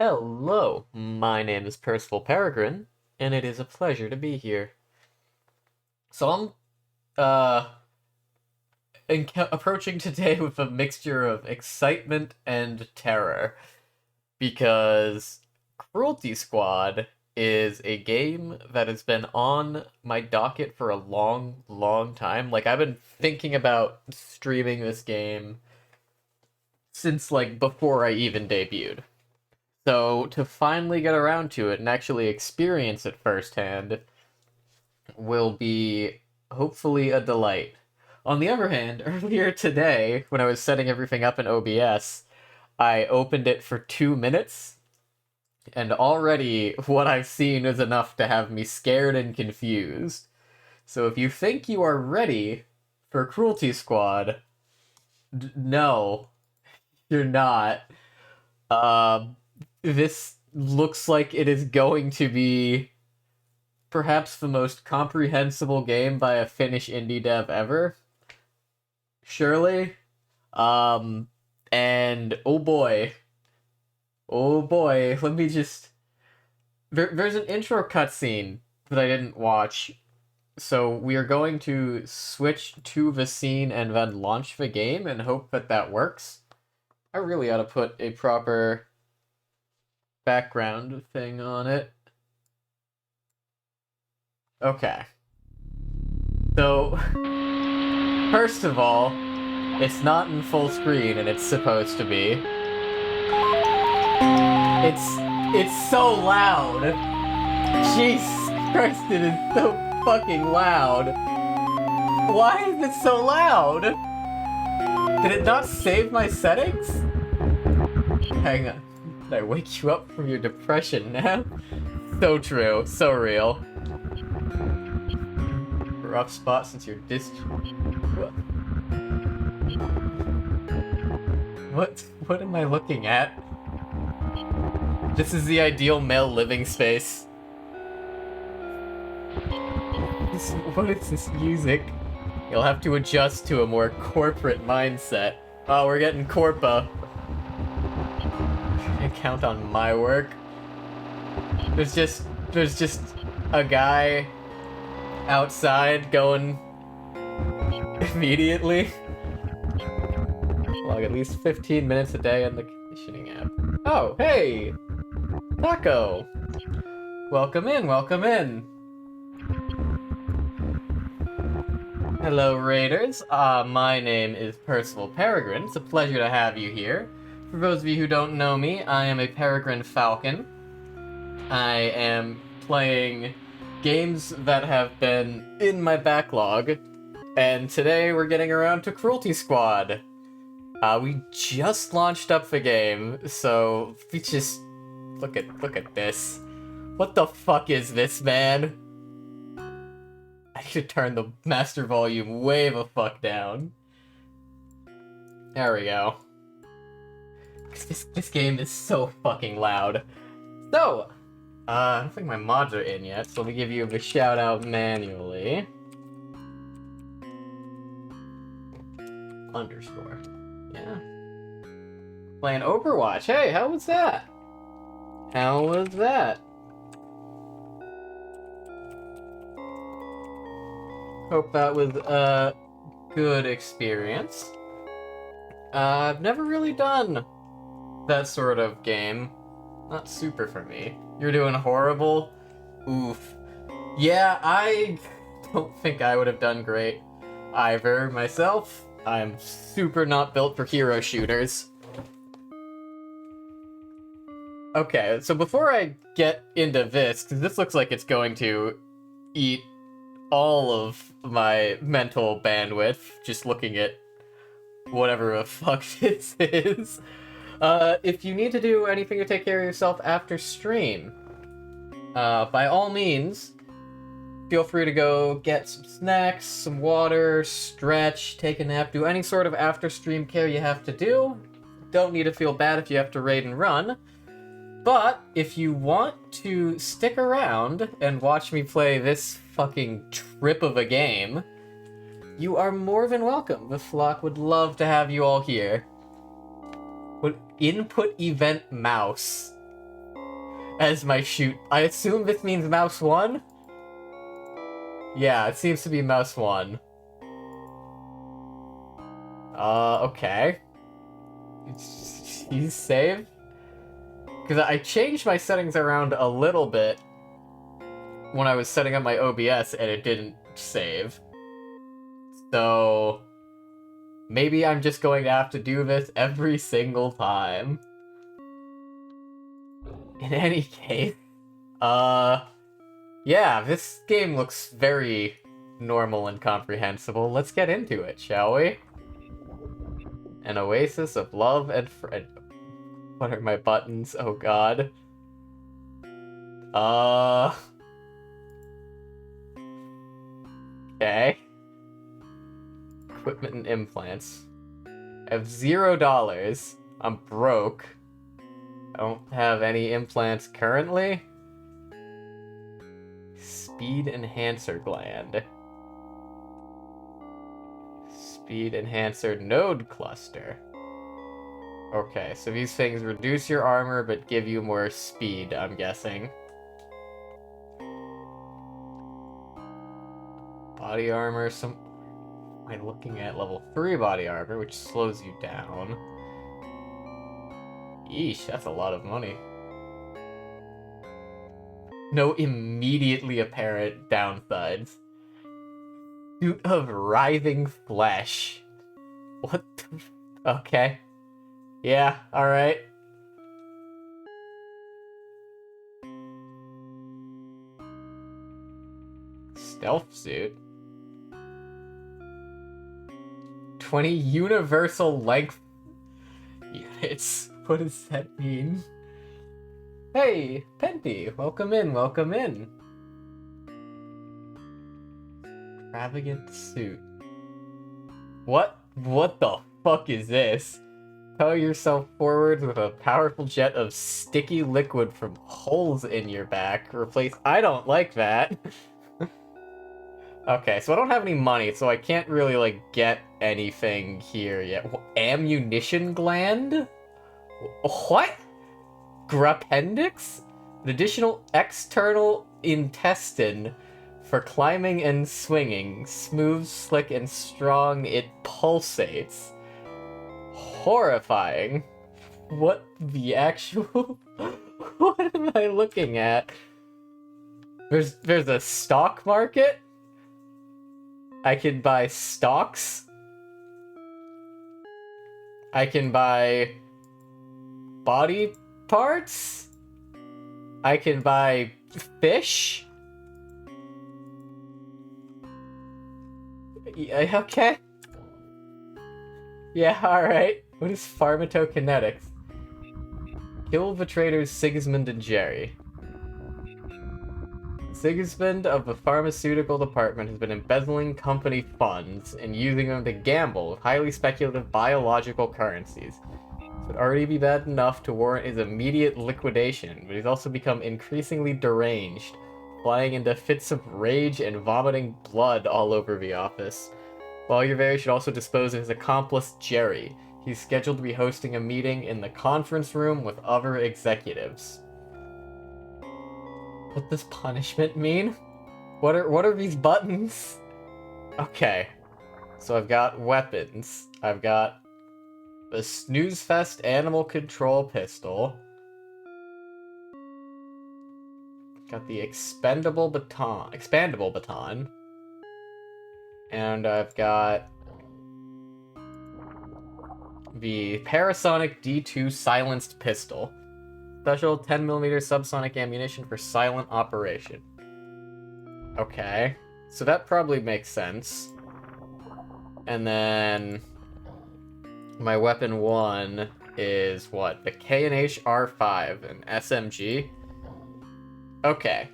Hello, my name is Percival Peregrine, and it is a pleasure to be here. So uh approaching today with a mixture of excitement and terror, because Cruelty Squad is a game that has been on my docket for a long, long time. Like, I've been thinking about streaming this game since, like, before I even debuted. So, to finally get around to it and actually experience it firsthand will be hopefully a delight. On the other hand, earlier today, when I was setting everything up in OBS, I opened it for 2 minutes, and already what I've seen is enough to have me scared and confused. So if you think you are ready for Cruelty Squad, no, you're not. This looks like it is going to be perhaps the most comprehensible game by a Finnish indie dev ever. Surely. And oh boy, let me just. There's an intro cutscene that I didn't watch, so we are going to switch to the scene and then launch the game and hope that that works. I really ought to put a proper background thing on it. Okay. So, first of all, it's not in full screen and it's supposed to be. It's so loud. Jesus Christ, it is so fucking loud. Why is it so loud? Did it not save my settings? Hang on. Did I wake you up from your depression now? So true, so real. Rough spot since you're What am I looking at? This is the ideal male living space. What is this music? You'll have to adjust to a more corporate mindset. Oh, we're getting corpa. Can't count on my work. There's just a guy outside going immediately. Log at least 15 minutes a day on the conditioning app. Oh, hey! Taco! Welcome in, welcome in! Hello, Raiders. My name is Percival Peregrine. It's a pleasure to have you here. For those of you who don't know me, I am a Peregrine Falcon. I am playing games that have been in my backlog, and today we're getting around to Cruelty Squad. We just launched up the game, so we just look at this. What the fuck is this, man? I need to turn the master volume way the fuck down. There we go. This game is so fucking loud. So, I don't think my mods are in yet, so let me give you a shout out manually. Underscore. Yeah. Playing Overwatch. Hey, how was that? How was that? Hope that was a good experience. I've never really done that sort of game. Not super for me. You're doing horrible? Oof. Yeah, I don't think I would have done great either myself. I'm super not built for hero shooters. Okay, so before I get into this, because this looks like it's going to eat all of my mental bandwidth, just looking at whatever the fuck this is. If you need to do anything to take care of yourself after stream, by all means, feel free to go get some snacks, some water, stretch, take a nap, do any sort of after-stream care you have to do. Don't need to feel bad if you have to raid and run. But if you want to stick around and watch me play this fucking trip of a game, you are more than welcome. The flock would love to have you all here. What input event mouse? as my shoot. I assume this means mouse 1? Yeah, it seems to be mouse 1. Okay. He's save? Because I changed my settings around a little bit when I was setting up my OBS and it didn't save. So maybe I'm just going to have to do this every single time. In any case, yeah, this game looks very normal and comprehensible. Let's get into it, shall we? An oasis of love and friend. What are my buttons? Oh god. Okay. Equipment and implants. I have $0. I'm broke. I don't have any implants currently. Speed enhancer gland. Speed enhancer node cluster. Okay, so these things reduce your armor but give you more speed, I'm guessing. Body armor, some... I'm looking at level 3 body armor, which slows you down. Yeesh, that's a lot of money. No immediately apparent downsides. Suit of writhing flesh. What the... Okay. Yeah, alright. Stealth suit. 20 universal length units. What does that mean? Hey, Penty, welcome in, welcome in. Extravagant suit. What the fuck is this? Propel yourself forward with a powerful jet of sticky liquid from holes in your back. Replace... I don't like that. Okay, so I don't have any money, so I can't really, like, get anything here yet. Ammunition gland? What? Grappendix? An additional external intestine for climbing and swinging. Smooth, slick, and strong, it pulsates. Horrifying. What the actual... What am I looking at? There's a stock market? I can buy stocks. I can buy body parts. I can buy fish. Yeah, okay. Yeah, alright. What is pharmacokinetics? Kill the traders Sigismund and Jerry. Sigismund of the pharmaceutical department has been embezzling company funds and using them to gamble with highly speculative biological currencies. This would already be bad enough to warrant his immediate liquidation, but he's also become increasingly deranged, flying into fits of rage and vomiting blood all over the office. While you're there, you should also dispose of his accomplice, Jerry. He's scheduled to be hosting a meeting in the conference room with other executives. What does punishment mean? What are these buttons? Okay. So I've got weapons. I've got the Snooze Fest animal control pistol. Got the expandable baton. And I've got the Parasonic D2 silenced pistol. Special 10mm subsonic ammunition for silent operation. Okay. So that probably makes sense. And then my weapon 1 is what? The K&H R5, an SMG. Okay.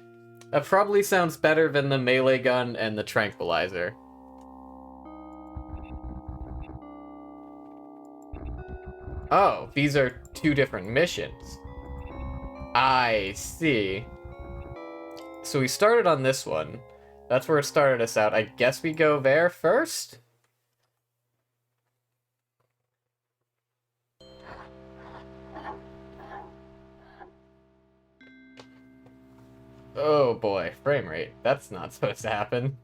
That probably sounds better than the melee gun and the tranquilizer. Oh, these are 2 different missions. I see. So we started on this one. That's where it started us out. I guess we go there first? Oh boy, frame rate. That's not supposed to happen.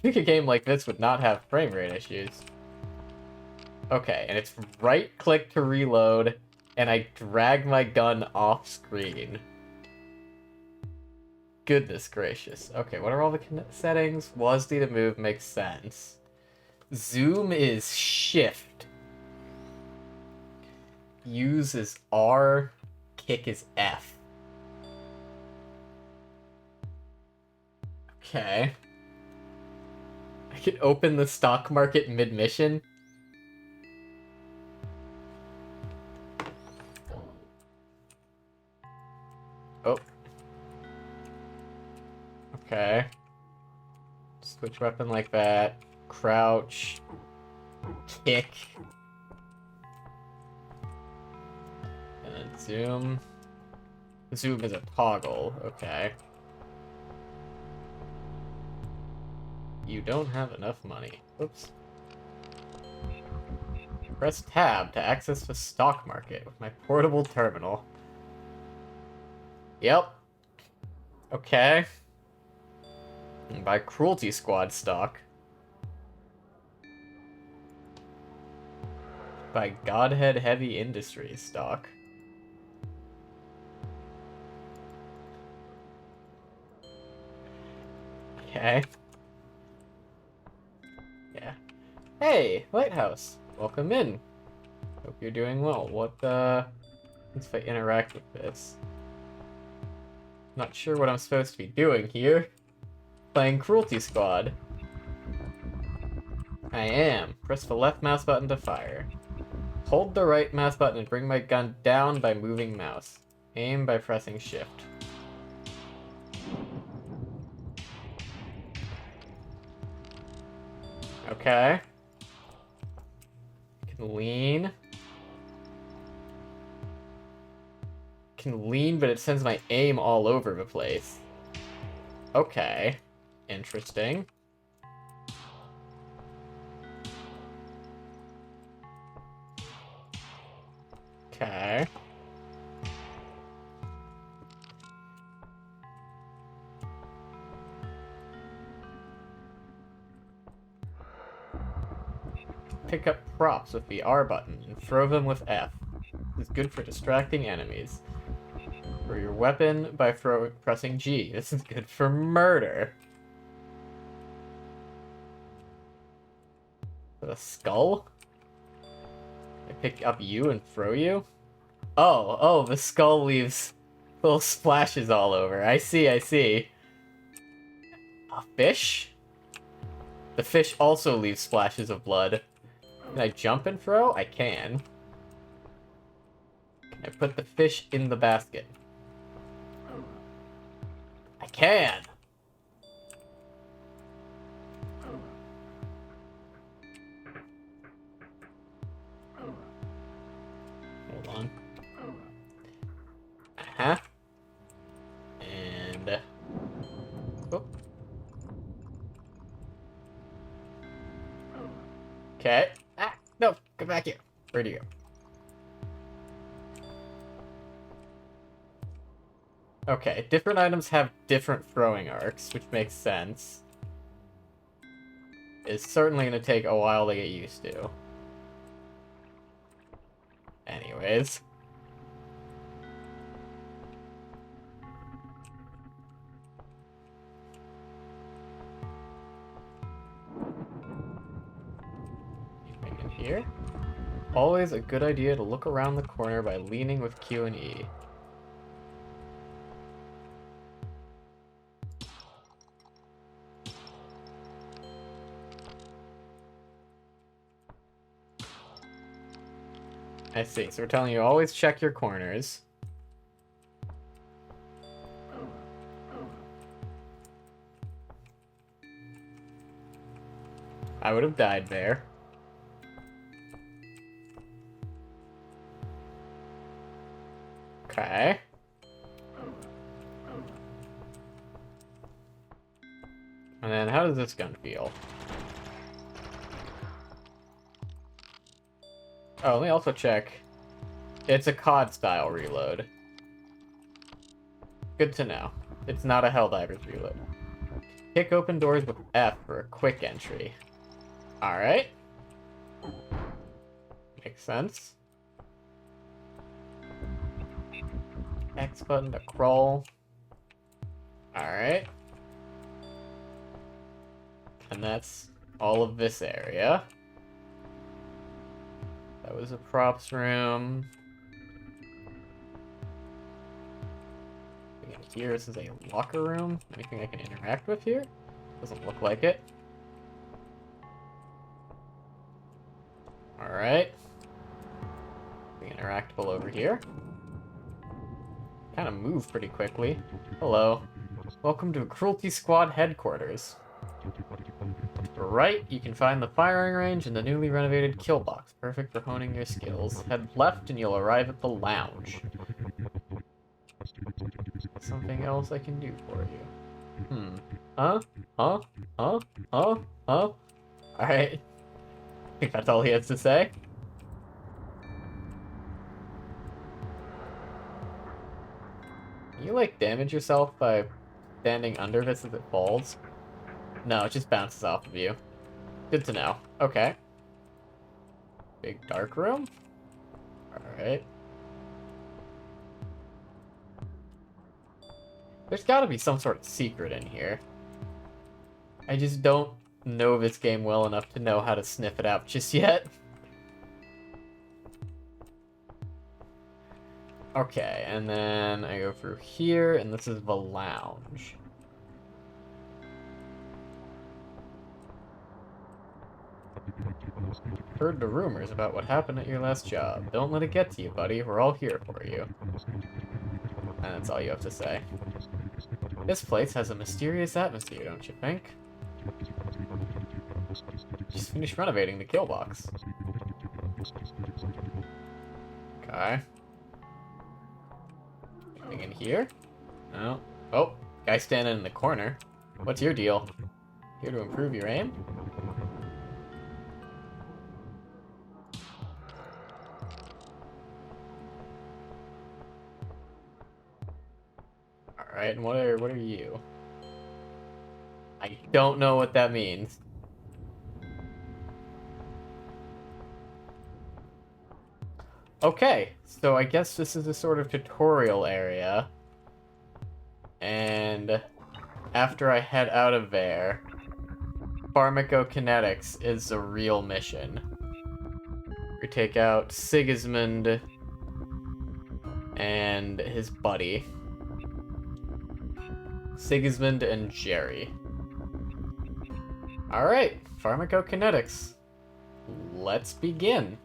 You think a game like this would not have frame rate issues. Okay, and it's right click to reload, and I drag my gun off screen. Goodness gracious. Okay, what are all the settings? WASD to move makes sense. Zoom is shift. Use is R. Kick is F. Okay. I can open the stock market mid-mission. Oh. Okay. Switch weapon like that. Crouch. Kick. And then zoom. Zoom is a toggle. Okay. You don't have enough money. Oops. Press tab to access the stock market with my portable terminal. Yep. Okay. And buy Cruelty Squad stock. Buy Godhead Heavy Industries stock. Okay. Yeah. Hey, Lighthouse. Welcome in. Hope you're doing well. What, if I interact with this? Not sure what I'm supposed to be doing here. Playing Cruelty Squad. I am. Press the left mouse button to fire. Hold the right mouse button and bring my gun down by moving mouse. Aim by pressing shift. Okay. Can lean. Can lean, but it sends my aim all over the place. Okay. Interesting. Okay. Pick up props with the R button and throw them with F. This is good for distracting enemies. For your weapon by pressing G. This is good for murder. The skull? I pick up you and throw you? Oh, the skull leaves little splashes all over. I see. A fish? The fish also leaves splashes of blood. Can I jump and throw? I can. Can I put the fish in the basket? I can! Hold on. Uh-huh. And... Oh. Okay. Ah, no, come back here. Where'd you go? Okay, different items have different throwing arcs, which makes sense. It's certainly going to take a while to get used to. Anyways. Anything in here? Always a good idea to look around the corner by leaning with Q and E. I see. So we're telling you always check your corners. I would have died there. Okay. And then how does this gun feel? Oh, let me also check. It's a COD style reload. Good to know. It's not a Helldiver's reload. Kick open doors with F for a quick entry. Alright. Makes sense. X button to crawl. Alright. And that's all of this area. That was a props room. Here, this is a locker room. Anything I can interact with here? Doesn't look like it. Alright. Interactable over here. Kind of move pretty quickly. Hello. Welcome to Cruelty Squad headquarters. To the right, you can find the firing range and the newly renovated kill box, perfect for honing your skills. Head left and you'll arrive at the lounge. Something else I can do for you. Huh? Huh? Huh? Huh? Huh? Alright. I think that's all he has to say. Can you, like, damage yourself by standing under this as it falls? No, it just bounces off of you. Good to know. Okay. Big dark room? Alright. There's gotta be some sort of secret in here. I just don't know this game well enough to know how to sniff it out just yet. Okay, and then I go through here, and this is the lounge. Heard the rumors about what happened at your last job. Don't let it get to you, buddy. We're all here for you. And that's all you have to say. This place has a mysterious atmosphere, don't you think? Just finished renovating the kill box. Okay. Anything in here? No. Oh, guy standing in the corner. What's your deal? Here to improve your aim? Alright, and what are you? I don't know what that means. Okay, so I guess this is a sort of tutorial area. And after I head out of there, pharmacokinetics is a real mission. We take out Sigismund and his buddy. Sigismund and Jerry. Alright, pharmacokinetics. Let's begin.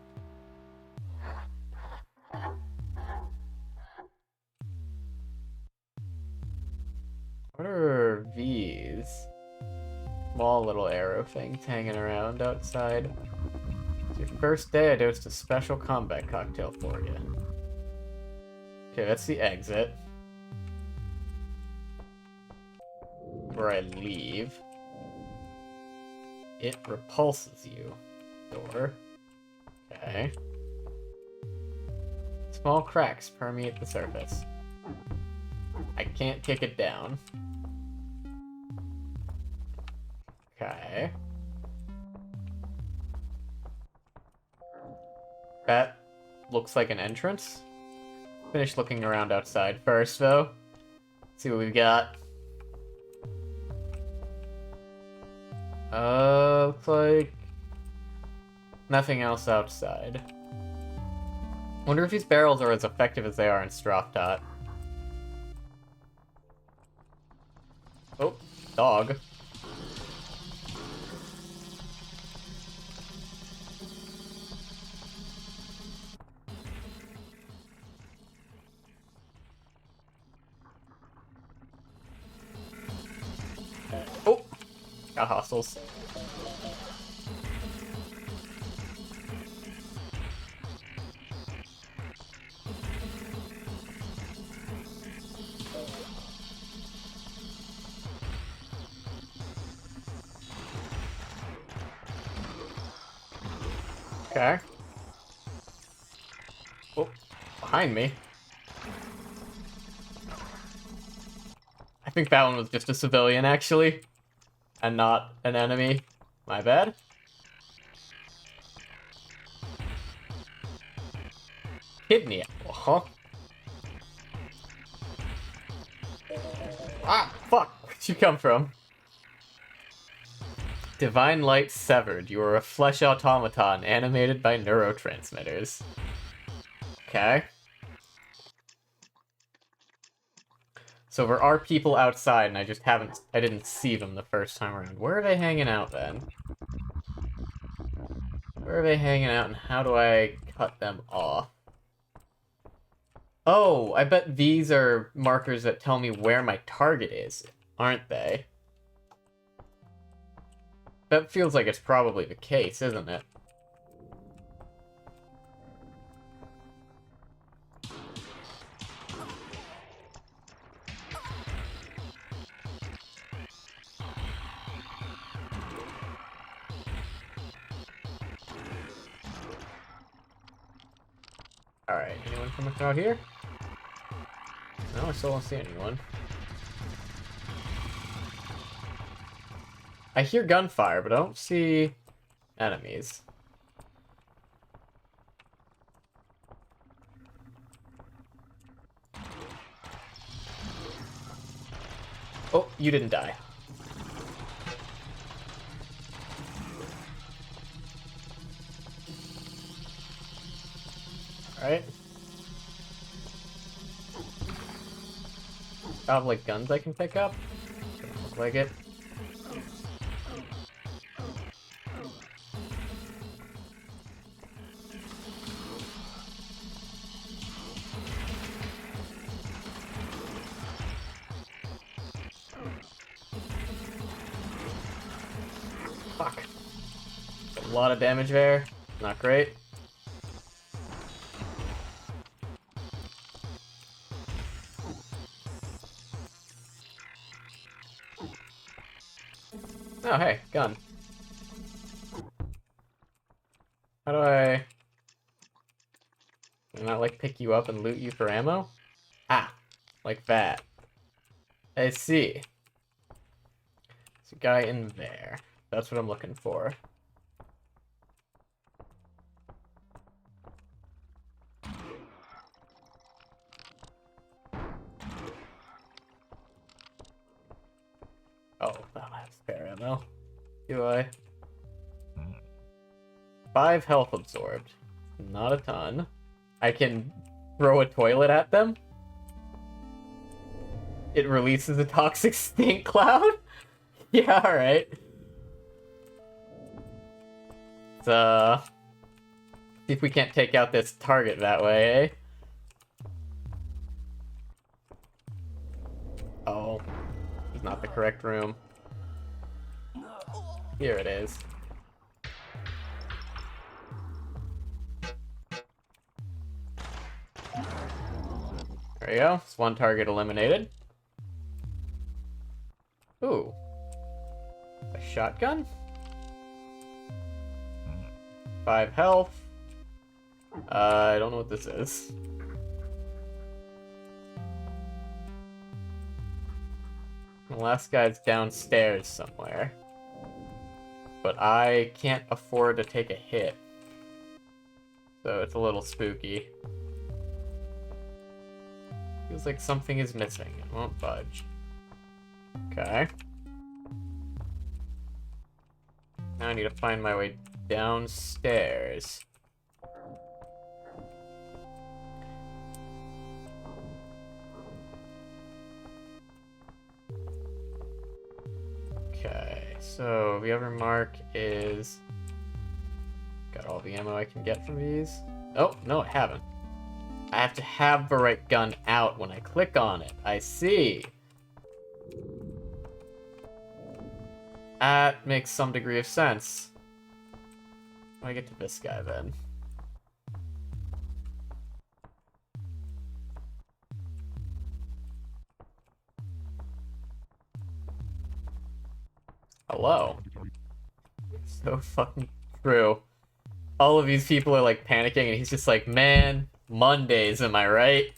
What are these? Small little arrow things hanging around outside. It's your first day, I dosed a special combat cocktail for you. Okay, that's the exit. Where I leave. It repulses you. Door. Okay. Small cracks permeate the surface. I can't kick it down. Okay. That looks like an entrance. Finish looking around outside first, though. See what we've got. Looks like nothing else outside. Wonder if these barrels are as effective as they are in Straftat. Oh, dog. Oh, got hostiles. Okay. Oh, behind me. I think that one was just a civilian, actually. And not an enemy. My bad. Kidney apple, huh? Ah, fuck! Where'd you come from? Divine light severed. You are a flesh automaton animated by neurotransmitters. Okay. So there are people outside, and I didn't see them the first time around. Where are they hanging out, then? Where are they hanging out, and how do I cut them off? Oh, I bet these are markers that tell me where my target is, aren't they? That feels like it's probably the case, isn't it? Alright, anyone coming out here? No, I still don't see anyone. I hear gunfire, but I don't see enemies. Oh, you didn't die. Alright. I have, like, guns I can pick up? Doesn't look like it. Fuck. A lot of damage there. Not great. Oh, hey, gun. How do I... Can I not, like, pick you up and loot you for ammo? Ah, like that. I see. There's a guy in there. That's what I'm looking for. Oh, I don't have spare ammo. Do I? 5 health absorbed. Not a ton. I can throw a toilet at them. It releases a toxic stink cloud? Yeah, alright. Let's, see if we can't take out this target that way, eh? Oh. It's not the correct room. Here it is. There we go. It's one target eliminated. Ooh. A shotgun? 5 health. I don't know what this is. The last guy's downstairs somewhere. But I can't afford to take a hit. So it's a little spooky. Feels like something is missing. It won't budge. Okay. Now I need to find my way downstairs. Okay, so the other mark is... Got all the ammo I can get from these. Oh, no, I haven't. I have to have the right gun out when I click on it. I see. That makes some degree of sense. How do I get to this guy, then? Hello. So fucking true. All of these people are, like, panicking, and he's just like, man, Mondays, am I right?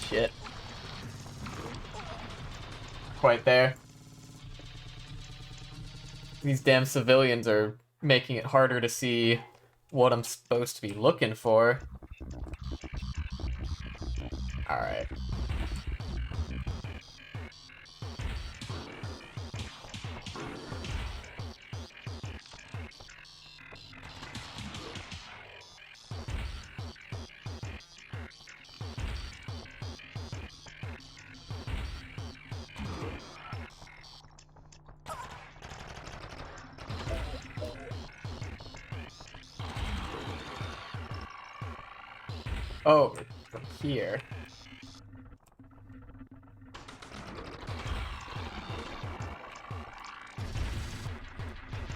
Shit. Quite there. These damn civilians are making it harder to see what I'm supposed to be looking for. Alright. Oh, from here.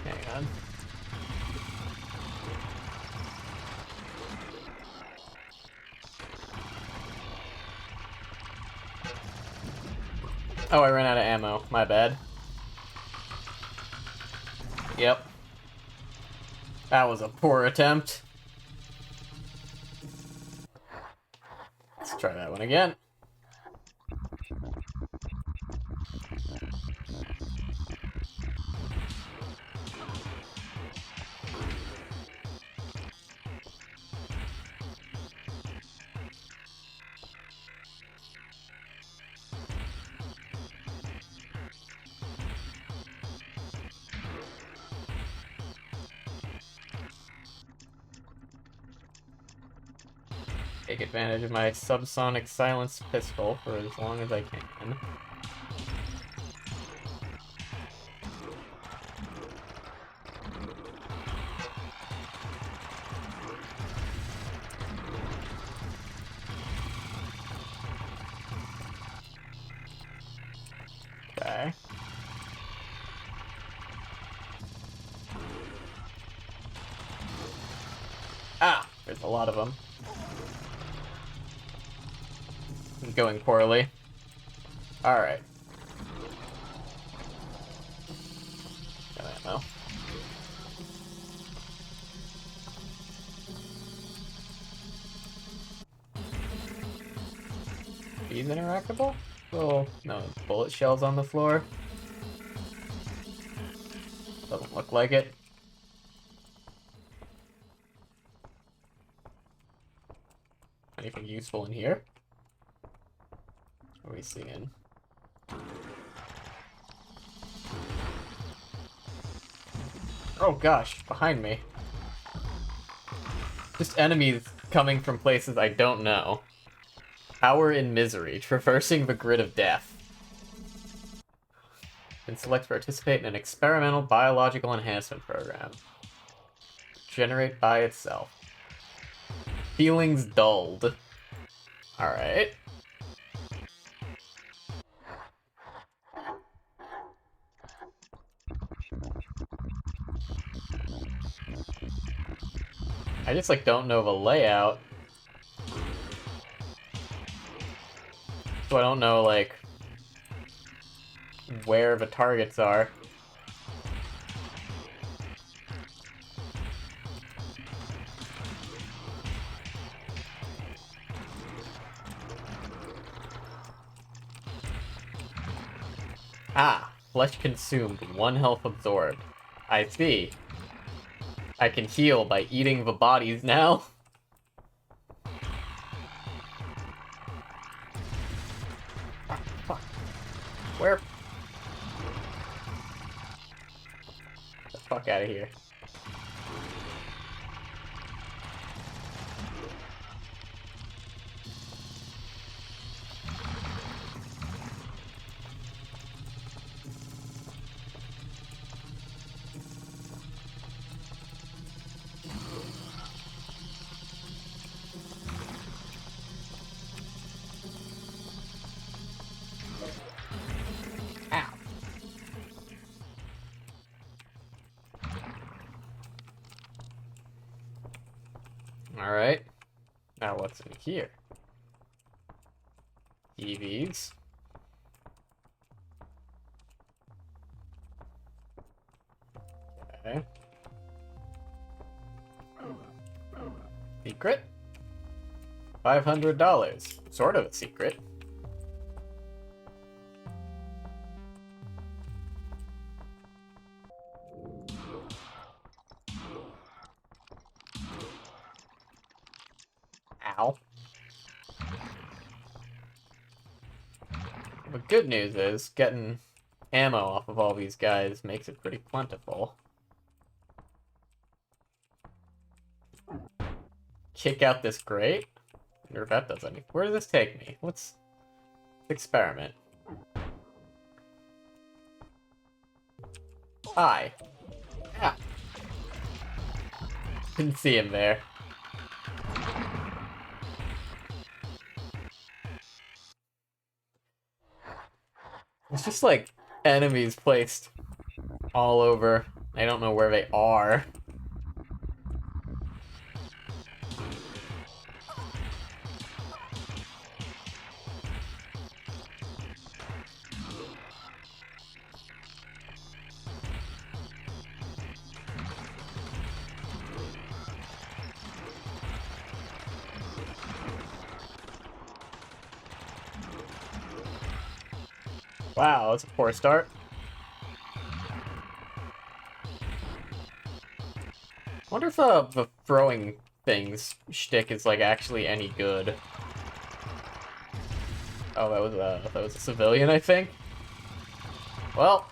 Hang on. Oh, I ran out of ammo. My bad. Yep. That was a poor attempt. Let's try that one again. Take advantage of my subsonic silence pistol for as long as I can. Okay. Ah! There's a lot of them. Going poorly. Alright. Got ammo. These interactable? Oh, no, bullet shells on the floor. Doesn't look like it. Anything useful in here? What are we seeing? Oh gosh, behind me. Just enemies coming from places I don't know. Power in misery, traversing the grid of death. And select participate in an experimental biological enhancement program. Generate by itself. Feelings dulled. Alright. I just, like, don't know the layout. So I don't know, like, where the targets are. Ah, flesh consumed, 1 health absorbed. I see. I can heal by eating the bodies now. Ah, fuck. Where? Get the fuck out of here. Ow. Alright. Now what's in here? EVs. Okay. Secret. $500. Sort of a secret. Ow. The good news is, getting ammo off of all these guys makes it pretty plentiful. Kick out this grate? I wonder if that does anything. Where does this take me? Let's experiment. Hi. Ah. Didn't see him there. It's just like enemies placed all over. I don't know where they are. Wow, that's a poor start. Wonder if the throwing things shtick is like actually any good. Oh, that was a civilian, I think. Well,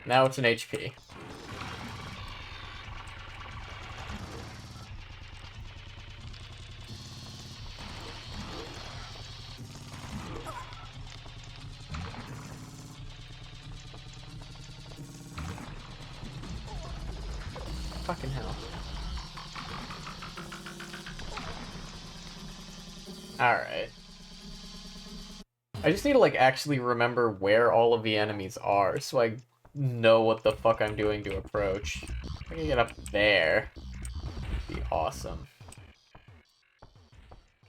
now it's an HP. Fucking hell. Alright. I just need to, like, actually remember where all of the enemies are, so I know what the fuck I'm doing to approach. If I can get up there, it'd be awesome.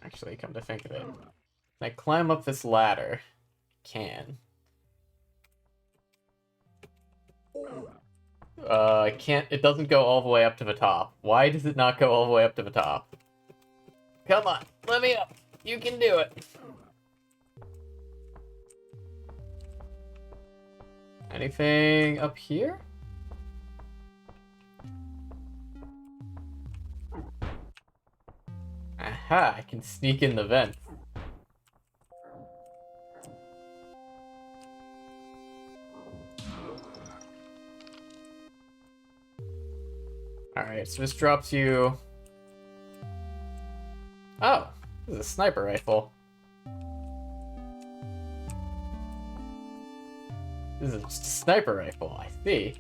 Actually, come to think of it. Can I climb up this ladder? I can. I can't, it doesn't go all the way up to the top. Why does it not go all the way up to the top? Come on, let me up. You can do it. Anything up here? Aha, I can sneak in the vent. Alright, so this drops you... Oh, this is a sniper rifle. This is just a sniper rifle, I see.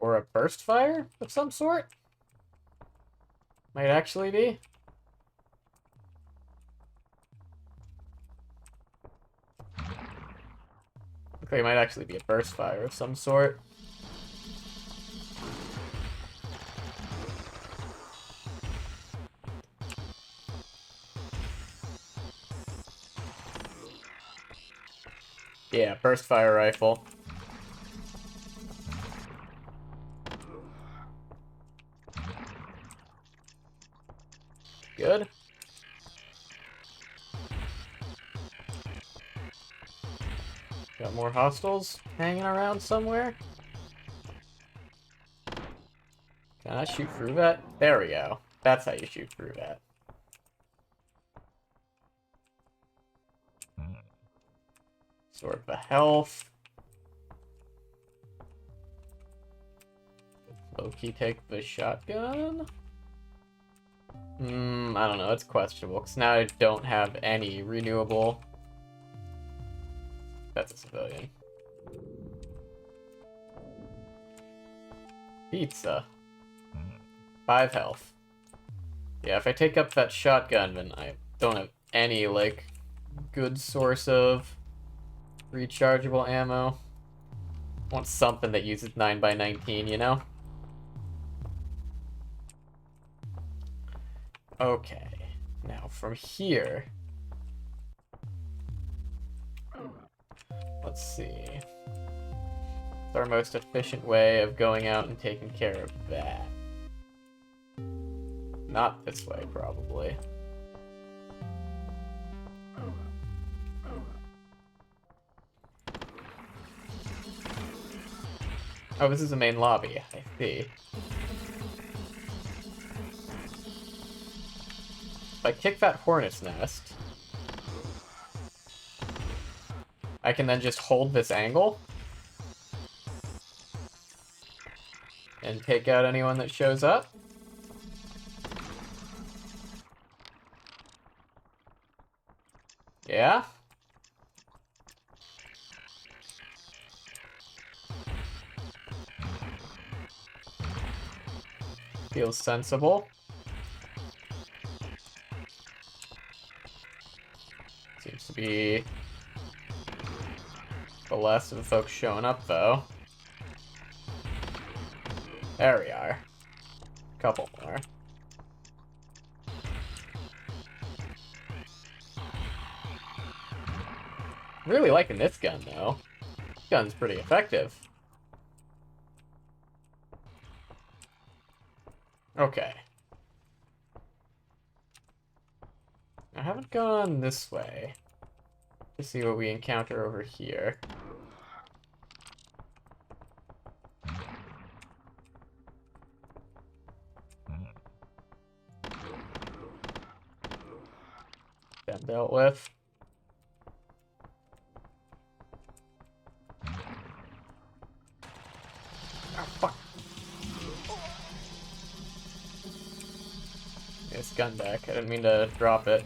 Or a burst fire of some sort? Might actually be. Looks like it might actually be a burst fire of some sort. Yeah, burst fire rifle. Good. Got more hostiles hanging around somewhere. Can I shoot through that? There we go. That's how you shoot through that. Sort the health. Low-key take the shotgun? I don't know, it's questionable, because now I don't have any renewable. That's a civilian. Pizza. 5 health. Yeah, if I take up that shotgun, then I don't have any, like, good source of rechargeable ammo. I want something that uses 9x19, you know? Okay. Now from here, let's see. It's our most efficient way of going out and taking care of that. Not this way, probably. Oh, this is the main lobby. I see. If I kick that hornet's nest, I can then just hold this angle and take out anyone that shows up. Yeah? Feels sensible. Seems to be the last of the folks showing up, though. There we are. Couple more. Really liking this gun, though. This gun's pretty effective. Okay. I haven't gone this way to see what we encounter over here. Been dealt with. Oh, fuck. It's gun back. I didn't mean to drop it.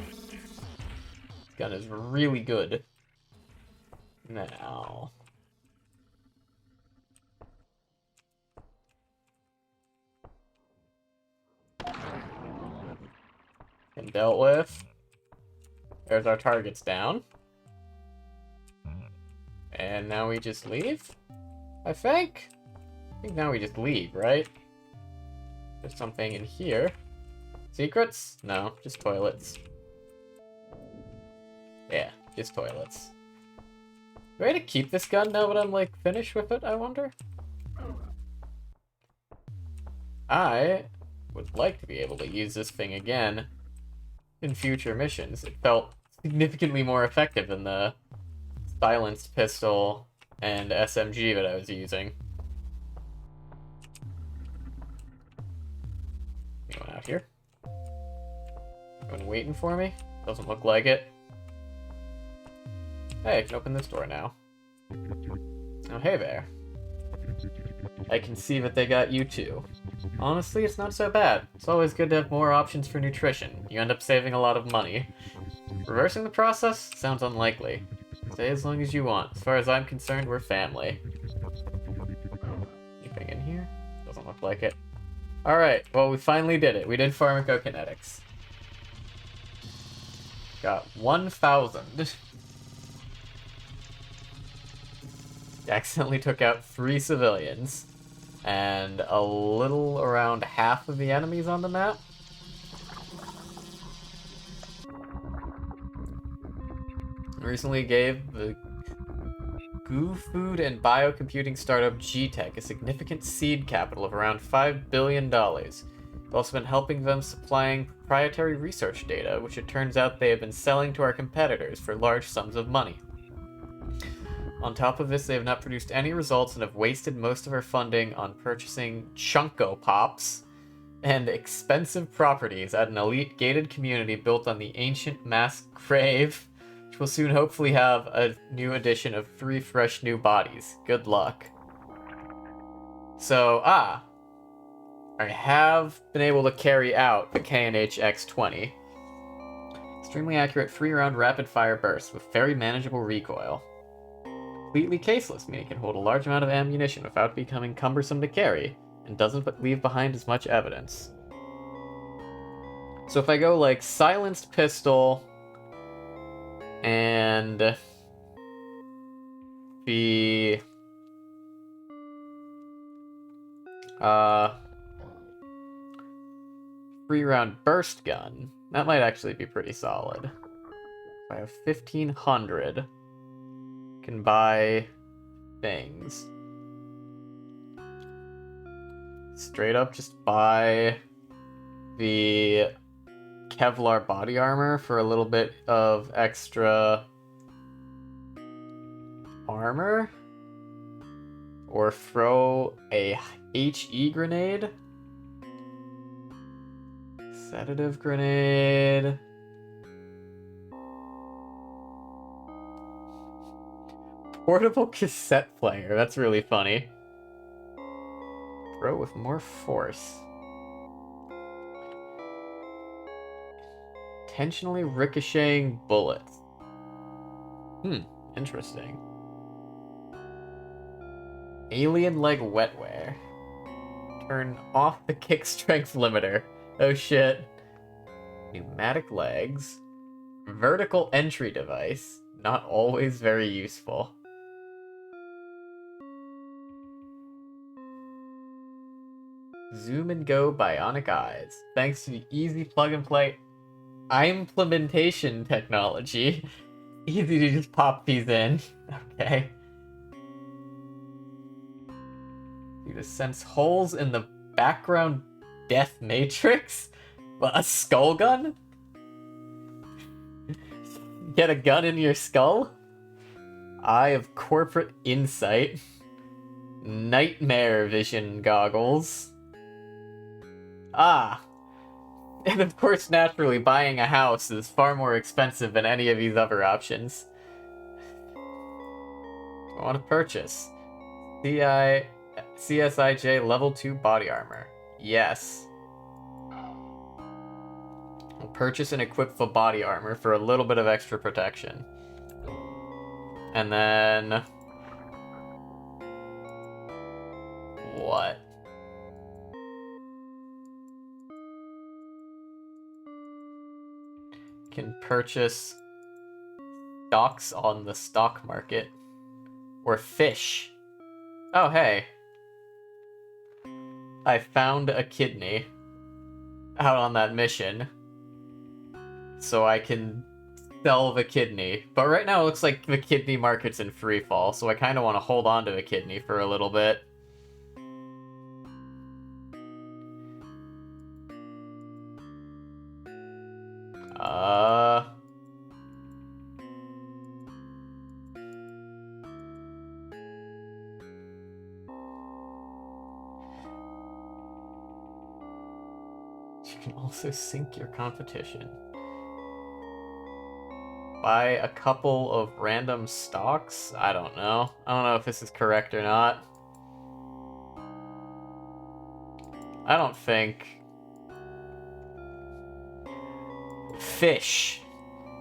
This gun is really good. Now. Been dealt with. There's our targets down. And now we just leave? I think now we just leave, right? There's something in here. Secrets? No, just toilets. Yeah, just toilets. Do I have to keep this gun now that I'm, like, finished with it, I wonder? I would like to be able to use this thing again in future missions. It felt significantly more effective than the silenced pistol and SMG that I was using. Anyone out here? Anyone waiting for me? Doesn't look like it. Hey, I can open this door now. Oh, hey there. I can see that they got you too. Honestly, it's not so bad. It's always good to have more options for nutrition. You end up saving a lot of money. Reversing the process? Sounds unlikely. Stay as long as you want. As far as I'm concerned, we're family. Anything in here? Doesn't look like it. Alright, well, we finally did it. We did pharmacokinetics. Got 1,000. Accidentally took out 3 civilians. And a little around half of the enemies on the map. Recently gave the Goo Food and Biocomputing startup G-Tech a significant seed capital of around $5 billion. We've also been helping them supplying proprietary research data, which it turns out they have been selling to our competitors for large sums of money. On top of this, they have not produced any results and have wasted most of our funding on purchasing Chunko Pops and expensive properties at an elite gated community built on the ancient mass grave, which will soon hopefully have a new addition of 3 fresh new bodies. Good luck. So, I have been able to carry out the K&H X20. Extremely accurate 3-round rapid-fire burst with very manageable recoil. Completely caseless, meaning it can hold a large amount of ammunition without becoming cumbersome to carry, and doesn't leave behind as much evidence. So if I go like silenced pistol and the 3-round burst gun. That might actually be pretty solid. If I have 1,500, can buy things. Straight up just buy the Kevlar body armor for a little bit of extra armor, or throw a HE grenade, sedative grenade, portable cassette player. That's really funny. Throw with more force. Intentionally ricocheting bullets. Interesting. Alien leg wetware. Turn off the kick strength limiter. Oh shit. Pneumatic legs. Vertical entry device. Not always very useful. Zoom and go bionic eyes. Thanks to the easy plug and play implementation technology. Easy to just pop these in. Okay. You just sense holes in the background death matrix? What, a skull gun? Get a gun in your skull? Eye of corporate insight. Nightmare vision goggles. Ah. And of course, naturally, buying a house is far more expensive than any of these other options. I want to purchase. CSIJ level 2 body armor. Yes. I'll purchase and equip the body armor for a little bit of extra protection. And then... what? Can purchase stocks on the stock market. Or fish. Oh, hey. I found a kidney out on that mission. So I can sell the kidney. But right now it looks like the kidney market's in free fall, so I kind of want to hold on to the kidney for a little bit. You can also sync your competition. Buy a couple of random stocks? I don't know. I don't know if this is correct or not. I don't think... fish.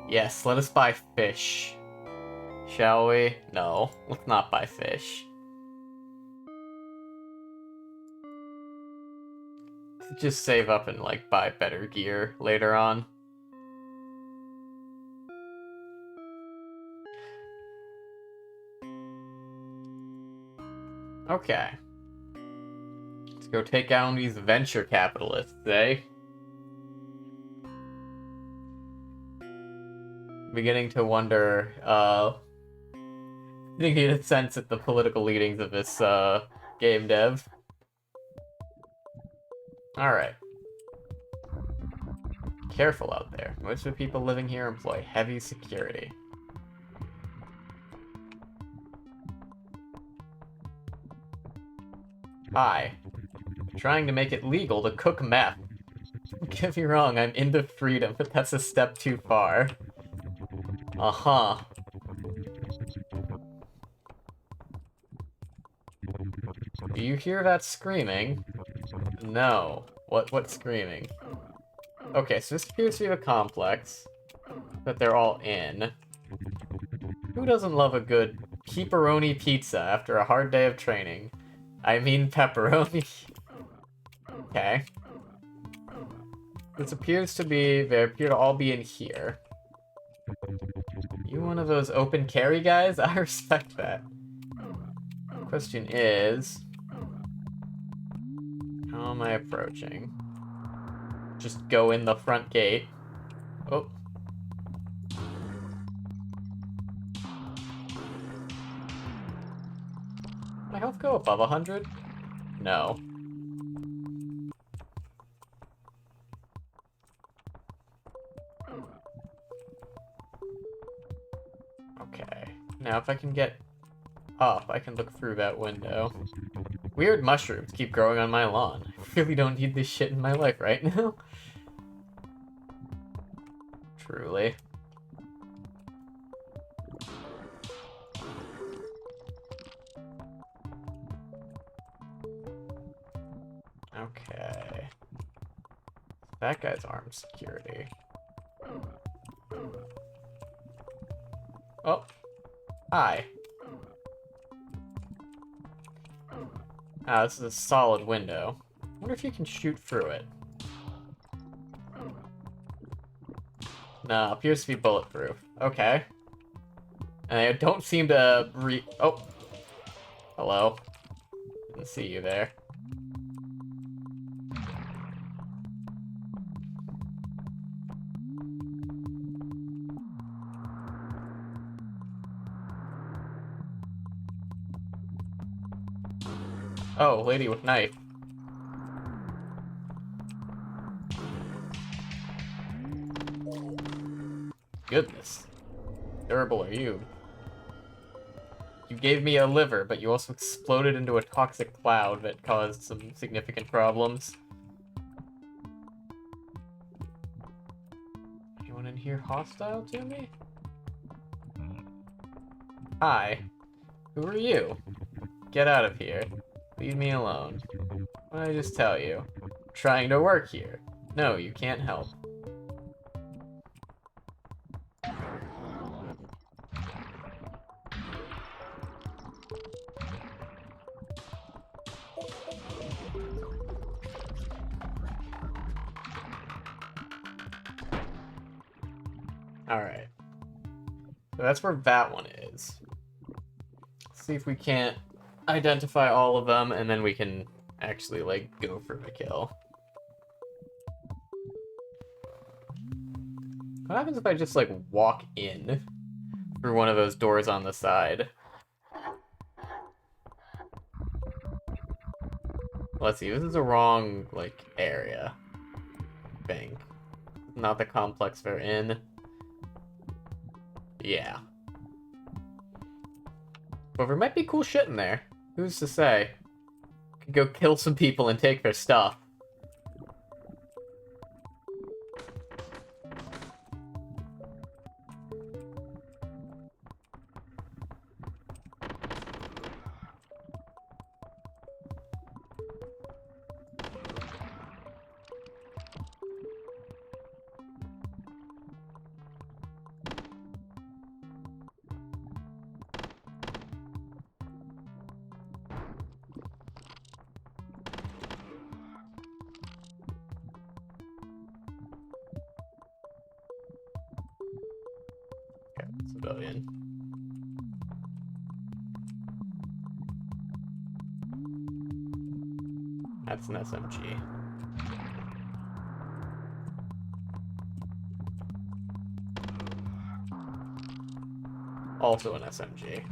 Yes, let us buy fish. Shall we? No, let's not buy fish. Just save up and, like, buy better gear later on. Okay. Let's go take down these venture capitalists, eh? Beginning to wonder, beginning to get a sense at the political leanings of this, game dev. Alright. Careful out there. Most of the people living here employ heavy security. Hi. Trying to make it legal to cook meth. Don't get me wrong, I'm into freedom, but that's a step too far. Uh-huh. Do you hear that screaming? No. What screaming? Okay, so this appears to be a complex that they're all in. Who doesn't love a good pepperoni pizza after a hard day of training? I mean pepperoni. Okay. This appears to be... they appear to all be in here. You one of those open carry guys? I respect that. Question is... how am I approaching? just go in the front gate. Oh. My health go above 100? No. Okay. Now if I can get up, I can look through that window. Weird mushrooms keep growing on my lawn. I really don't need this shit in my life right now. Truly. Okay. That guy's armed security. Oh. Hi. Ah, this is a solid window. I wonder if you can shoot through it. No, appears to be bulletproof. Okay. And they don't seem to Oh. Hello. Didn't see you there. Oh, lady with knife. Goodness. Durable are you? You gave me a liver, but you also exploded into a toxic cloud that caused some significant problems. Anyone in here hostile to me? Hi. Who are you? Get out of here. Leave me alone. What did I just tell you? I'm trying to work here. No, you can't help. Alright. So that's where that one is. Let's see if we can't identify all of them, and then we can actually, like, go for the kill. What happens if I just, like, walk in through one of those doors on the side? Let's see, this is the wrong, like, area. I think. Not the complex they're in. Yeah. But there might be cool shit in there. Who's to say? Could go kill some people and take their stuff. Civilian. That's an SMG. Also an SMG.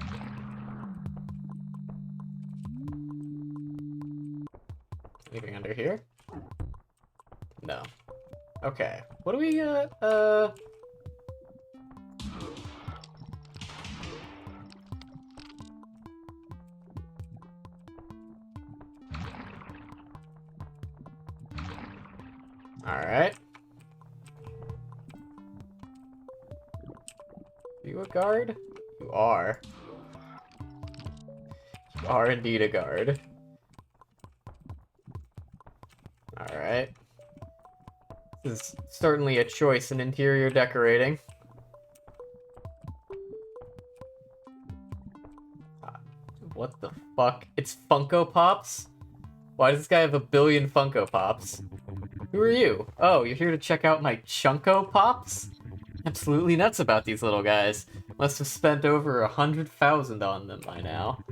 Anything under here? No. Okay. What do we got? Alright. Are you a guard? You are. You are indeed a guard. Alright. This is certainly a choice in interior decorating. What the fuck? It's Funko Pops? Why does this guy have a billion Funko Pops? Who are you? Oh, you're here to check out my Chunko Pops? Absolutely nuts about these little guys. Must have spent over 100,000 on them by now.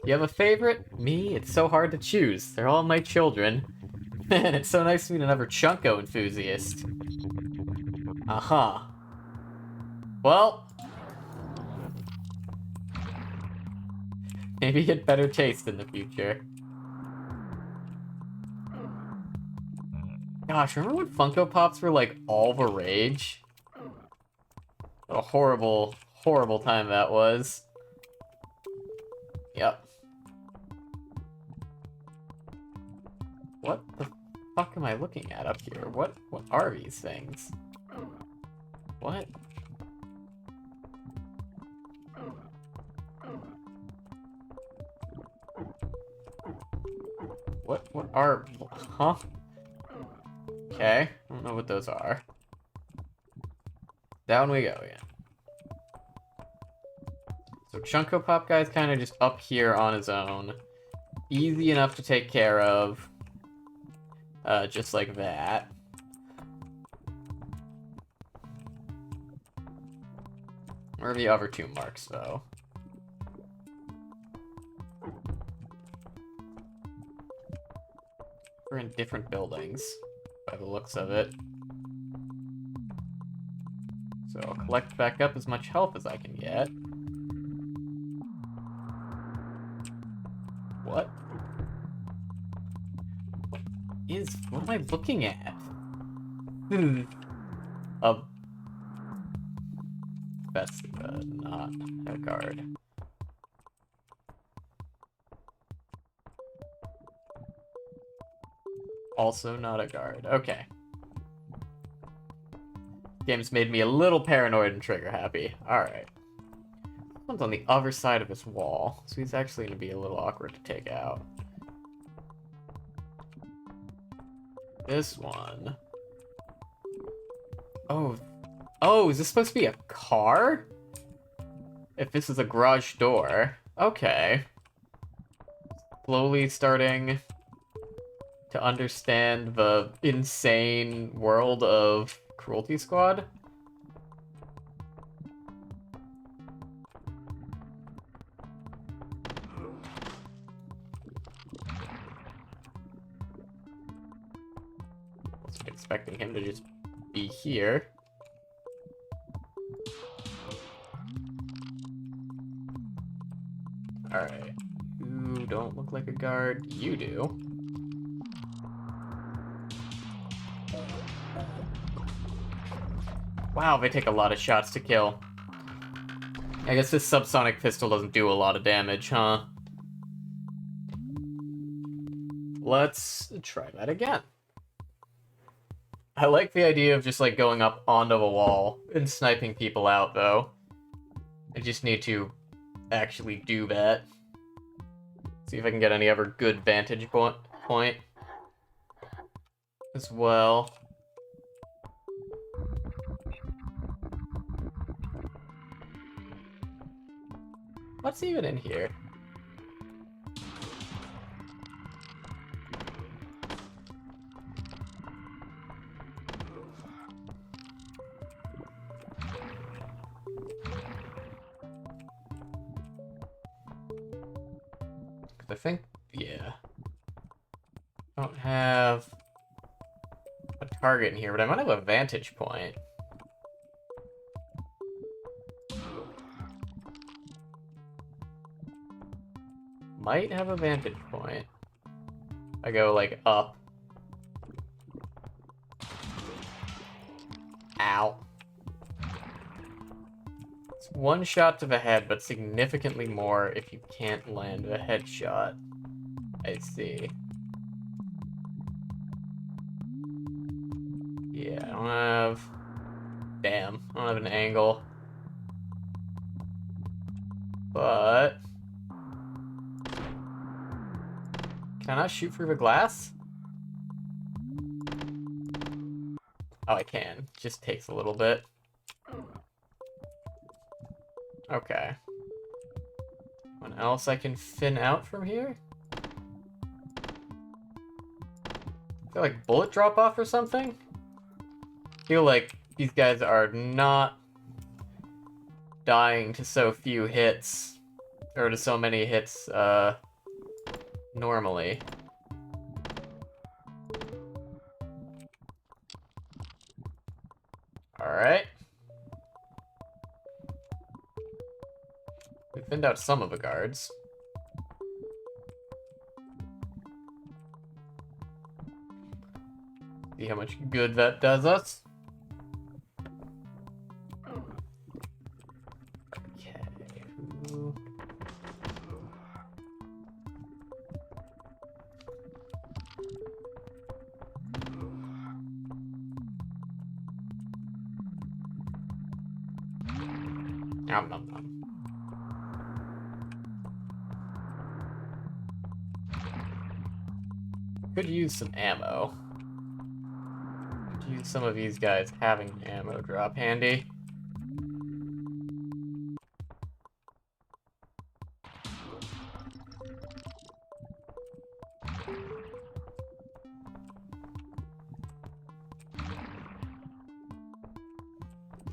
You have a favorite? Me? It's so hard to choose. They're all my children. Man, it's so nice to meet another Chunko enthusiast. Uh-huh. Well, maybe get better taste in the future. Gosh, remember when Funko Pops were like all the rage? What a horrible, horrible time that was. Yep. What the fuck am I looking at up here? What are these things? What? What are... Huh? Okay, I don't know what those are. Down we go again. So Chunko Pop guy's kind of just up here on his own. Easy enough to take care of. Just like that. Where are the other two marks, though? We're in different buildings, by the looks of it. So I'll collect back up as much health as I can get. What? What am I looking at? That's not a guard. Also not a guard. Okay. Game's made me a little paranoid and trigger happy. Alright. One's on the other side of this wall, so he's actually going to be a little awkward to take out. This one. Oh, is this supposed to be a car? If this is a garage door. Okay. Slowly starting to understand the insane world of Cruelty Squad. Wasn't expecting him to just be here. Alright. You don't look like a guard. You do. Wow, they take a lot of shots to kill. I guess this subsonic pistol doesn't do a lot of damage, huh? Let's try that again. I like the idea of just, like, going up onto the wall and sniping people out, though. I just need to actually do that. See if I can get any other good vantage point as well. What's even in here? I think, yeah. I don't have a target in here, but I might have a vantage point. Might have a vantage point. I go, like, up. Ow. It's one shot to the head, but significantly more if you can't land a headshot. I see. Yeah, I don't have... Damn, I don't have an angle. But... Can I not shoot through the glass? Oh, I can. Just takes a little bit. Okay. What else I can fin out from here? Is there like bullet drop off or something? I feel like these guys are not dying to so few hits. Or to so many hits, normally. Alright. We thinned out some of the guards. See how much good that does us. Okay. Who... Nom nom nom. Could use some ammo. Could use some of these guys having an ammo drop handy.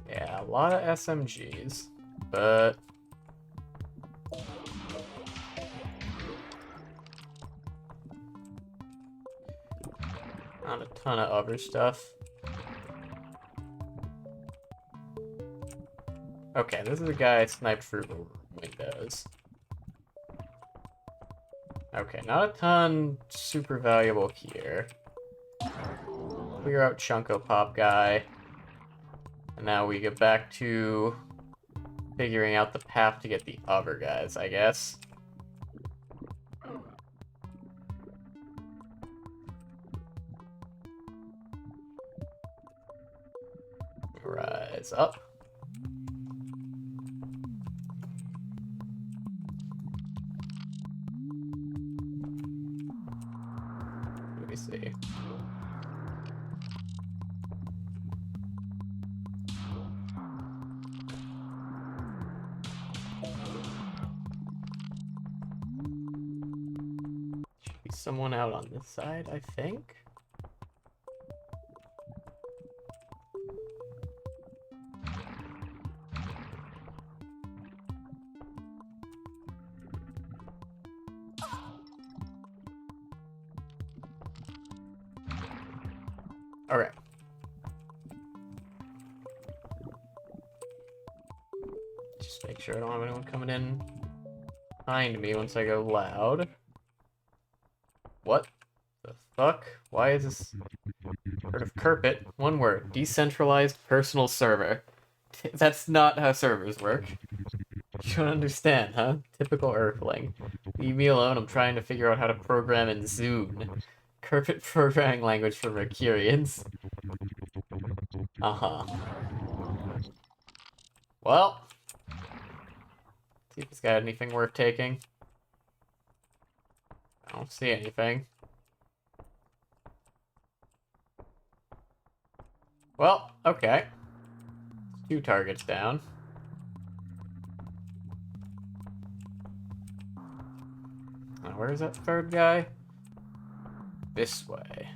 Yeah, a lot of SMGs, but not a ton of other stuff. Okay, this is a guy sniped through the windows. Okay, not a ton super valuable here. Clear out Chunko Pop guy. And now we get back to figuring out the path to get the other guys, I guess. Rise up. Let me see. Should be someone out on this side, I think. Alright. Just make sure I don't have anyone coming in behind me once I go loud. What the fuck? Why is this? Heard of Kerpit? One word. Decentralized personal server. That's not how servers work. You don't understand, huh? Typical Earthling. Leave me alone, I'm trying to figure out how to program in Zune. Kerpit programming language for Mercurians. Uh-huh. Well. See if this guy had anything worth taking. I don't see anything. Well, okay. 2 targets down. Now, where's that third guy? This way.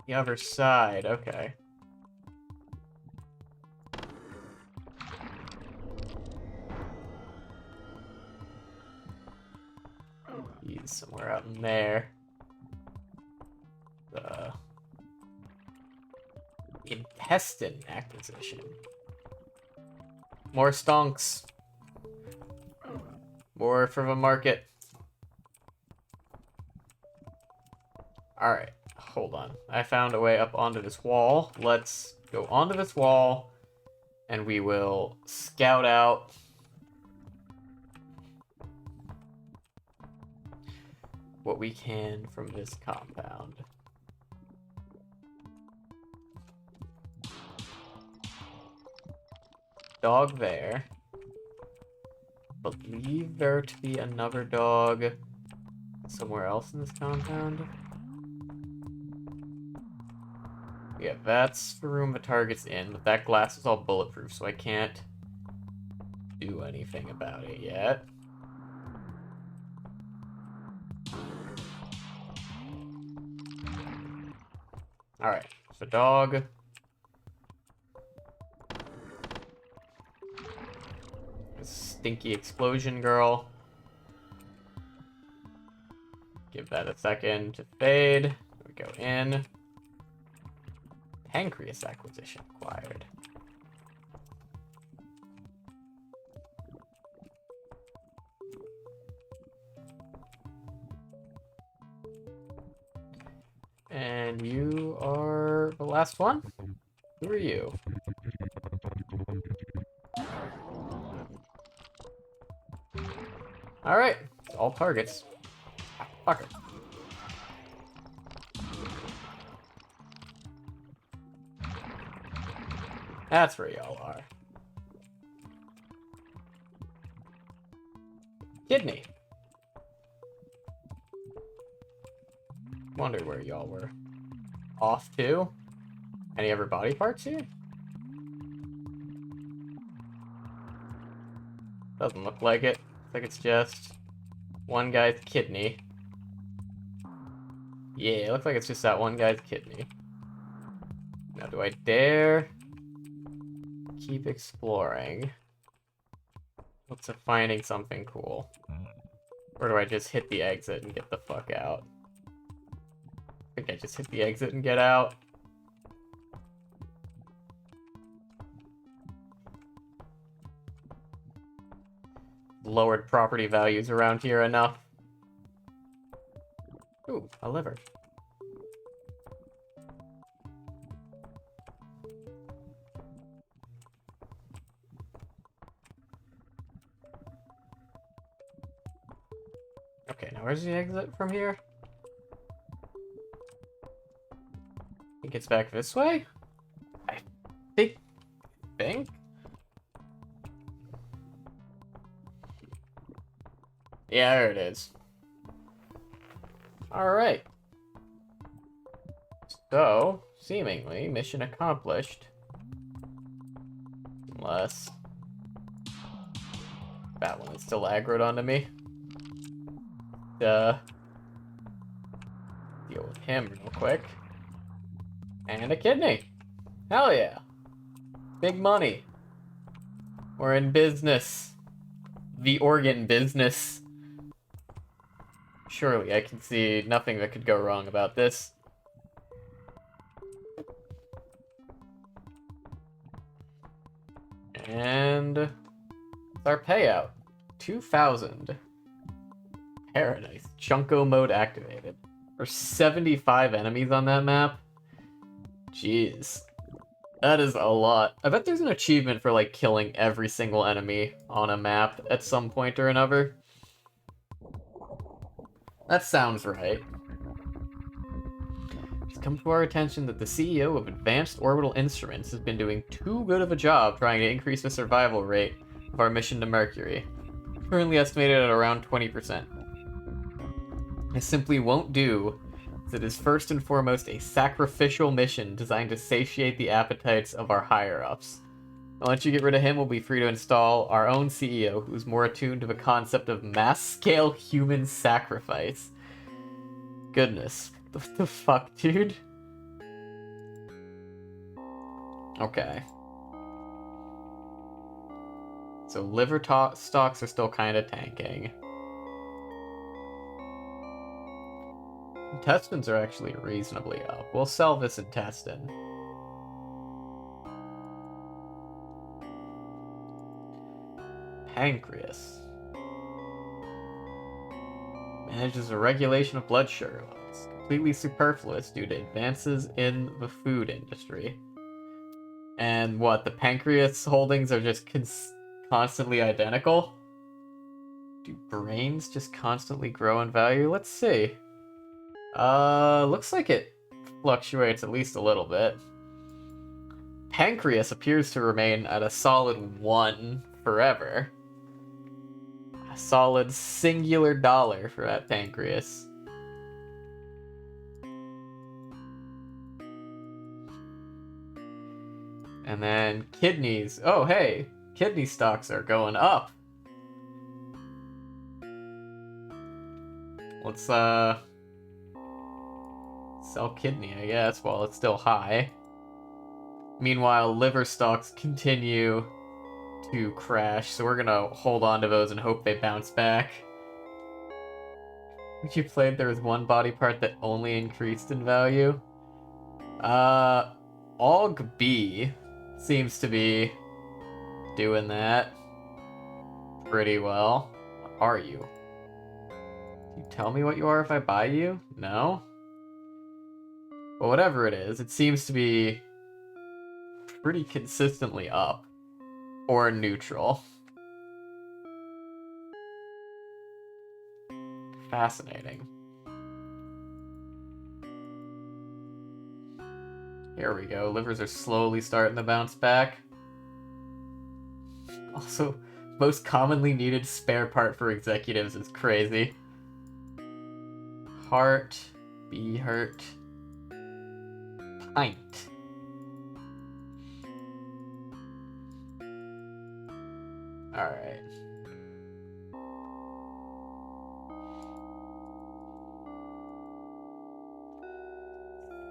The other side, okay. He's somewhere out in there. The intestine acquisition. More stonks. More for the market. Alright, hold on. I found a way up onto this wall. Let's go onto this wall and we will scout out what we can from this compound. Dog there. Believe there to be another dog somewhere else in this compound. Yeah, that's the room the target's in, but that glass is all bulletproof, so I can't do anything about it yet. Alright, so dog. Stinky explosion girl. Give that a second to fade. We go in. Pancreas acquisition acquired. And you are the last one? Who are you? Alright, all targets. Fucker. That's where y'all are. Kidney. Wonder where y'all were. Off to? Any other body parts here? Doesn't look like it. Looks like it's just one guy's kidney. Yeah, it looks like it's just that one guy's kidney. Now, do I dare keep exploring? What's to finding something cool? Or do I just hit the exit and get the fuck out? I think I just hit the exit and get out. Lowered property values around here enough. Ooh, a liver. Okay, now where's the exit from here? It gets back this way? I think? Yeah, there it is. Alright. So, seemingly, mission accomplished. Unless that one is still aggroed onto me. Deal with him real quick. And a kidney. Hell yeah. Big money. We're in business. The organ business. Surely I can see nothing that could go wrong about this. And our payout. 2,000. Paradise. Chunko mode activated. There's 75 enemies on that map. Jeez. That is a lot. I bet there's an achievement for, like, killing every single enemy on a map at some point or another. That sounds right. It's come to our attention that the CEO of Advanced Orbital Instruments has been doing too good of a job trying to increase the survival rate of our mission to Mercury. Currently estimated at around 20%. It simply won't do, as it is first and foremost a sacrificial mission designed to satiate the appetites of our higher-ups. Once you get rid of him, we'll be free to install our own CEO, who's more attuned to the concept of mass-scale human sacrifice. Goodness. What the fuck, dude? Okay. So liver stocks are still kind of tanking. Intestines are actually reasonably up. We'll sell this intestine. Pancreas. Manages a regulation of blood sugar levels. Completely superfluous due to advances in the food industry. And what, the pancreas holdings are just constantly identical? Do brains just constantly grow in value? Let's see. Looks like it fluctuates at least a little bit. Pancreas appears to remain at a solid 1 forever. A solid singular dollar for that pancreas. And then kidneys. Oh, hey, kidney stocks are going up. Let's, sell kidney, I guess, while it's still high. Meanwhile, liver stocks continue to crash, so we're gonna hold on to those and hope they bounce back. When you played, there was one body part that only increased in value. Aug B seems to be doing that pretty well. What are you? Can you tell me what you are if I buy you? No? Well, whatever it is, it seems to be pretty consistently up. Or neutral. Fascinating. Here we go. Livers are slowly starting to bounce back. Also, most commonly needed spare part for executives is crazy. Heart, be hurt, pint. Alright.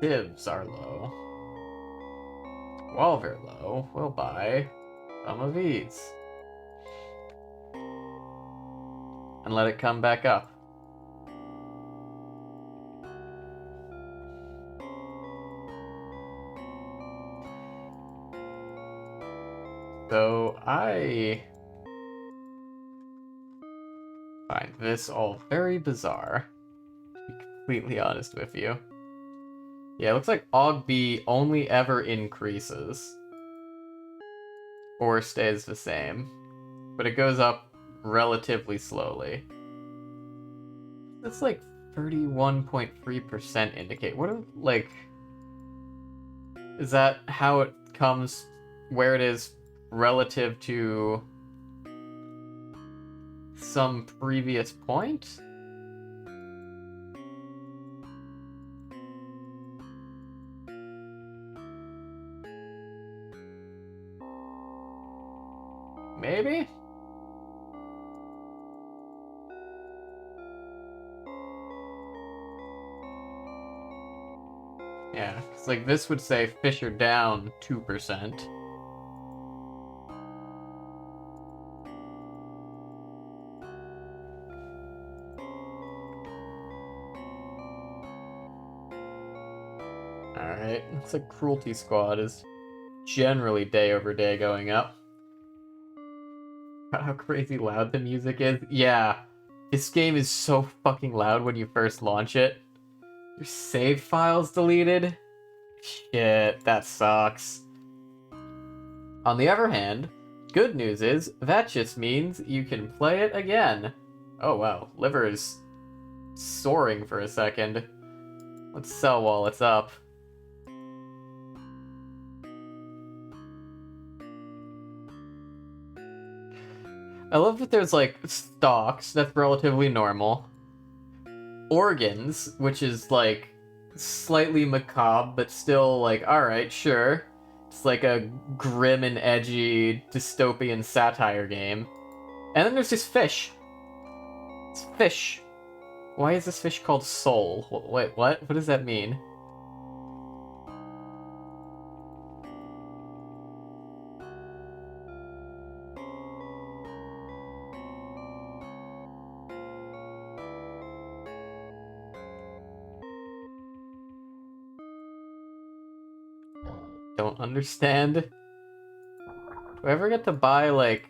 Civs are low. While they're low, we'll buy some of these. And let it come back up. So I find this all very bizarre, to be completely honest with you. Yeah, it looks like Aug B only ever increases. Or stays the same. But it goes up relatively slowly. That's like 31.3% indicate. What are, like... Is that how it comes where it is relative to some previous point? Maybe? Yeah, because like this would say Fisher down 2%. Alright, looks like Cruelty Squad is generally day over day going up. How crazy loud the music is. Yeah, this game is so fucking loud when you first launch it. Your save file's deleted? Shit, that sucks. On the other hand, good news is that just means you can play it again. Oh wow, liver is soaring for a second. Let's sell while it's up. I love that there's like stocks, that's relatively normal. Organs, which is like slightly macabre, but still like, alright, sure. It's like a grim and edgy dystopian satire game. And then there's this fish. It's fish. Why is this fish called Soul? Wait, what? What does that mean? Don't understand. Do I ever get to buy, like,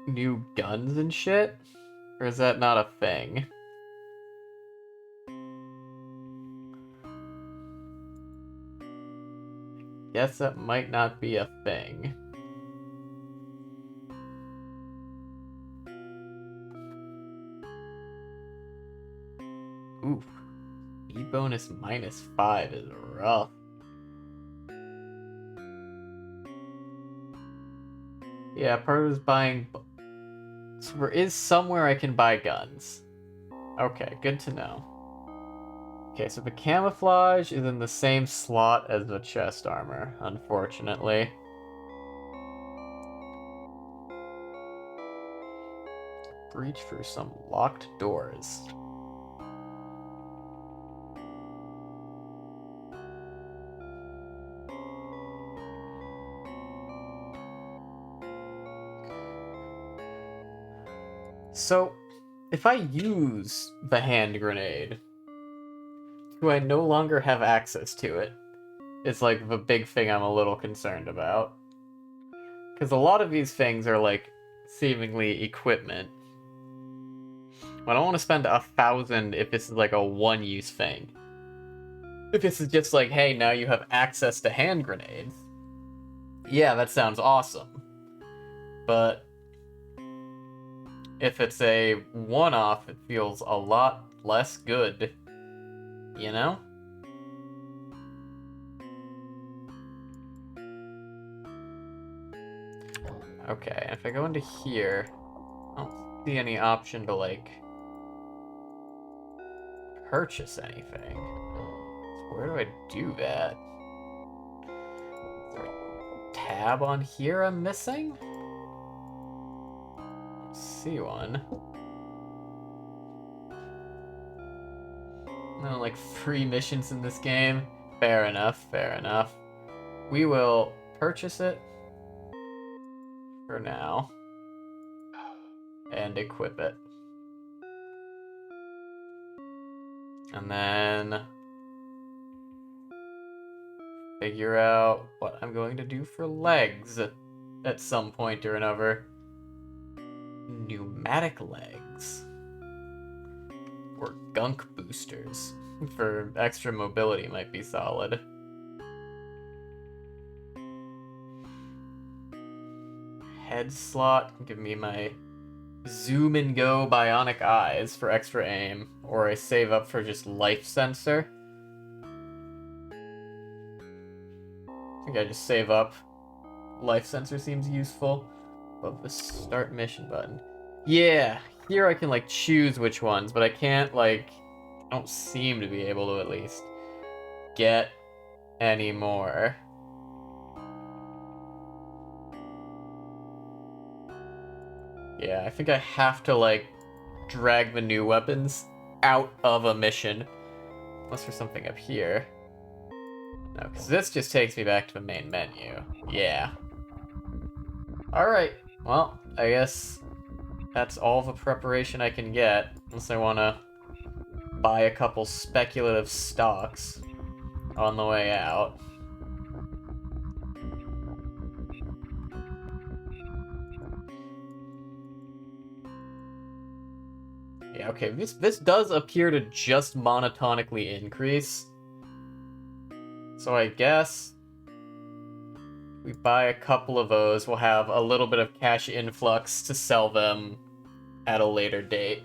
new guns and shit? Or is that not a thing? Guess that might not be a thing. Oof. E-bonus -5 is rough. Yeah, part of it is buying... So there is somewhere I can buy guns. Okay, good to know. Okay, so the camouflage is in the same slot as the chest armor, unfortunately. Breach through some locked doors. So, if I use the hand grenade, do I no longer have access to it? It's like the big thing I'm a little concerned about. Because a lot of these things are like seemingly equipment. I don't want to spend 1,000 if this is like a one-use thing. If this is just like, hey, now you have access to hand grenades. Yeah, that sounds awesome. But if it's a one-off, it feels a lot less good. You know? Okay, if I go into here, I don't see any option to, like, purchase anything. So where do I do that? Is there a tab on here I'm missing? I don't see one. No, like, free missions in this game? Fair enough, fair enough. We will purchase it for now and equip it. And then figure out what I'm going to do for legs at some point or another. Pneumatic legs. Or gunk boosters for extra mobility might be solid. Head slot can give me my zoom and go bionic eyes for extra aim, or I save up for just life sensor. I think I just save up. Life sensor seems useful. Above the start mission button. Yeah, here I can like choose which ones, but I can't like, I don't seem to be able to at least get any more. Yeah, I think I have to like drag the new weapons out of a mission. Unless there's something up here. No, because this just takes me back to the main menu. Yeah. Alright, well, I guess that's all the preparation I can get. Unless I want to buy a couple speculative stocks on the way out. Yeah, okay, this does appear to just monotonically increase. So I guess we buy a couple of those, we'll have a little bit of cash influx to sell them at a later date.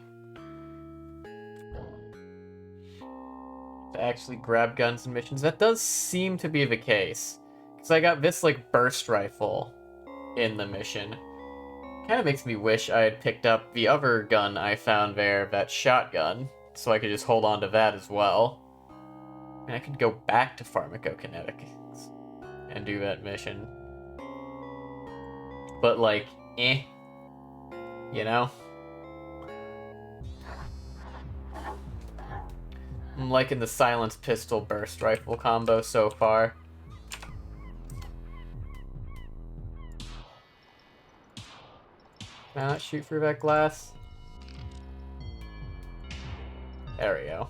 To actually grab guns and missions, that does seem to be the case. Because I got this, like, burst rifle in the mission. Kind of makes me wish I had picked up the other gun I found there, that shotgun, so I could just hold on to that as well. And I could go back to pharmacokinetics and do that mission. But, like, eh. You know? I'm liking the silenced pistol burst rifle combo so far. Can I not shoot through that glass? There we go.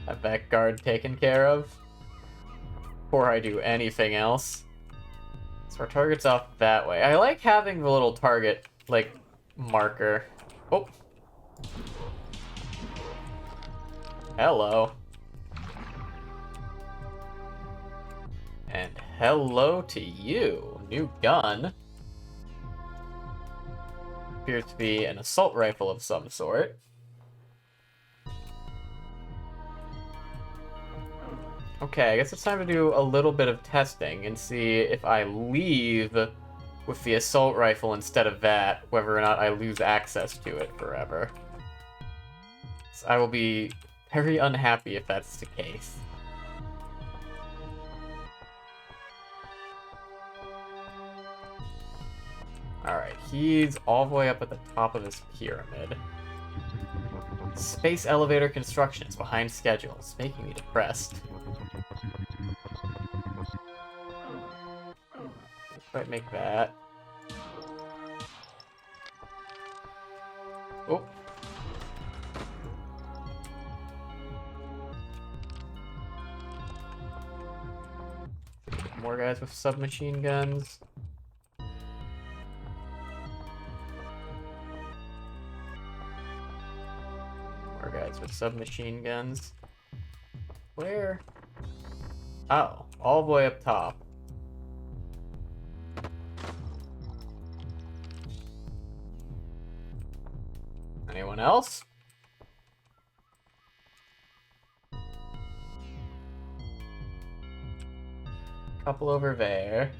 Have that guard taken care of. Before I do anything else. So our target's off that way. I like having the little target, like, marker. Oh. Hello. And hello to you. New gun. Appears to be an assault rifle of some sort. Okay, I guess it's time to do a little bit of testing and see if I leave with the assault rifle instead of that, whether or not I lose access to it forever. So I will be very unhappy if that's the case. Alright, he's all the way up at the top of this pyramid. Space elevator construction is behind schedule. It's making me depressed. Quite make that. Oh. More guys with submachine guns. More guys with submachine guns. Where? Oh, all the way up top. Anyone else? Couple over there.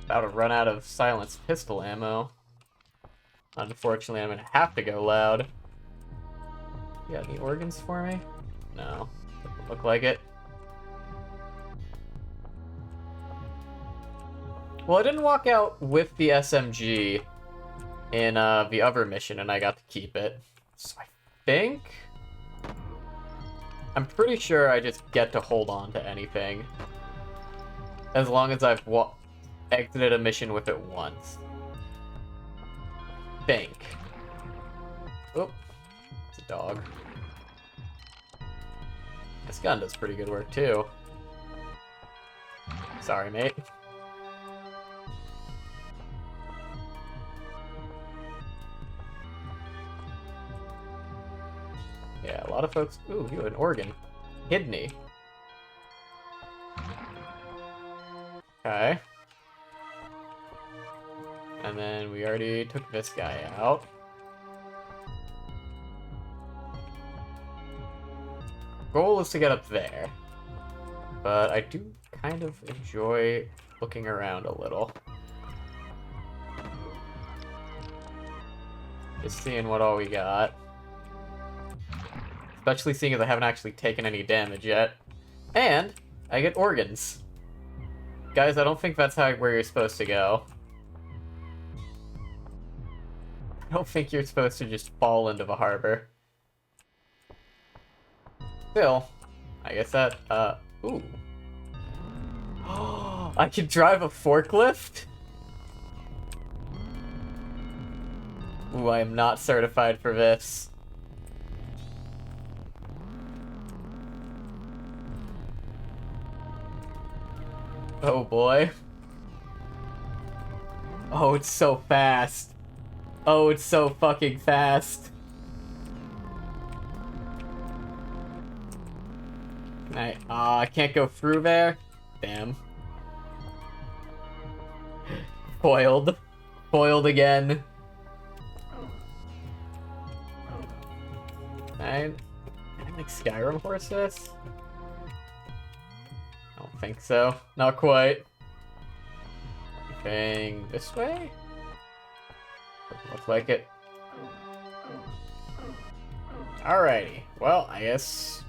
About to run out of silenced pistol ammo. Unfortunately, I'm gonna have to go loud. You got any organs for me? No. Doesn't look like it. Well, I didn't walk out with the SMG in the other mission, and I got to keep it. So I think... I'm pretty sure I just get to hold on to anything. As long as I've exited a mission with it once. Think. Oh, it's a dog. This gun does pretty good work, too. Sorry, mate. Yeah, a lot of folks... Ooh, you have an organ. Kidney. Okay. And then we already took this guy out. Goal is to get up there. But I do kind of enjoy looking around a little. Just seeing what all we got. Especially seeing as I haven't actually taken any damage yet. And I get organs. Guys, I don't think that's where you're supposed to go. I don't think you're supposed to just fall into the harbor. Still, I guess that, ooh. I can drive a forklift? Ooh, I am not certified for this. Oh boy. Oh, it's so fast. Oh, it's so fucking fast. I can't go through there? Damn. Foiled. Foiled again. Can I like Skyrim horse this? I don't think so. Not quite. Going this way? Doesn't look like it. Alrighty. Well, I guess...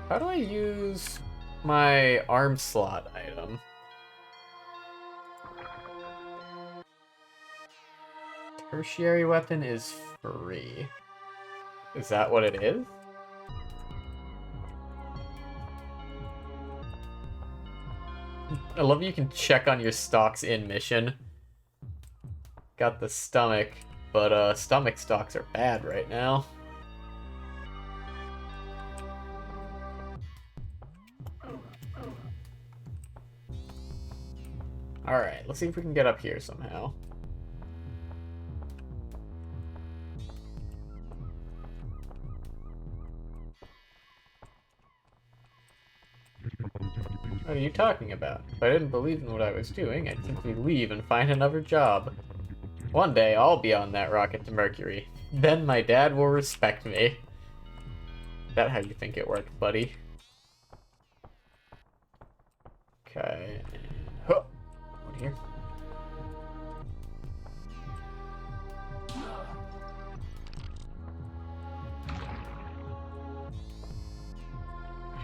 How do I use my arm slot item? Tertiary weapon is free. Is that what it is? I love you can check on your stocks in mission. Got the stomach, but stomach stocks are bad right now. Alright, let's see if we can get up here somehow. What are you talking about? If I didn't believe in what I was doing, I'd simply leave and find another job. One day, I'll be on that rocket to Mercury. Then my dad will respect me. Is that how you think it worked, buddy? Okay. Huh. What here?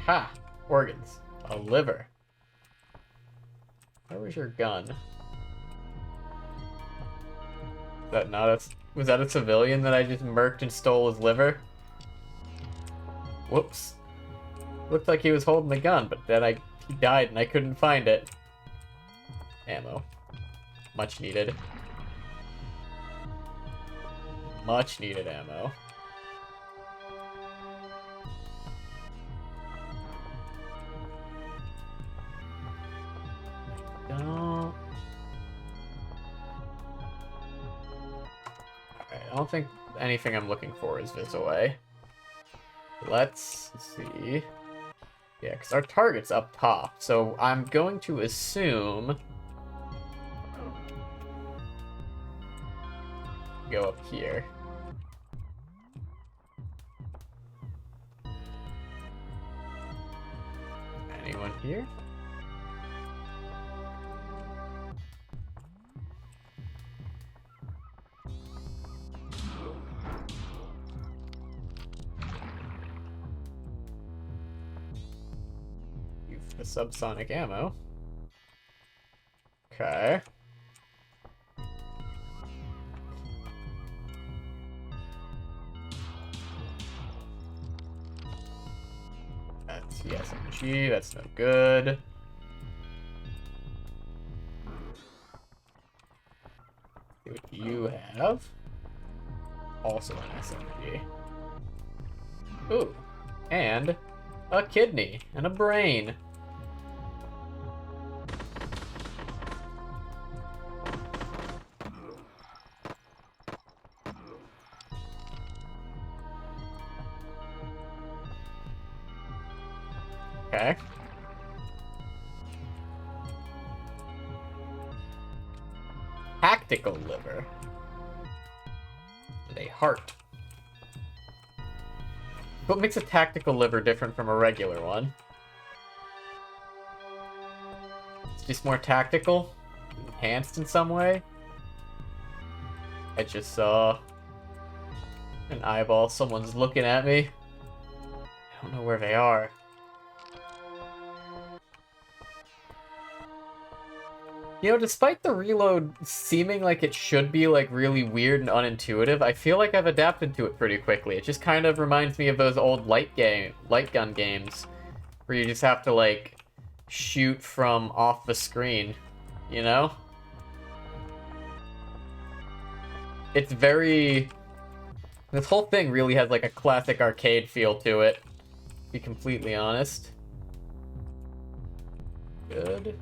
Ha! Organs. A liver. Where was your gun? That not a... Was that a civilian that I just murked and stole his liver? Whoops. Looked like he was holding the gun, but then he died and I couldn't find it. Ammo. Much needed. much needed ammo. Don't. Alright, I don't think anything I'm looking for is this way. Let's see. Yeah, because our target's up top, so I'm going to assume... go up here. Anyone here? Use the subsonic ammo. Okay. That's the SMG, that's no good. See what you have. Also an SMG. Ooh, and a kidney and a brain. Okay. Tactical liver. And a heart. What makes a tactical liver different from a regular one? It's just more tactical? Enhanced in some way? I just saw an eyeball. Someone's looking at me. I don't know where they are. You know, despite the reload seeming like it should be, like, really weird and unintuitive, I feel like I've adapted to it pretty quickly. It just kind of reminds me of those old light gun games, where you just have to, like, shoot from off the screen, you know? It's very... This whole thing really has, like, a classic arcade feel to it, to be completely honest. Good.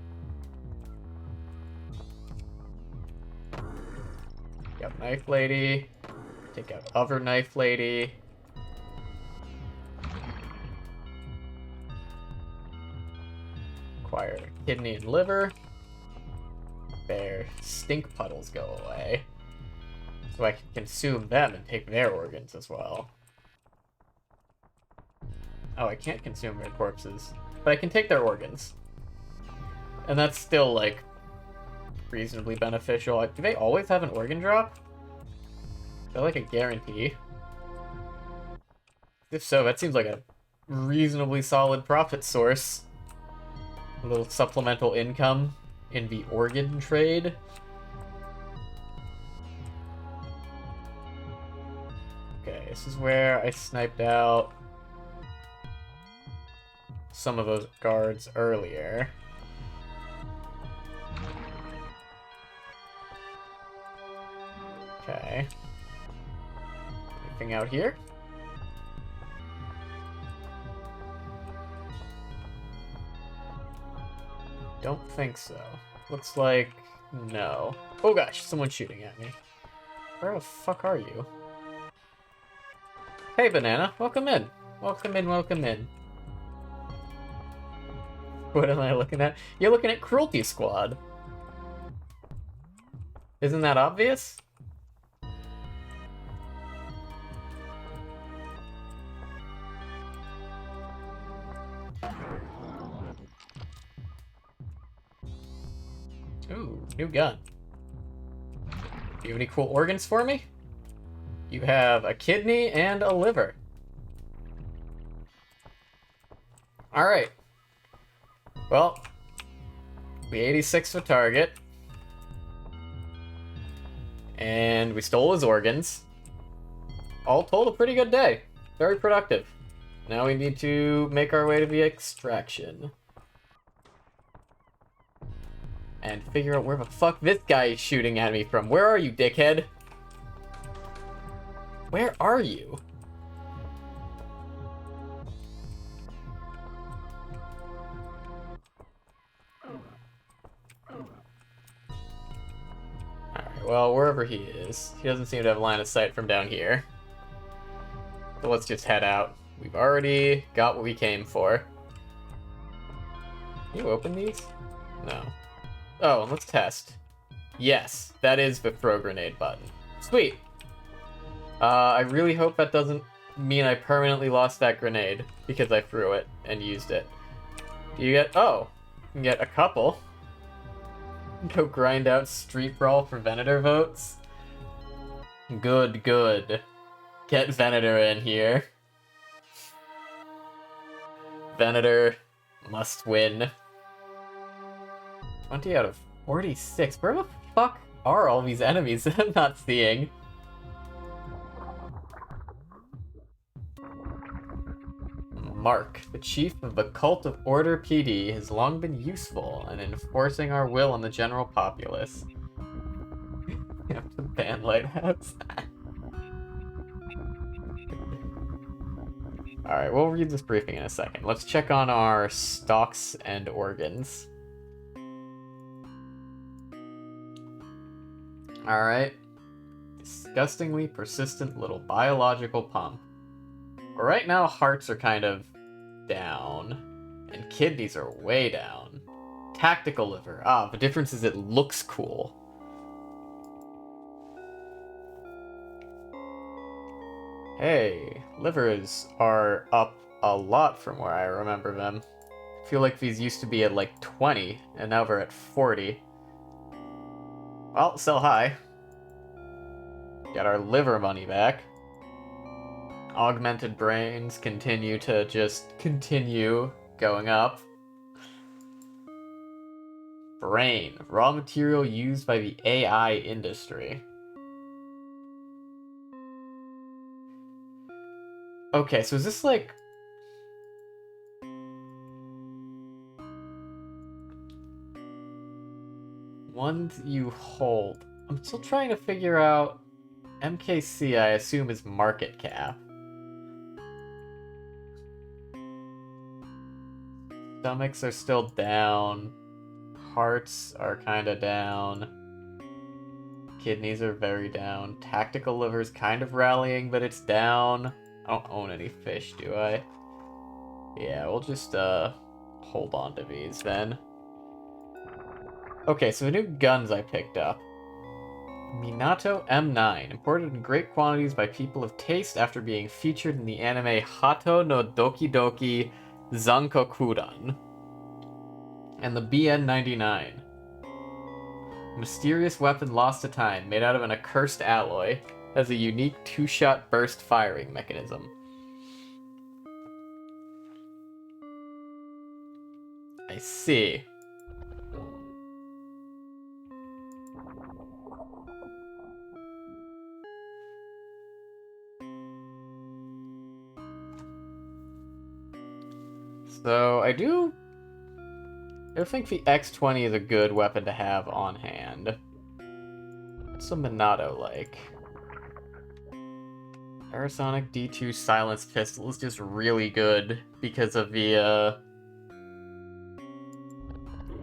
Got knife lady. Take out other knife lady. Acquire kidney and liver. Their stink puddles go away. So I can consume them and take their organs as well. Oh, I can't consume their corpses. But I can take their organs. And that's still, like, reasonably beneficial. Do they always have an organ drop? They're like a guarantee. If so, that seems like a reasonably solid profit source. A little supplemental income in the organ trade. Okay, this is where I sniped out some of those guards earlier. Okay. Anything out here? Don't think so. Looks like no. Oh gosh, someone's shooting at me. Where the fuck are you? Hey, Banana. Welcome in. Welcome in, welcome in. What am I looking at? You're looking at Cruelty Squad. Isn't that obvious? Ooh, new gun. Do you have any cool organs for me? You have a kidney and a liver. Alright. Well, we 86 the target. And we stole his organs. All told, a pretty good day. Very productive. Now we need to make our way to the extraction. And figure out where the fuck this guy is shooting at me from. Where are you, dickhead? Where are you? Alright, well, wherever he is. He doesn't seem to have line of sight from down here. So let's just head out. We've already got what we came for. Can you open these? No. Oh, and let's test. Yes, that is the throw grenade button. Sweet! I really hope that doesn't mean I permanently lost that grenade because I threw it and used it. Do you get... Oh! You can get a couple. Go grind out Street Brawl for Venator votes. Good, good. Get Venator in here. Venator must win. 20 out of 46. Where the fuck are all these enemies that I'm not seeing? Mark, the chief of the Cult of Order PD, has long been useful in enforcing our will on the general populace. You have to ban Lighthouse. Alright, we'll read this briefing in a second. Let's check on our stocks and organs. Alright. Disgustingly persistent little biological pump. But right now, hearts are kind of down, and kidneys are way down. Tactical liver. Ah, the difference is it looks cool. Hey, livers are up a lot from where I remember them. I feel like these used to be at like 20, and now they're at 40. Well, sell high. Got our liver money back. Augmented brains continue to just continue going up. Brain, raw material used by the AI industry. Okay, so is this like... ones you hold. I'm still trying to figure out... MKC, I assume, is market cap. Stomachs are still down. Hearts are kind of down. Kidneys are very down. Tactical liver's kind of rallying, but it's down. I don't own any fish, do I? Yeah, we'll just, hold on to these then. Okay, so the new guns I picked up. Minato M9, imported in great quantities by people of taste after being featured in the anime Hato no Doki Doki Zankokudan. And the BN99. Mysterious weapon lost to time, made out of an accursed alloy, has a unique two-shot burst firing mechanism. I see. So, I think the X20 is a good weapon to have on hand. What's a Minato like? Parasonic D2 silenced pistol is just really good because of the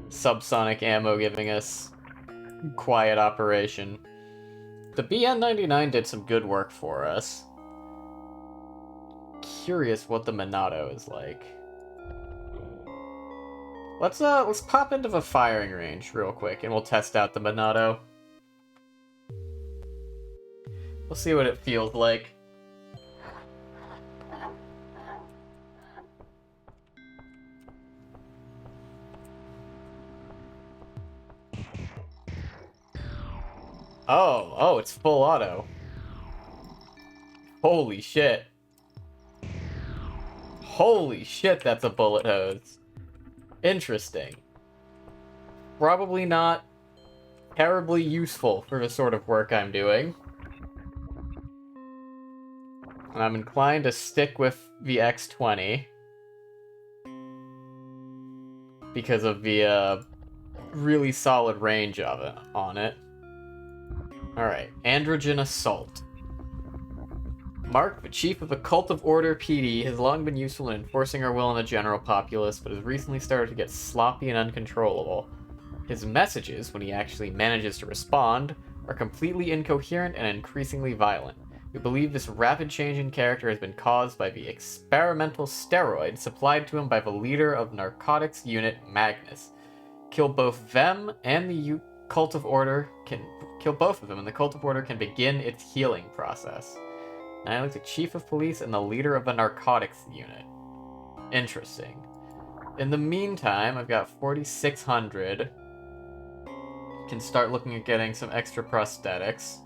subsonic ammo giving us quiet operation. The BN99 did some good work for us. Curious what the Minato is like. Let's pop into the firing range real quick and we'll test out the Minato. We'll see what it feels like. Oh, it's full auto. Holy shit. Holy shit, that's a bullet hose. Interesting. Probably not terribly useful for the sort of work I'm doing. And I'm inclined to stick with the X20 because of the really solid range of it on it. Alright, Androgen Assault. Mark, the chief of the Cult of Order PD, has long been useful in enforcing our will on the general populace, but has recently started to get sloppy and uncontrollable. His messages, when he actually manages to respond, are completely incoherent and increasingly violent. We believe this rapid change in character has been caused by the experimental steroid supplied to him by the leader of narcotics unit, Magnus. Kill both them and the Cult of Order can kill both of them, and the Cult of Order can begin its healing process. Now I look the chief of police and the leader of the narcotics unit. Interesting. In the meantime, I've got 4,600. Can start looking at getting some extra prosthetics.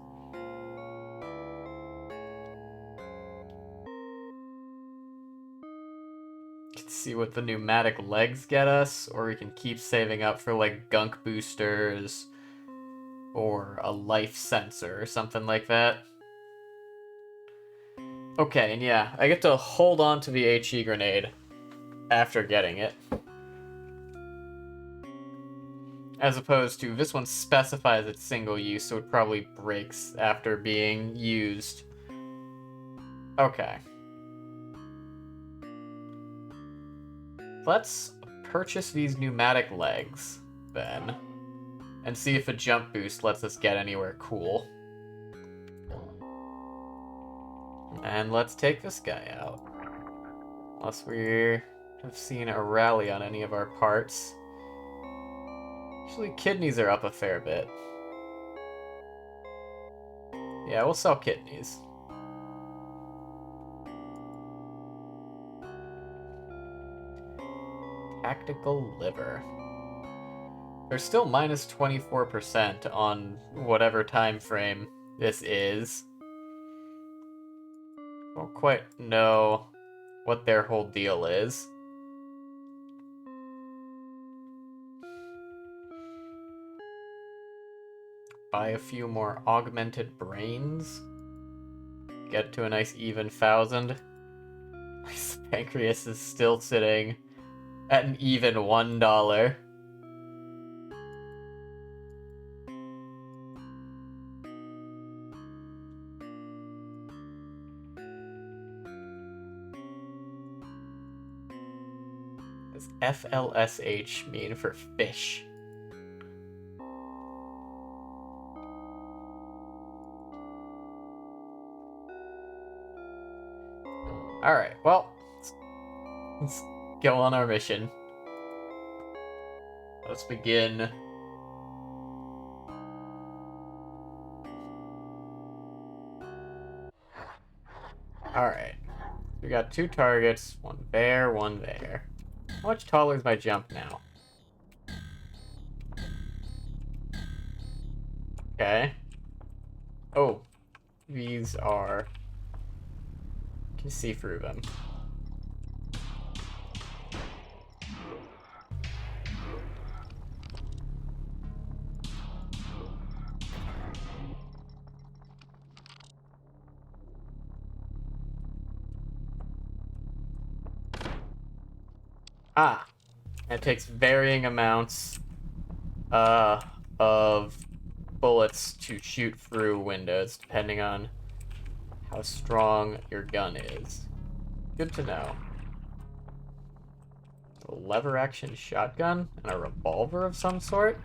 Can see what the pneumatic legs get us, or we can keep saving up for like gunk boosters or a life sensor or something like that. Okay, and yeah, I get to hold on to the HE grenade after getting it. As opposed to, this one specifies it's single use, so it probably breaks after being used. Okay. Let's purchase these pneumatic legs, then, and see if a jump boost lets us get anywhere cool. And let's take this guy out. Unless we have seen a rally on any of our parts. Actually, kidneys are up a fair bit. Yeah, we'll sell kidneys. Tactical liver. They're still minus 24% on whatever time frame this is. Don't quite know what their whole deal is. Buy a few more augmented brains. Get to a nice even 1,000. My pancreas is still sitting at an even $1. What does FLSH mean for fish? Alright, well, let's go on our mission. Let's begin. Alright. We got 2 targets, one there, one there. How much taller is my jump now? Okay. Oh. These are... You can see through them. Ah, and it takes varying amounts of bullets to shoot through windows, depending on how strong your gun is. Good to know. A lever action shotgun and a revolver of some sort?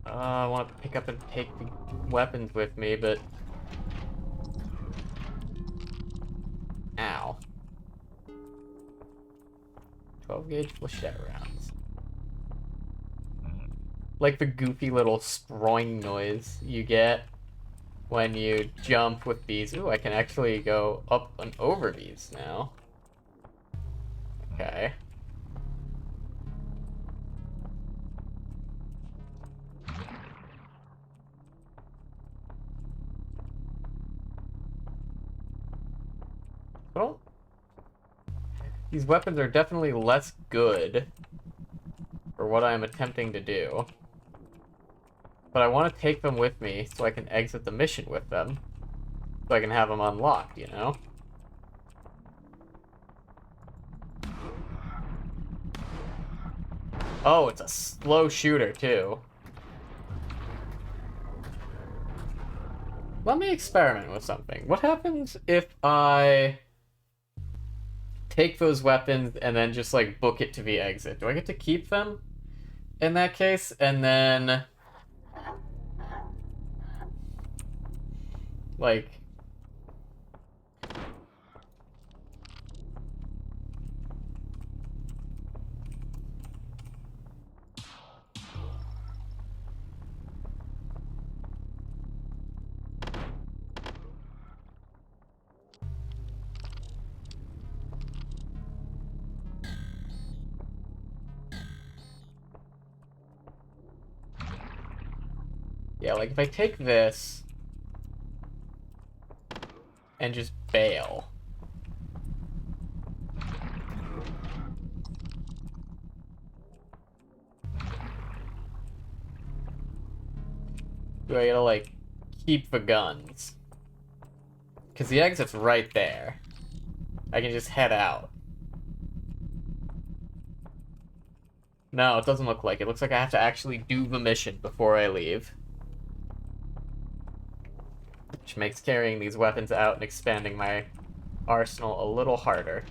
I want to pick up and take the weapons with me, but... Ow. 12-gauge flechette rounds. Like the goofy little sproing noise you get when you jump with these. Ooh, I can actually go up and over these now. Okay. Well, these weapons are definitely less good for what I'm attempting to do. But I want to take them with me so I can exit the mission with them. So I can have them unlocked, you know? Oh, it's a slow shooter, too. Let me experiment with something. What happens if I take those weapons and then just, like, book it to the exit? Do I get to keep them in that case? And then, like... Yeah, like, if I take this and just bail... Do I gotta, like, keep the guns? Because the exit's right there. I can just head out. No, it doesn't look like it. It looks like I have to actually do the mission before I leave. Which makes carrying these weapons out and expanding my arsenal a little harder.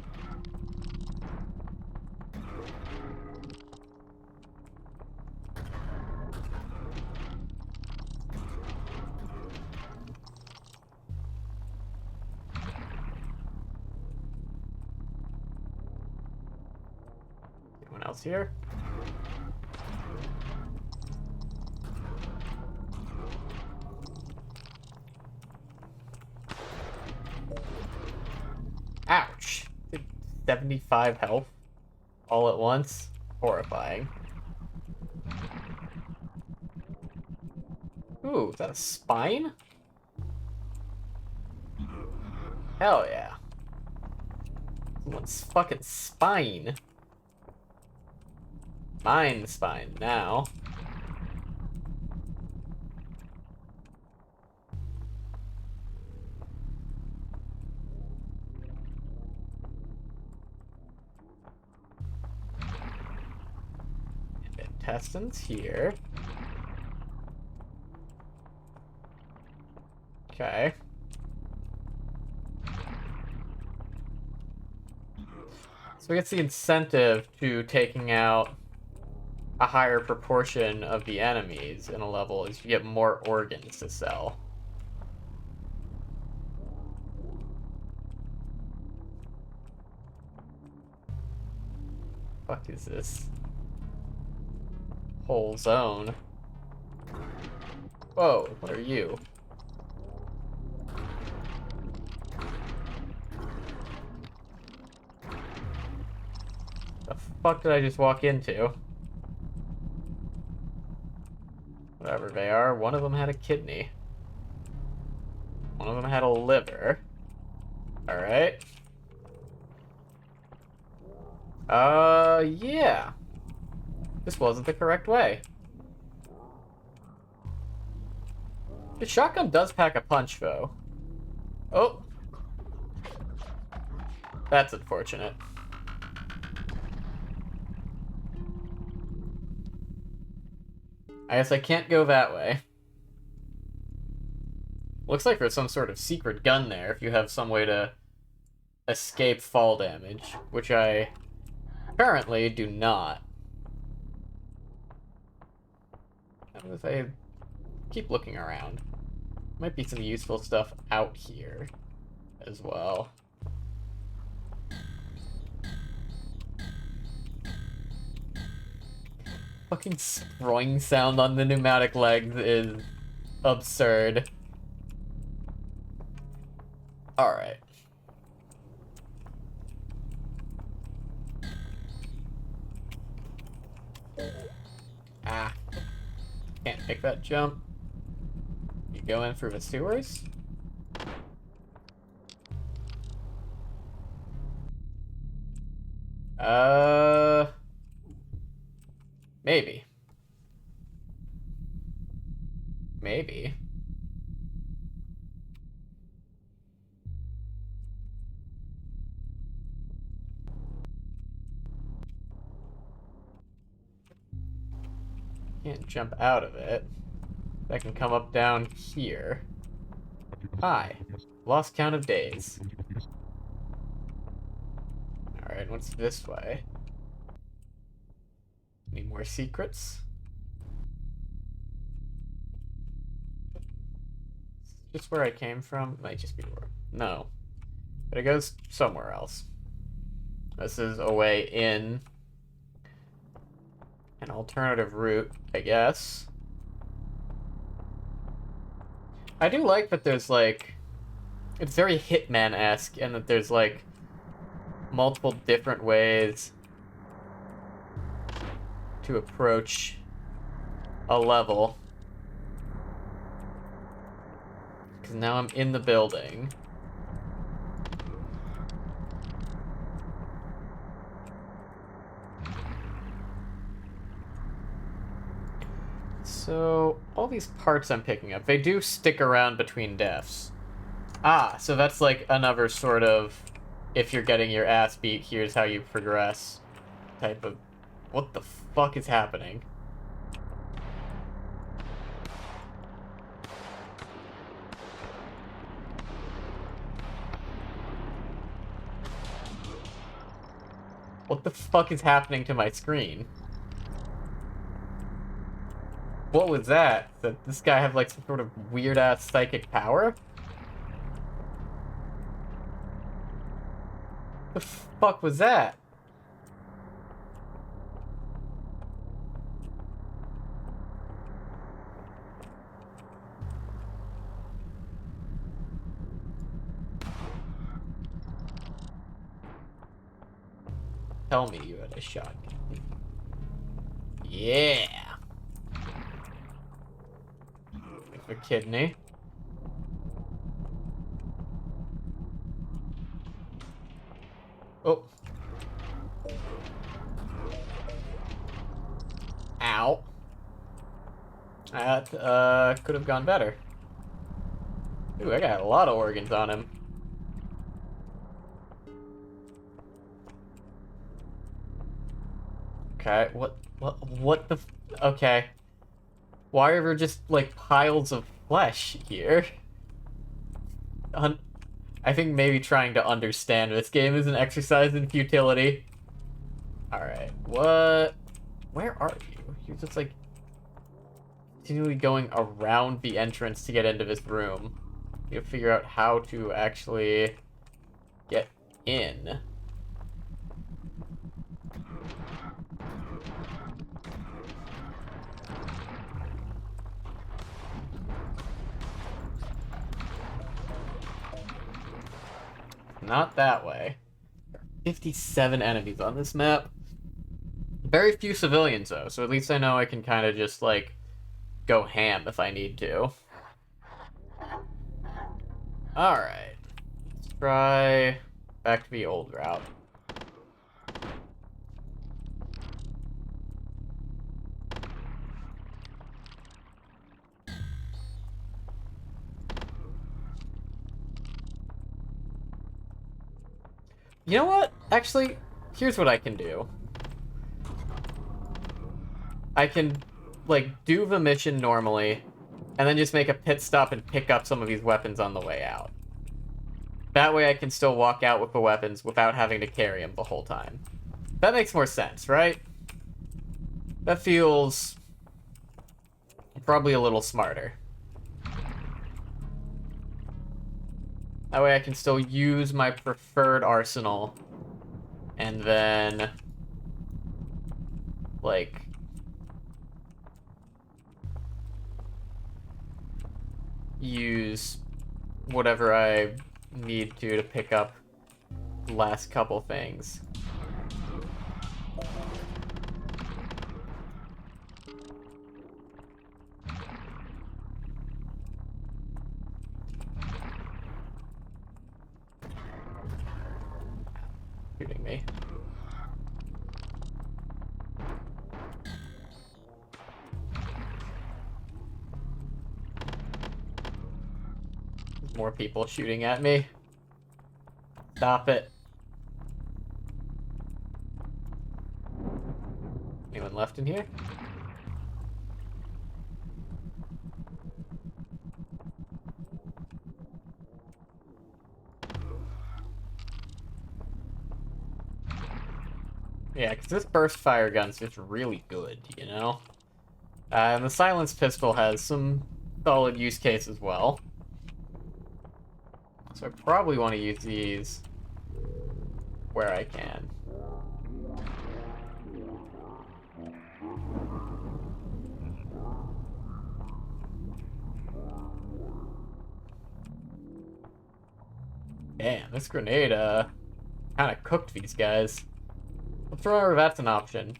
Anyone else here? Ouch! 75 health all at once? Horrifying. Ooh, is that a spine? Hell yeah. Someone's fucking spine. Mine spine now. Intestines here. Okay. So it gets the incentive to taking out a higher proportion of the enemies in a level is you get more organs to sell. Fuck is this? Whole zone. Whoa, what are you? The fuck did I just walk into? Whatever they are, one of them had a kidney. One of them had a liver. Alright. Yeah. This wasn't the correct way. The shotgun does pack a punch, though. Oh. That's unfortunate. I guess I can't go that way. Looks like there's some sort of secret gun there if you have some way to escape fall damage, which I currently do not. And if I keep looking around, might be some useful stuff out here as well. Fucking sproing sound on the pneumatic legs is absurd. Alright. Ah. Can't make that jump. You go in through the sewers? Maybe. Maybe. Can't jump out of it. I can come up down here. Hi. Lost count of days. Alright, what's this way? Any more secrets? Just where I came from? Might just be where... No. But it goes somewhere else. This is a way in. An alternative route, I guess. I do like that there's, like... It's very Hitman-esque, and that there's, like, multiple different ways to approach a level. Because now I'm in the building. So, all these parts I'm picking up, they do stick around between deaths. Ah, so that's like another sort of, if you're getting your ass beat, here's how you progress type of... What the fuck is happening? What the fuck is happening to my screen? What was that? Did this guy have like some sort of weird-ass psychic power? The fuck was that? Tell me you had a shotgun. Yeah! A kidney. Oh. Ow. That, could have gone better. Ooh, I got a lot of organs on him. Okay, what the... Okay. Why are there just, like, piles of flesh here? I think maybe trying to understand this game is an exercise in futility. Alright, what... Where are you? You're just, like, continually going around the entrance to get into this room. You have to figure out how to actually get in. Not that way. 57 enemies on this map. Very few civilians, though, so at least I know I can kind of just, like, go ham if I need to. Alright. Let's try back to the old route. You know what? Actually, here's what I can do. I can, like, do the mission normally, and then just make a pit stop and pick up some of these weapons on the way out. That way I can still walk out with the weapons without having to carry them the whole time. That makes more sense, right? That feels probably a little smarter. That way I can still use my preferred arsenal, and then, like, use whatever I need to pick up the last couple things. Shooting me. There's more people shooting at me. Stop it. Anyone left in here? Yeah, because this burst fire gun's just really good, you know? And the silenced pistol has some solid use case as well. So I probably want to use these where I can. Damn, this grenade, kind of cooked these guys. Let's remember that's an option.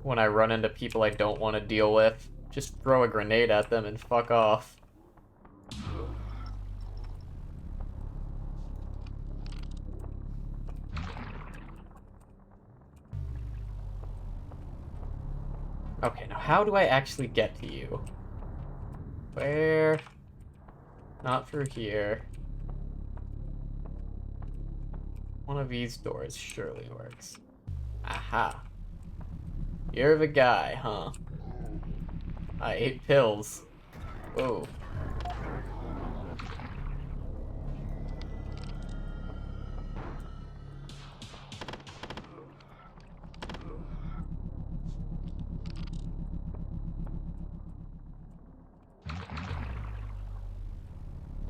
When I run into people I don't want to deal with, just throw a grenade at them and fuck off. Okay, now how do I actually get to you? Where? Not through here. One of these doors surely works. Aha. You're the guy, huh? I ate pills. Whoa.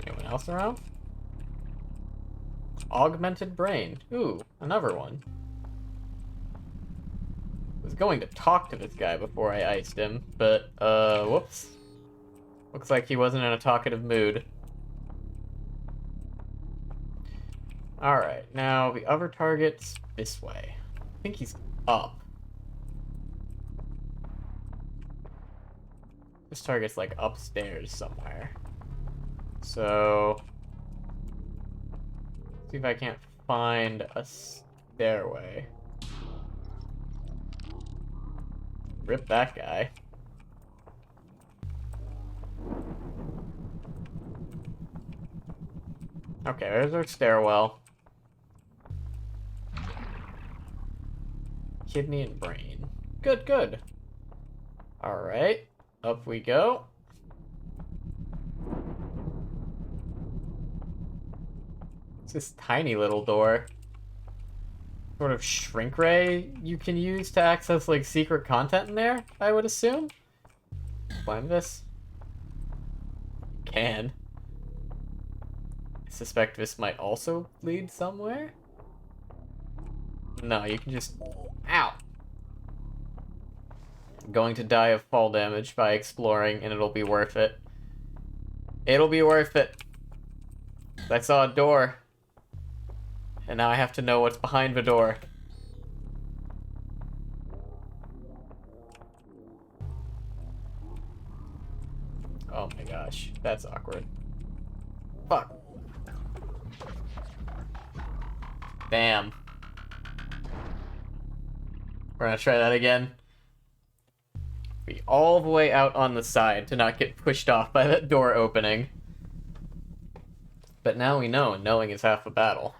Anyone else around? Augmented brain. Ooh, another one. Was going to talk to this guy before I iced him, but, whoops. Looks like he wasn't in a talkative mood. Alright, now the other target's this way. I think he's up. This target's, like, upstairs somewhere. So... see if I can't find a stairway. Rip that guy. Okay, there's our stairwell. Kidney and brain. Good, good. Alright, up we go. It's this tiny little door. Sort of shrink ray you can use to access, like, secret content in there, I would assume. Climb this. Can. I suspect this might also lead somewhere. No, you can just... Ow! I'm going to die of fall damage by exploring, and it'll be worth it. It'll be worth it. I saw a door. And now I have to know what's behind the door. Oh my gosh, that's awkward. Fuck. Damn. We're gonna try that again. Be all the way out on the side to not get pushed off by that door opening. But now we know, and knowing is half the battle.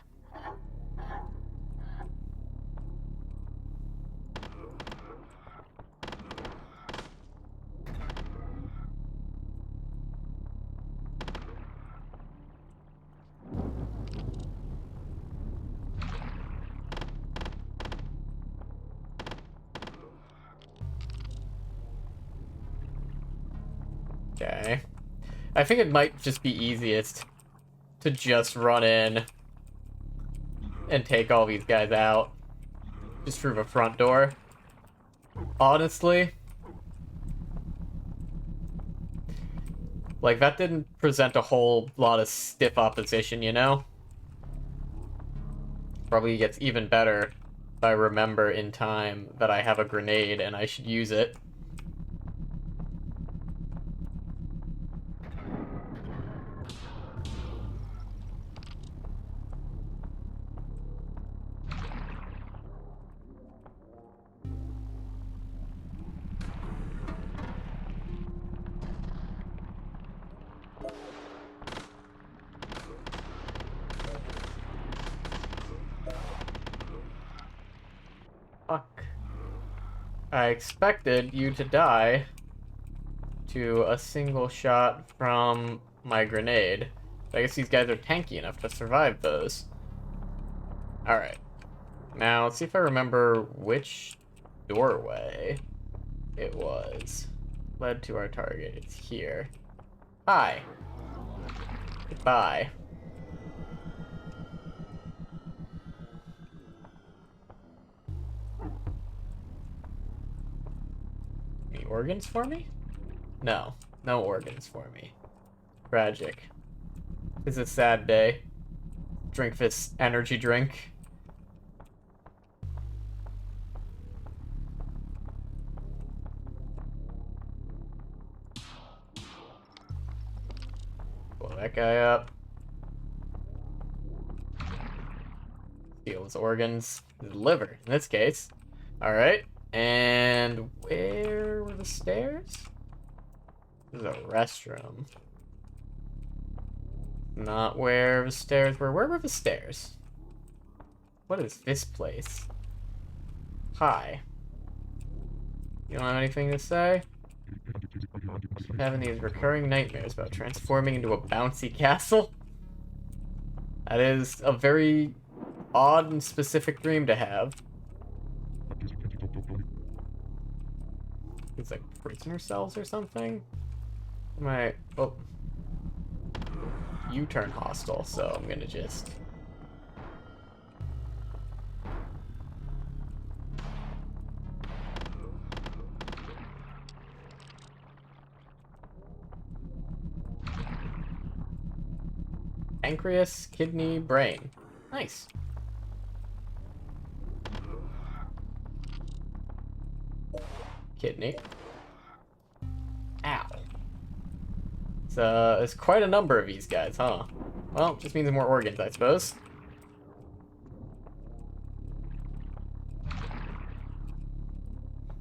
Okay. I think it might just be easiest to just run in and take all these guys out. Just through the front door. Honestly. Like, that didn't present a whole lot of stiff opposition, you know? Probably gets even better if I remember in time that I have a grenade and I should use it. Fuck. I expected you to die to a single shot from my grenade. I guess these guys are tanky enough to survive those. Alright. Now, let's see if I remember which doorway it was. Led to our target. It's here. Hi. Goodbye. Any organs for me? No. No organs for me. Tragic. It's a sad day. Drink this energy drink. Blow that guy up. Steal his organs. His liver, in this case. Alright. And where were the stairs? This is a restroom. Not where the stairs were. Where were the stairs? What is this place? Hi. You don't have anything to say? I'm having these recurring nightmares about transforming into a bouncy castle. That is a very odd and specific dream to have. It's like prisoner cells or something? Oh. You turn hostile, so I'm gonna just... Pancreas, kidney, brain. Nice. Kidney. Ow. There's quite a number of these guys, huh? Well, just means more organs, I suppose.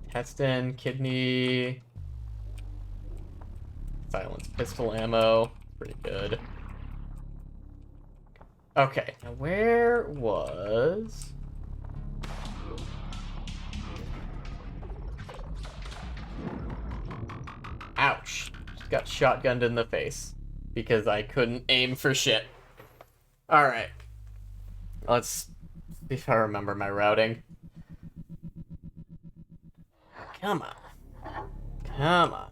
Intestine, kidney... Silence pistol ammo. Pretty good. Okay, now where was... Ouch. Just got shotgunned in the face. Because I couldn't aim for shit. Alright. Let's see if I remember my routing. Come on. Come on.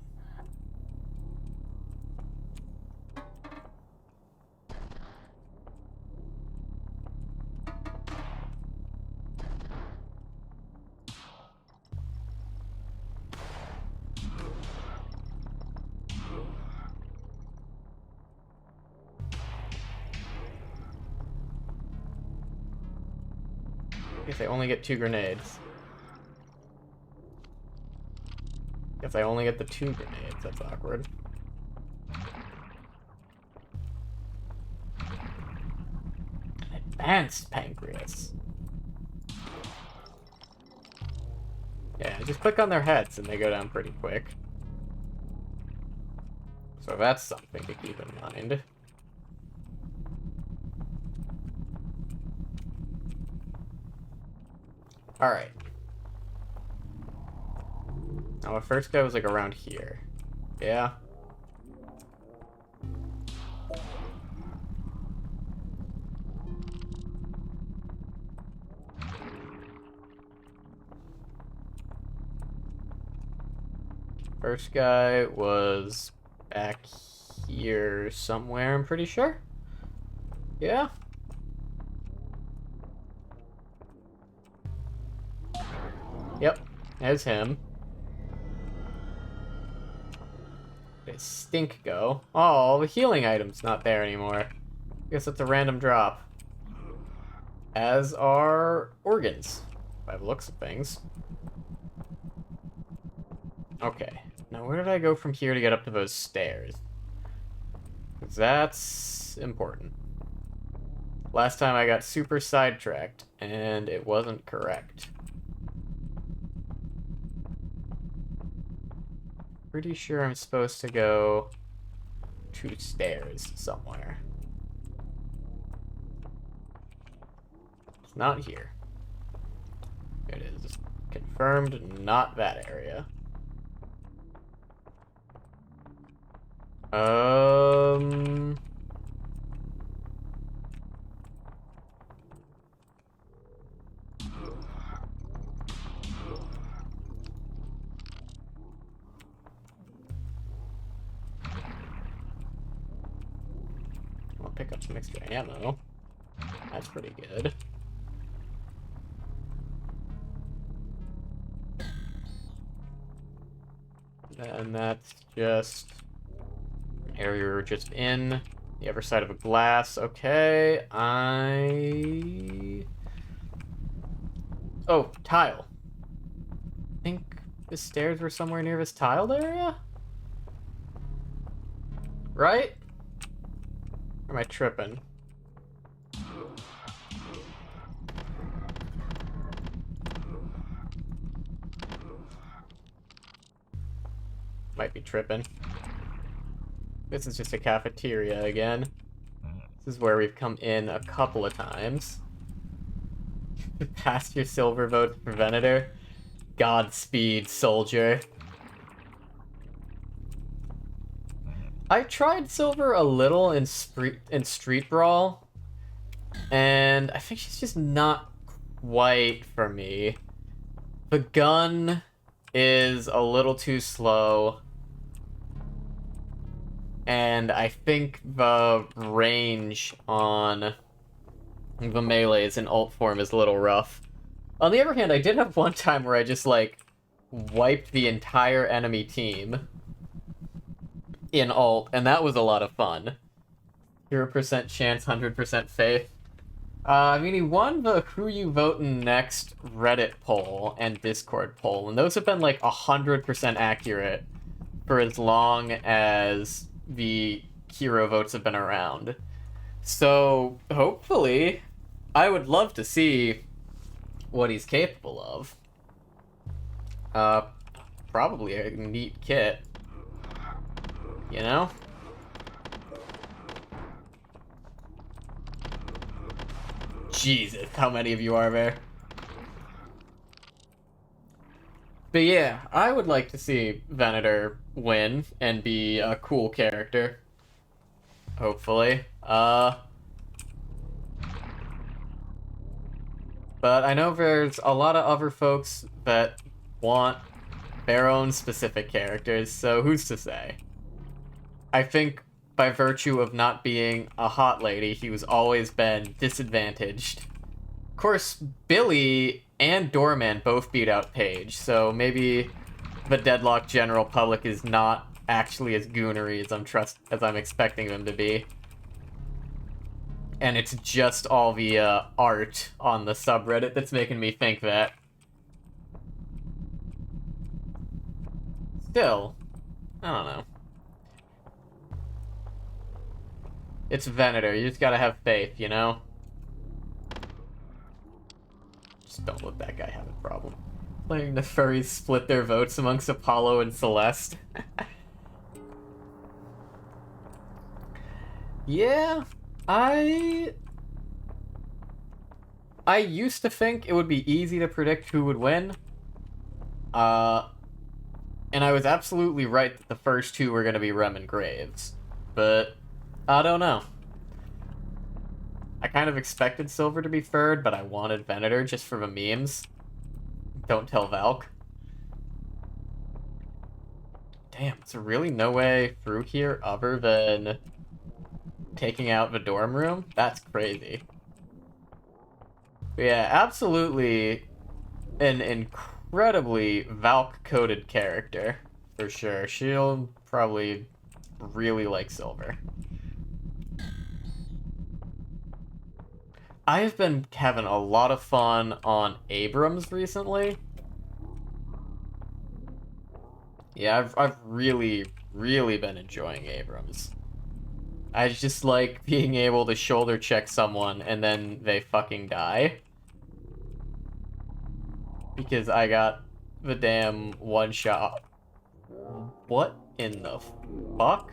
Guess I only get 2 grenades. Guess I only get the 2 grenades. That's awkward. Advanced pancreas. Yeah, just click on their heads and they go down pretty quick. So that's something to keep in mind. Alright. Now, the first guy was, like, around here. Yeah? First guy was back here somewhere, I'm pretty sure. Yeah? Yep, there's him. Where'd his stink go? Oh, the healing item's not there anymore. Guess it's a random drop. As are organs, by the looks of things. Okay, now where did I go from here to get up to those stairs? 'Cause that's important. Last time I got super sidetracked, and it wasn't correct. Pretty sure I'm supposed to go to stairs somewhere. It's not here. It is confirmed, not that area. pick up some extra ammo. That's pretty good. And that's just an area we're just in. The other side of a glass. Okay, Oh, tile. I think the stairs were somewhere near this tiled area? Right? Or am I tripping? Might be tripping. This is just a cafeteria again. This is where we've come in a couple of times. Pass your silver vote for Venator. Godspeed, soldier. I tried silver a little in Street Brawl, and I think she's just not quite for me. The gun is a little too slow, and I think the range on the melees in ult form is a little rough. On the other hand, I did have one time where I just, like, wiped the entire enemy team in ult, and that was a lot of fun. 0% chance, 100% faith. I mean, he won the Who You Votin' Next Reddit poll and Discord poll, and those have been, like, 100% accurate for as long as the hero votes have been around. So, hopefully, I would love to see what he's capable of. Probably a neat kit. You know? Jesus, how many of you are there? But yeah, I would like to see Venator win and be a cool character. Hopefully. But I know there's a lot of other folks that want their own specific characters, so who's to say? I think by virtue of not being a hot lady, he was always been disadvantaged. Of course, Billy and Doorman both beat out Paige, so maybe the Deadlock general public is not actually as goonery as I'm expecting them to be. And it's just all the art on the subreddit that's making me think that. Still, I don't know. It's Venator, you just gotta have faith, you know? Just don't let that guy have a problem. Letting the furries split their votes amongst Apollo and Celeste. Yeah, I used to think it would be easy to predict who would win. And I was absolutely right that the first two were going to be Rem and Graves. But I don't know. I kind of expected Silver to be third, but I wanted Venator just for the memes. Don't tell Valk. Damn, is there really no way through here other than taking out the dorm room? That's crazy. But yeah, absolutely an incredibly Valk-coded character, for sure. She'll probably really like Silver. I've been having a lot of fun on Abrams recently. Yeah, I've really, really been enjoying Abrams. I just like being able to shoulder check someone and then they fucking die. Because I got the damn one shot. What in the fuck?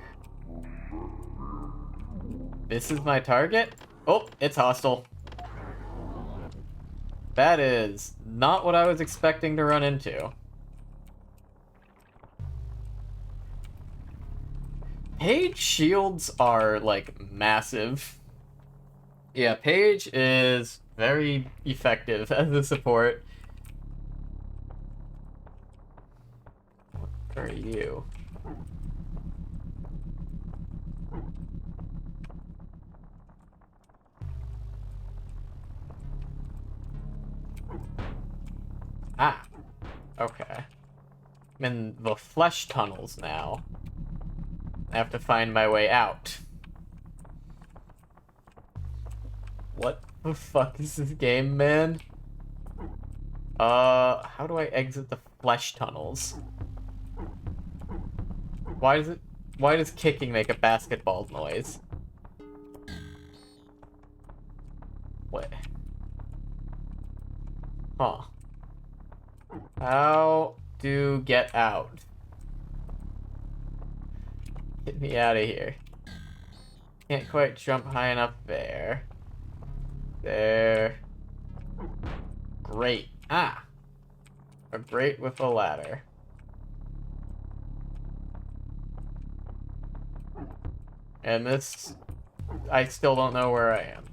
This is my target? Oh, it's hostile. That is not what I was expecting to run into. Paige shields are, like, massive. Yeah, Paige is very effective as a support. What are you? Ah, okay. I'm in the flesh tunnels now. I have to find my way out. What the fuck is this game, man? How do I exit the flesh tunnels? Why does kicking make a basketball noise? What? Huh. How to get out? Get me out of here. Can't quite jump high enough there. There. Great. Ah! A grate with a ladder. And this... I still don't know where I am.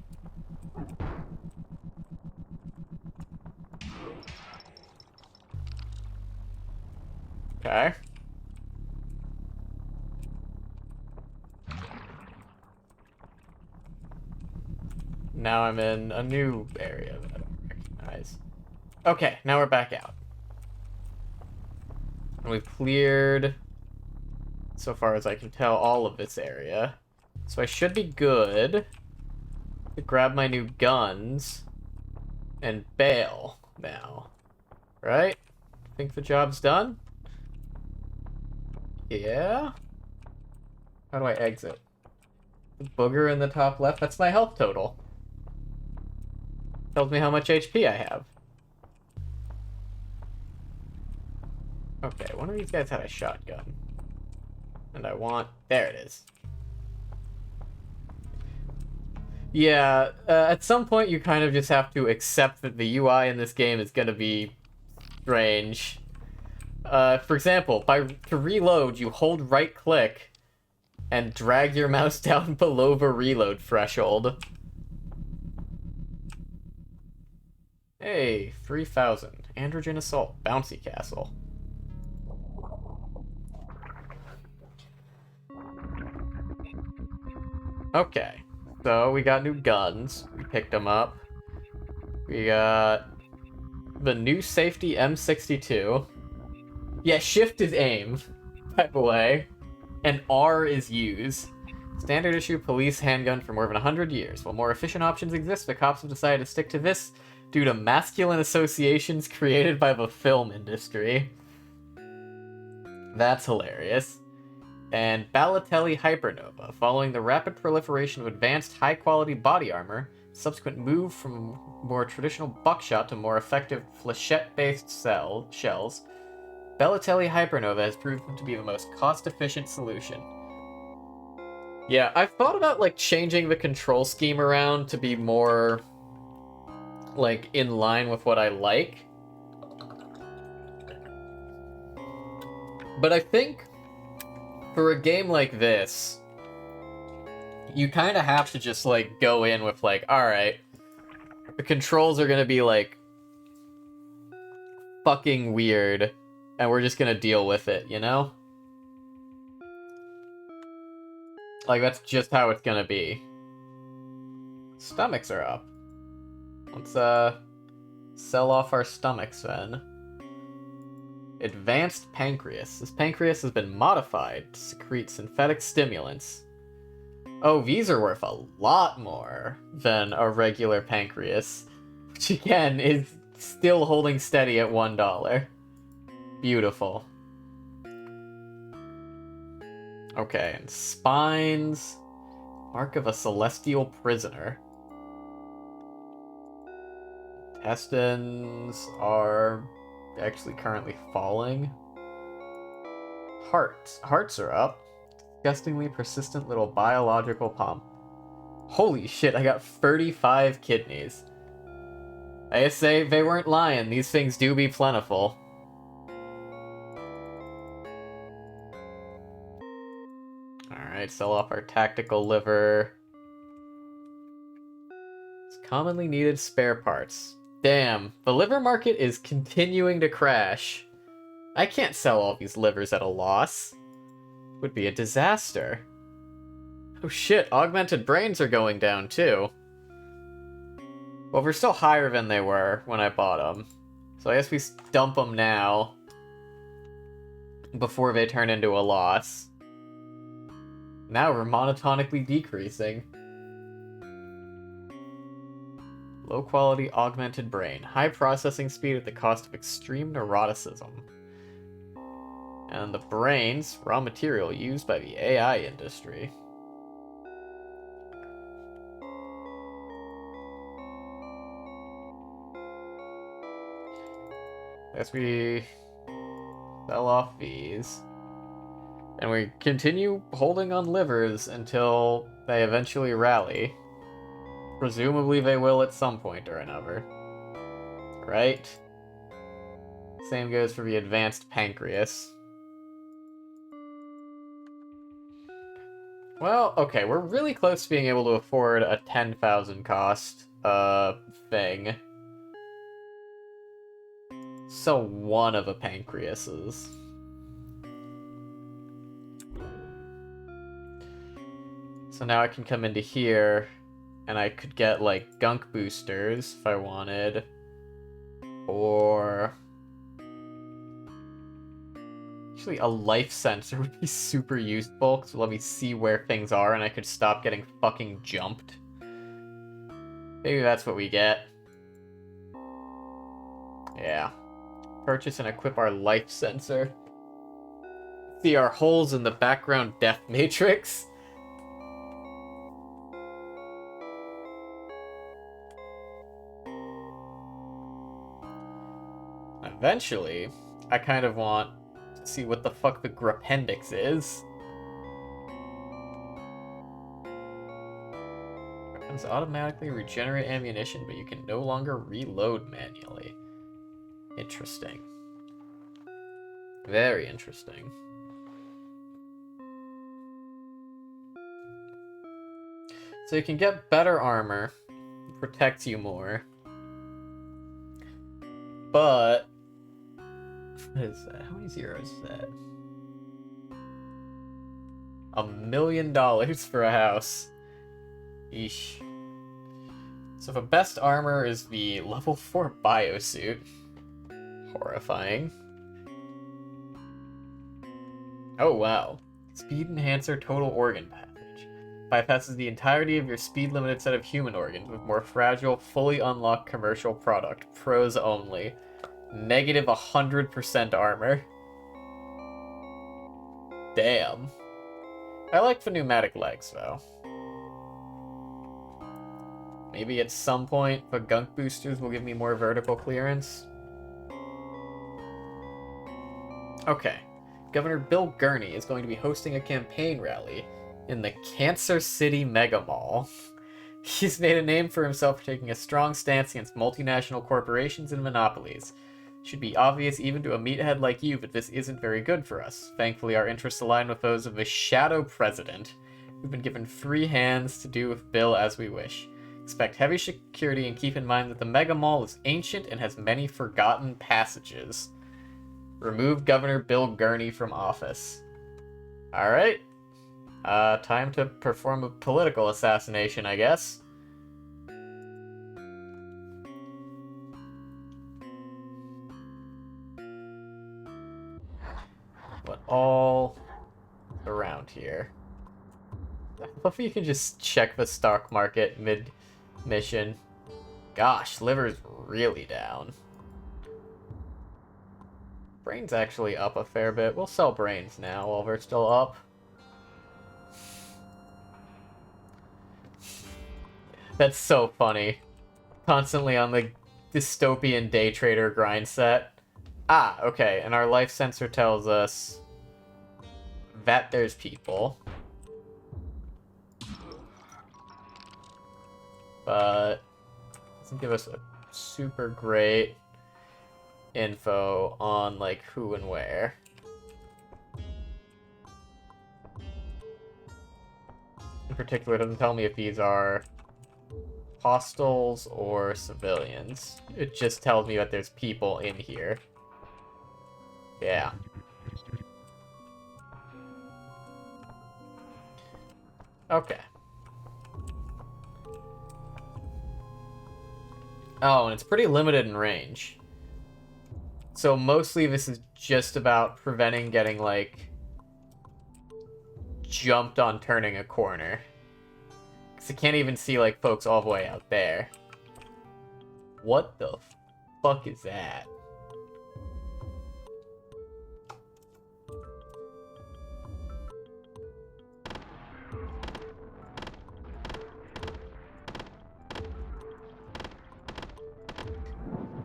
Okay. Now I'm in a new area that I don't recognize. Okay, now we're back out. And we've cleared, so far as I can tell, all of this area. So I should be good to grab my new guns and bail now. Right? Think the job's done? Yeah? How do I exit? The booger in the top left? That's my health total. Tells me how much HP I have. Okay, one of these guys had a shotgun. And I want... There it is. Yeah, at some point you kind of just have to accept that the UI in this game is gonna be strange. For example, to reload, you hold right-click and drag your mouse down below the reload threshold. Hey, 3000. Androgen Assault. Bouncy Castle. Okay, so we got new guns. We picked them up. We got the new safety M62. Yeah, shift is aim, by the way. And R is use. Standard issue police handgun for more than 100 years. While more efficient options exist, the cops have decided to stick to this due to masculine associations created by the film industry. That's hilarious. And Balotelli Hypernova. Following the rapid proliferation of advanced high-quality body armor, subsequent move from more traditional buckshot to more effective flechette-based shells, Balotelli Hypernova has proven to be the most cost-efficient solution. Yeah, I've thought about, like, changing the control scheme around to be more, like, in line with what I like. But I think for a game like this, you kind of have to just, like, go in with, like, alright, the controls are gonna be, like, fucking weird, and we're just gonna deal with it, you know? Like, that's just how it's gonna be. Stomachs are up. Let's, sell off our stomachs, then. Advanced pancreas. This pancreas has been modified to secrete synthetic stimulants. Oh, these are worth a lot more than a regular pancreas, which again is still holding steady at $1. Beautiful. Okay, and spines. Mark of a celestial prisoner. Intestines are actually currently falling. Hearts. Hearts are up. Disgustingly persistent little biological pump. Holy shit, I got 35 kidneys. I say they weren't lying. These things do be plentiful. Alright, sell off our tactical liver. It's commonly needed spare parts. Damn, the liver market is continuing to crash. I can't sell all these livers at a loss. Would be a disaster. Oh shit, augmented brains are going down too. Well, we're still higher than they were when I bought them. So I guess we dump them now before they turn into a loss. Now we're monotonically decreasing. Low quality augmented brain. High processing speed at the cost of extreme neuroticism. And the brains, raw material used by the AI industry. Guess we sell off these. And we continue holding on livers until they eventually rally. Presumably they will at some point or another. Right? Same goes for the advanced pancreas. Well, okay, we're really close to being able to afford a 10,000 cost thing. So one of the pancreases. So now I can come into here, and I could get, like, gunk boosters if I wanted. Or... Actually, a life sensor would be super useful, because let me see where things are, and I could stop getting fucking jumped. Maybe that's what we get. Yeah. Purchase and equip our life sensor. See our holes in the background depth matrix. Eventually, I kind of want to see what the fuck the Grappendix is. Weapons automatically regenerate ammunition, but you can no longer reload manually. Interesting. Very interesting. So you can get better armor, protects you more. But what is that? How many zeros is that? $1 million for a house. Eesh. So the best armor is the level 4 biosuit. Horrifying. Oh wow. Speed enhancer total organ package. Bypasses the entirety of your speed limited set of human organs with more fragile, fully unlocked commercial product. Pros only. Negative 100% armor. Damn. I like the pneumatic legs, though. Maybe at some point, the gunk boosters will give me more vertical clearance. Okay. Governor Bill Gurney is going to be hosting a campaign rally in the Cancer City Mega Mall. He's made a name for himself for taking a strong stance against multinational corporations and monopolies. Should be obvious even to a meathead like you that this isn't very good for us. Thankfully, our interests align with those of the Shadow President. We've been given free hands to do with Bill as we wish. Expect heavy security and keep in mind that the Mega Mall is ancient and has many forgotten passages. Remove Governor Bill Gurney from office. Alright. Time to perform a political assassination, I guess. But all around here. Hopefully you can just check the stock market mid-mission. Gosh, liver's really down. Brain's actually up a fair bit. We'll sell brains now while they're still up. That's so funny. Constantly on the dystopian day trader grind set. Ah, okay, and our life sensor tells us that there's people. But doesn't give us a super great info on like who and where. In particular, it doesn't tell me if these are hostiles or civilians. It just tells me that there's people in here. Yeah. Okay. Oh, and it's pretty limited in range. So mostly this is just about preventing getting, like, jumped on turning a corner. Because I can't even see, like, folks all the way out there. What the fuck is that?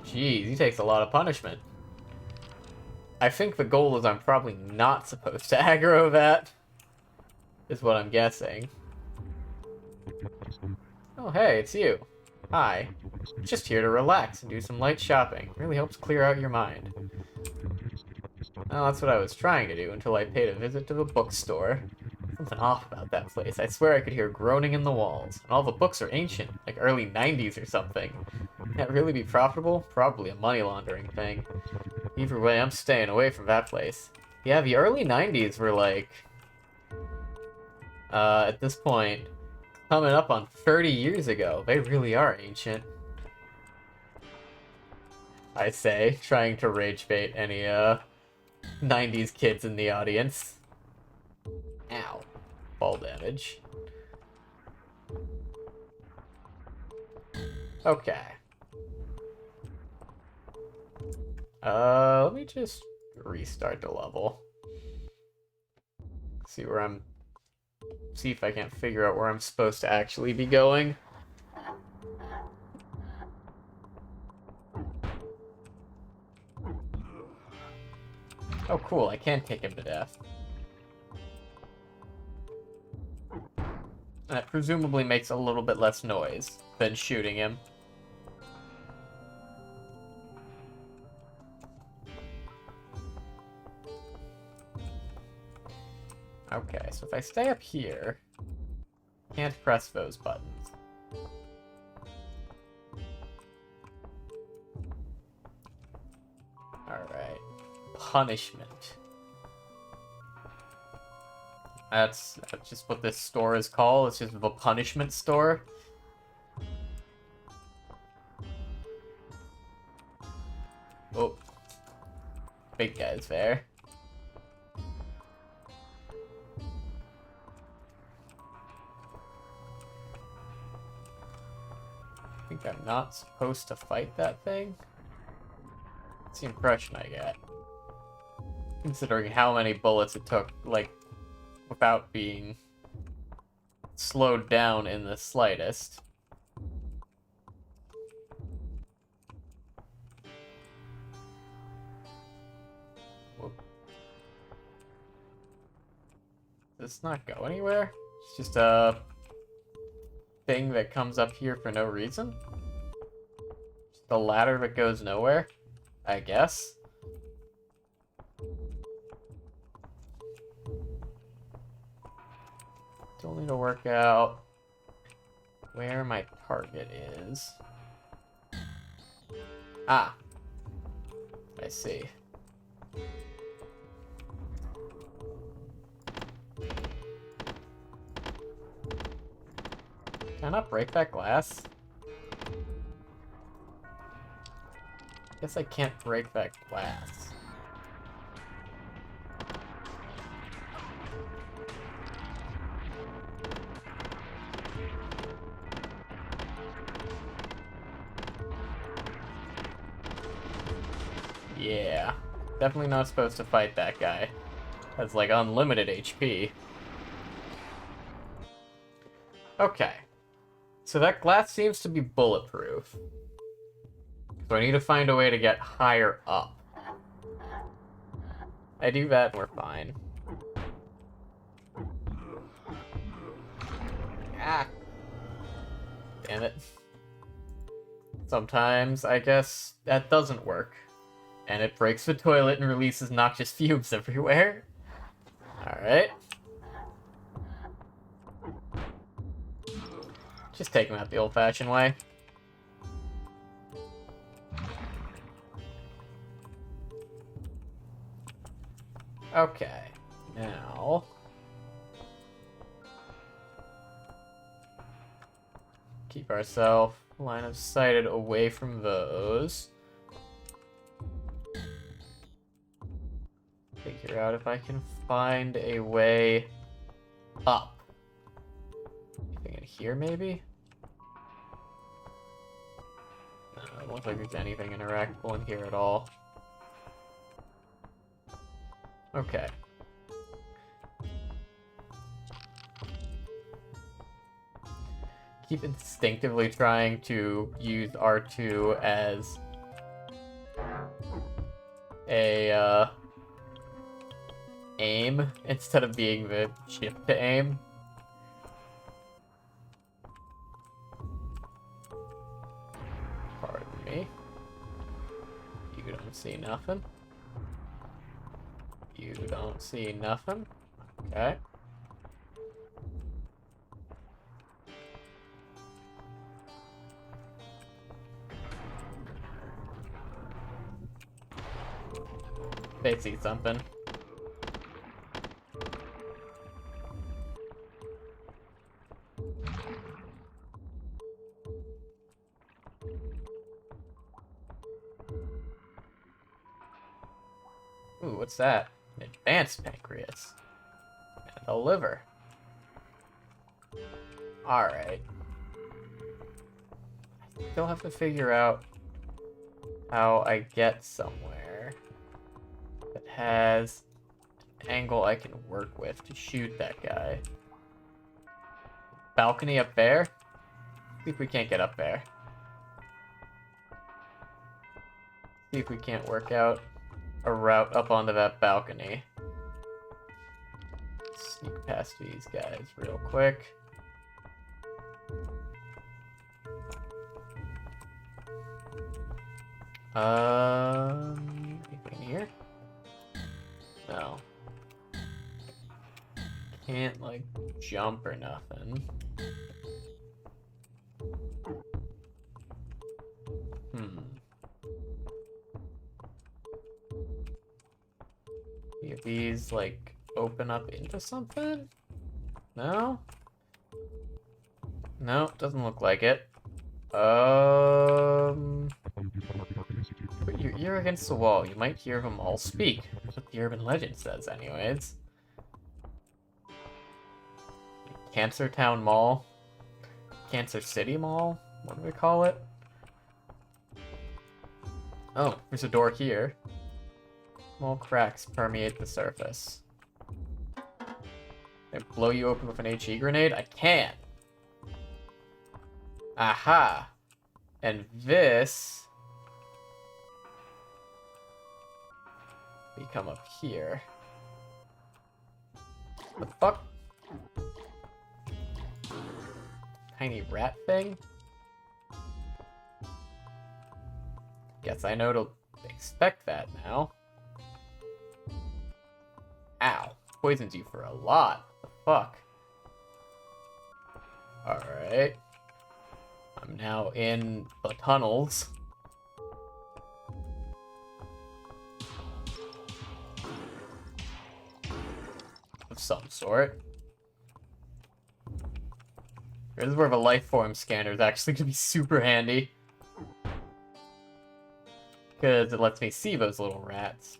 Jeez, he takes a lot of punishment. I think the goal is I'm probably not supposed to aggro that. Is what I'm guessing. Oh, hey, it's you. Hi. Just here to relax and do some light shopping. Really helps clear out your mind. Well, that's what I was trying to do until I paid a visit to the bookstore. Something off about that place. I swear I could hear groaning in the walls. And all the books are ancient, like early 90s or something. Can that really be profitable? Probably a money laundering thing. Either way, I'm staying away from that place. Yeah, the early 90s were like... at this point, coming up on 30 years ago. They really are ancient. I say, trying to rage bait any, 90s kids in the audience. Ow. Fall damage. Okay. Let me just restart the level. See where I'm... See if I can't figure out where I'm supposed to actually be going. Oh, cool. I can kick him to death. That presumably makes a little bit less noise than shooting him. Okay, so if I stay up here, can't press those buttons. Alright. Punishment. That's just what this store is called. It's just the punishment store. Oh. Big guy's there. I think I'm not supposed to fight that thing. That's the impression I get. Considering how many bullets it took, like, without being slowed down in the slightest. Whoop. Does this not go anywhere? It's just a thing that comes up here for no reason? Just a ladder that goes nowhere, I guess. Still need to work out where my target is. Ah, I see. Can I not break that glass? Guess I can't break that glass. Yeah, definitely not supposed to fight that guy. That's like unlimited HP. Okay. So that glass seems to be bulletproof. So I need to find a way to get higher up. I do that and we're fine. Ah. Damn it. Sometimes, I guess, that doesn't work. And it breaks the toilet and releases noxious fumes everywhere. Alright. Just take him out the old-fashioned way. Okay. Now... keep ourselves line of sighted away from those. figure out if I can find a way up. Anything in here, maybe? No, it don't look like there's anything interactable in here at all. Okay. Keep instinctively trying to use R2 as a aim instead of being the shift to aim. Pardon me. You don't see nothing. You don't see nothing. Okay. They see something. Ooh, what's that? An advanced pancreas. And a liver. Alright. I still have to figure out how I get somewhere that has an angle I can work with to shoot that guy. Balcony up there? See if we can't get up there. See if we can't work out a route up onto that balcony. Sneak past these guys real quick. Anything here? No. Can't, like, jump or nothing. Do these, like, open up into something? No? No, doesn't look like it. Put your ear against the wall. You might hear them all speak. That's what the urban legend says, anyways. Cancer Town Mall? Cancer City Mall? What do we call it? Oh, there's a door here. Small cracks permeate the surface. Can I blow you open with an HE grenade? I can! Aha! And this... we come up here. What the fuck? Tiny rat thing? Guess I know to expect that now. Ow. Poisons you for a lot. What the fuck? Alright. I'm now in the tunnels. Of some sort. This is where the life form scanner is actually going to be super handy. Because it lets me see those little rats.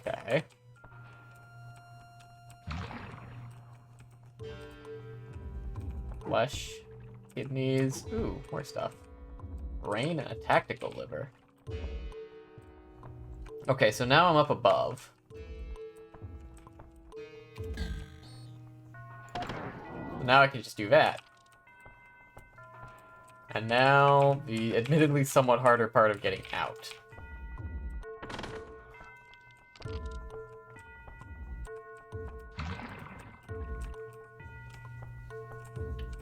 Okay. Flesh, kidneys, ooh, more stuff. Brain and a tactical liver. Okay, so now I'm up above. Now I can just do that. And now the admittedly somewhat harder part of getting out.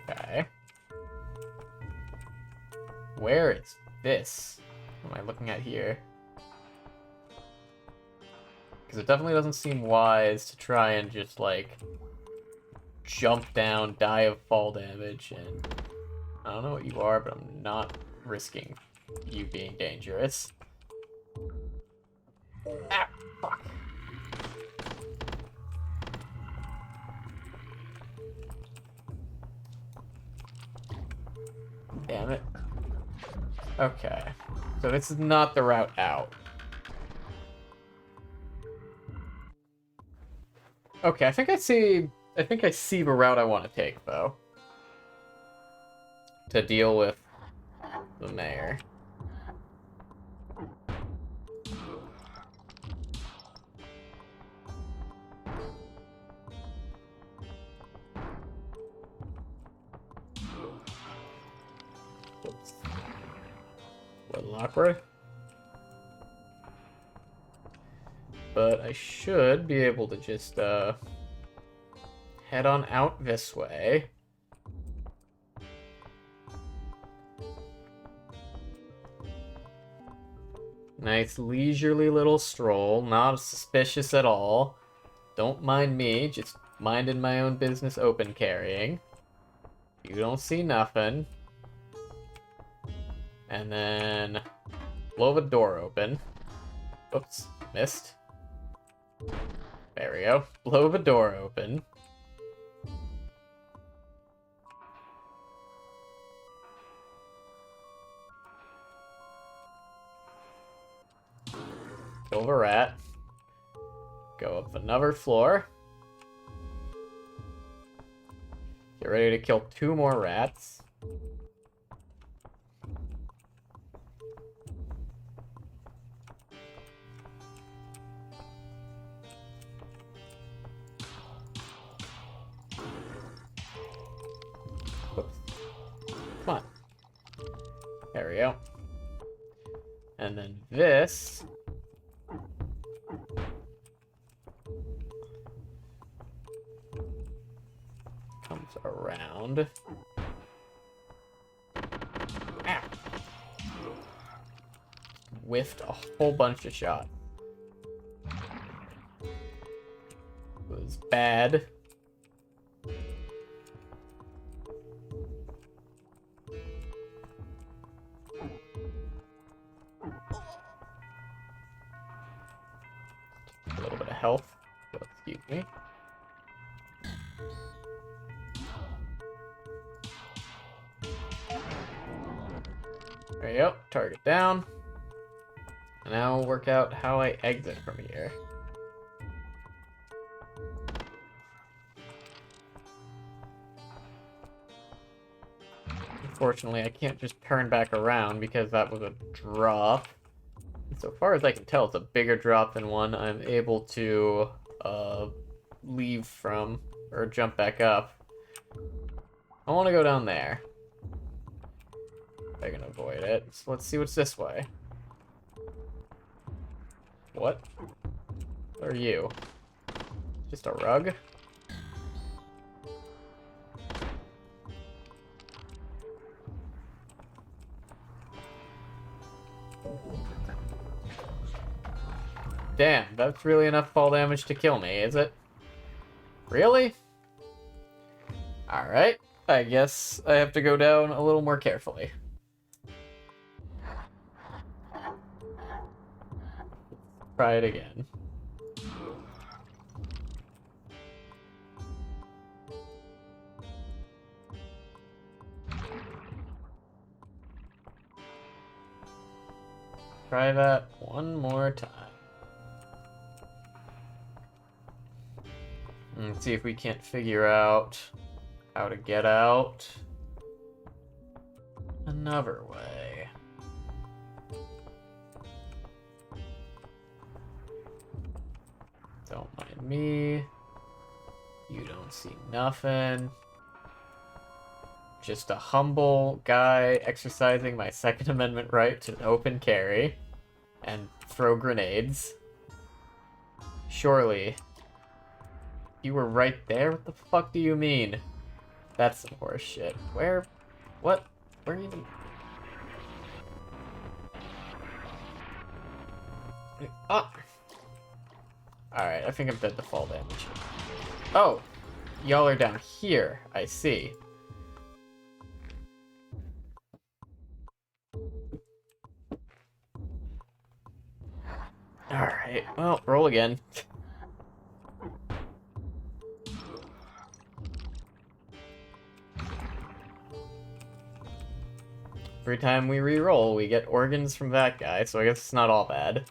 Okay. Where is this? What am I looking at here? Because it definitely doesn't seem wise to try and just, like, jump down, die of fall damage, and I don't know what you are, but I'm not risking you being dangerous. Ah, fuck. Damn it. Okay. So this is not the route out. Okay, I think I see the route I want to take, though. To deal with the mayor. Oops. Little awkward. But I should be able to just, head on out this way. Nice leisurely little stroll, not suspicious at all. Don't mind me, just minding my own business open carrying. You don't see nothing. And then blow the door open. Oops, missed. There we go. Blow the door open. Kill the rat. Go up another floor. Get ready to kill 2 more rats. Whoops. Come on. There we go. And then this... comes around. Ow. Whiffed a whole bunch of shots. It was bad. A little bit of health. So excuse me. There you go. Target down. And now we'll work out how I exit from here. Unfortunately, I can't just turn back around because that was a drop. So far as I can tell, it's a bigger drop than one I'm able to leave from or jump back up. I want to go down there. I can avoid it. So let's see what's this way. What? What are you? Just a rug? Damn, that's really enough fall damage to kill me, is it? Really? Alright, I guess I have to go down a little more carefully. Try it again. Try that one more time. Let's see if we can't figure out how to get out another way. Don't mind me. You don't see nothing. Just a humble guy exercising my Second Amendment right to open carry and throw grenades. Surely. You were right there? What the fuck do you mean? That's some horse shit. Where? What? Where even? Ah! Alright, I think I'm dead to fall damage. Oh! Y'all are down here. I see. Alright, well, roll again. Every time we re-roll, we get organs from that guy, so I guess it's not all bad.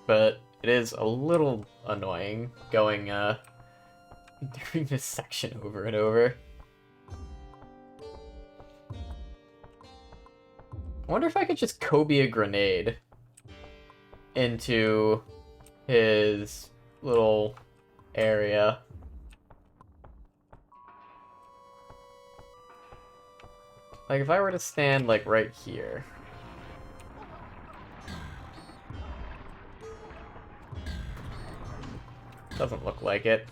But it is a little annoying going, doing this section over and over. I wonder if I could just Kobe a grenade into his little area. Like, if I were to stand, like, right here. Doesn't look like it.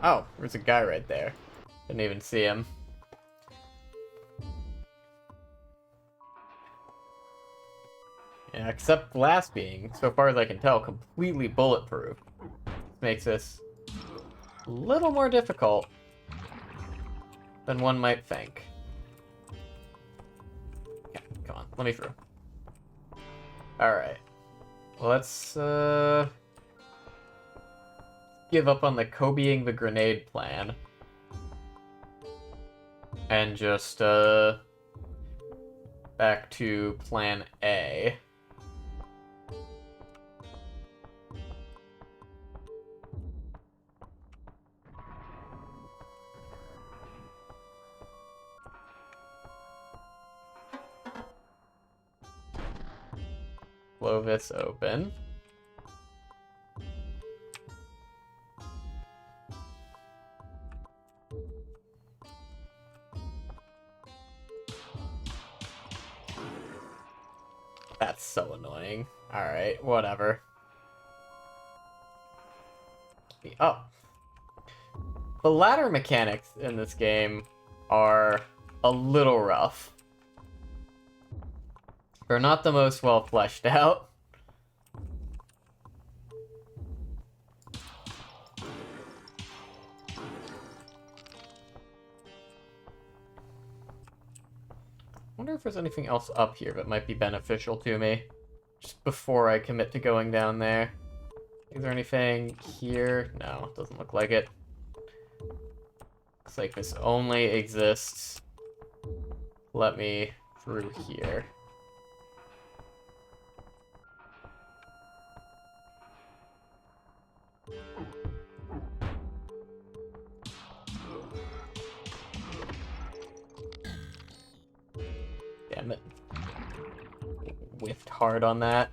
Oh, there's a guy right there. Didn't even see him. Yeah, except glass being, so far as I can tell, completely bulletproof. This makes this a little more difficult than one might think. Yeah, come on, let me through. Alright. Well, let's, give up on the Kobeing the grenade plan. And just, back to plan A. Blow this open. That's so annoying. Alright, whatever. Oh. The ladder mechanics in this game are a little rough. They're not the most well fleshed out. I wonder if there's anything else up here that might be beneficial to me. Just before I commit to going down there. Is there anything here? No, doesn't look like it. Looks like this only exists. Let me through here. Damn it. Whiffed hard on that.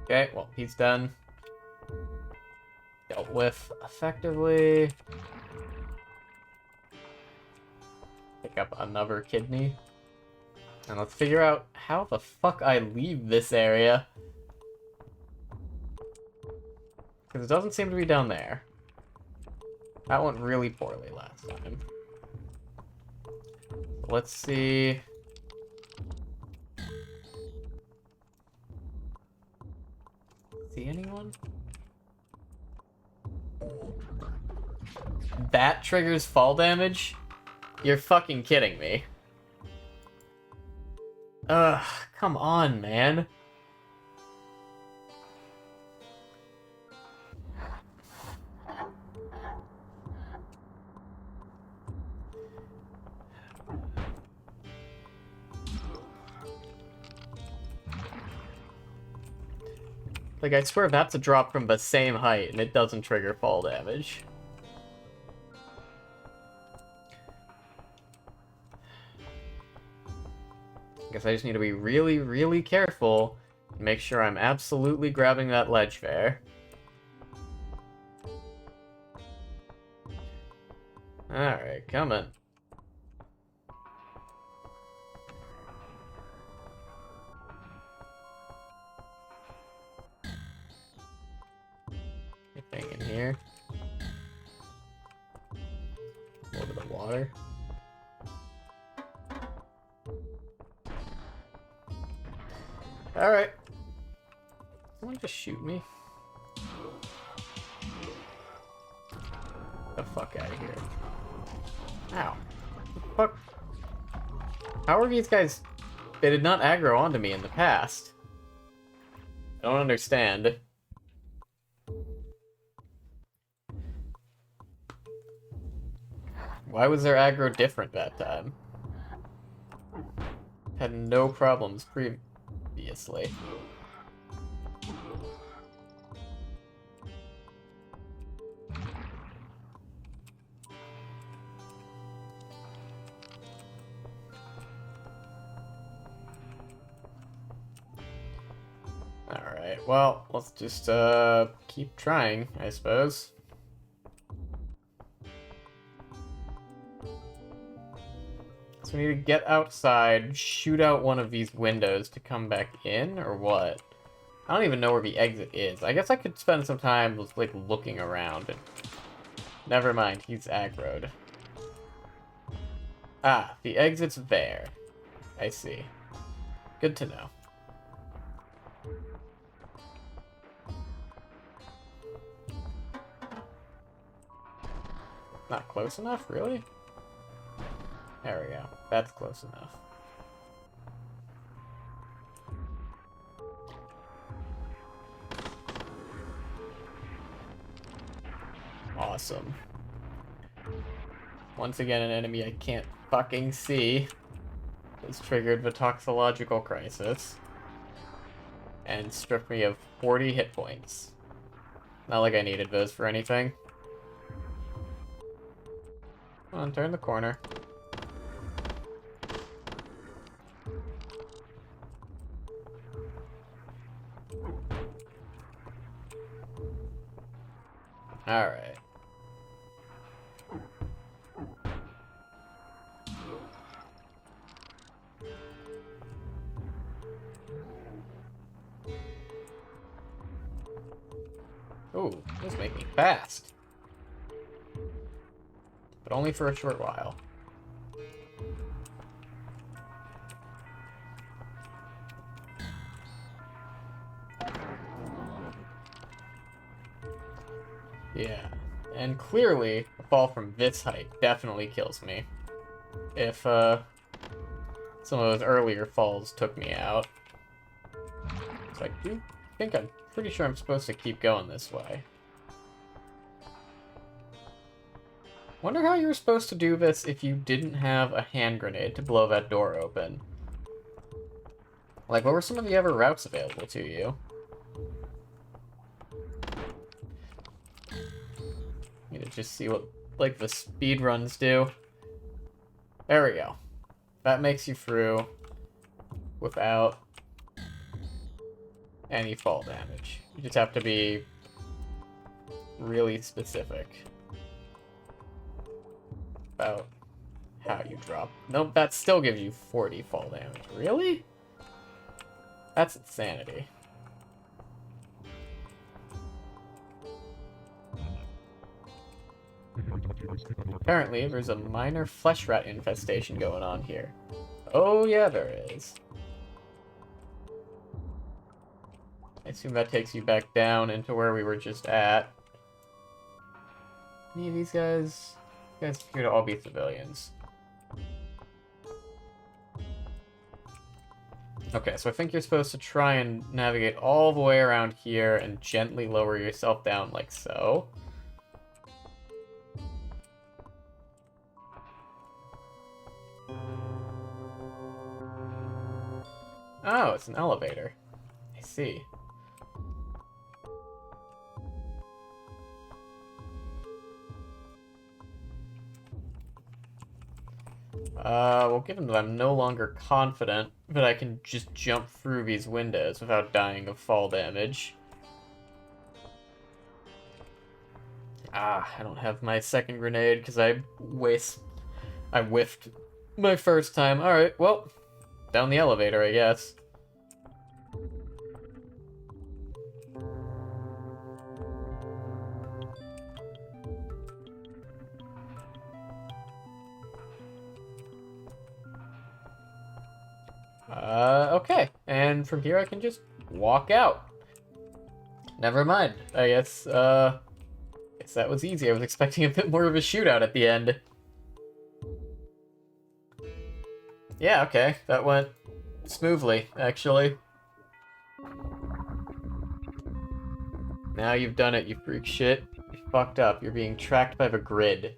Okay, well, he's done. Dealt with effectively. Pick up another kidney. And let's figure out how the fuck I leave this area. Because it doesn't seem to be down there. That went really poorly last time. Let's see. See anyone? That triggers fall damage? You're fucking kidding me. Ugh, come on, man. Like, I swear that's a drop from the same height, and it doesn't trigger fall damage. I guess I just need to be really, really careful and make sure I'm absolutely grabbing that ledge there. Alright, coming. Anything in here? A little bit of water. Alright. Someone just shoot me. The fuck out of here. Ow. The fuck? How are these guys... They did not aggro onto me in the past. I don't understand. Why was their aggro different that time? Had no problems previously. Alright, well, let's just keep trying, I suppose. So we need to get outside, shoot out one of these windows to come back in, or what? I don't even know where the exit is. I guess I could spend some time, like, looking around. And... Never mind, he's aggroed. Ah, the exit's there. I see. Good to know. Not close enough, really? There we go. That's close enough. Awesome. Once again, an enemy I can't fucking see has triggered the toxological crisis and stripped me of 40 hit points. Not like I needed those for anything. Come on, turn the corner. Alright. Ooh, this make me fast. But only for a short while. Yeah, and clearly, a fall from this height definitely kills me. If, some of those earlier falls took me out. So I do think I'm pretty sure I'm supposed to keep going this way. Wonder how you were supposed to do this if you didn't have a hand grenade to blow that door open. Like, what were some of the other routes available to you? Need to just see what, like, the speed runs do. There we go. That makes you through without any fall damage. You just have to be really specific about how you drop. Nope, that still gives you 40 fall damage. Really? That's insanity. Apparently, there's a minor flesh rat infestation going on here. Oh yeah, there is. I assume that takes you back down into where we were just at. Any of these guys? You guys appear to all be civilians. Okay, so I think you're supposed to try and navigate all the way around here and gently lower yourself down like so. Oh, it's an elevator. I see. Well, given that I'm no longer confident that I can just jump through these windows without dying of fall damage. Ah, I don't have my second grenade because I whiffed my first time. Alright, well, down the elevator, I guess. Okay, and And from here I can just walk out. Never mind. I guess that was easy. I was expecting a bit more of a shootout at the end. Yeah, okay. That went smoothly, actually. Now you've done it, you freak shit. You fucked up. You're being tracked by the grid.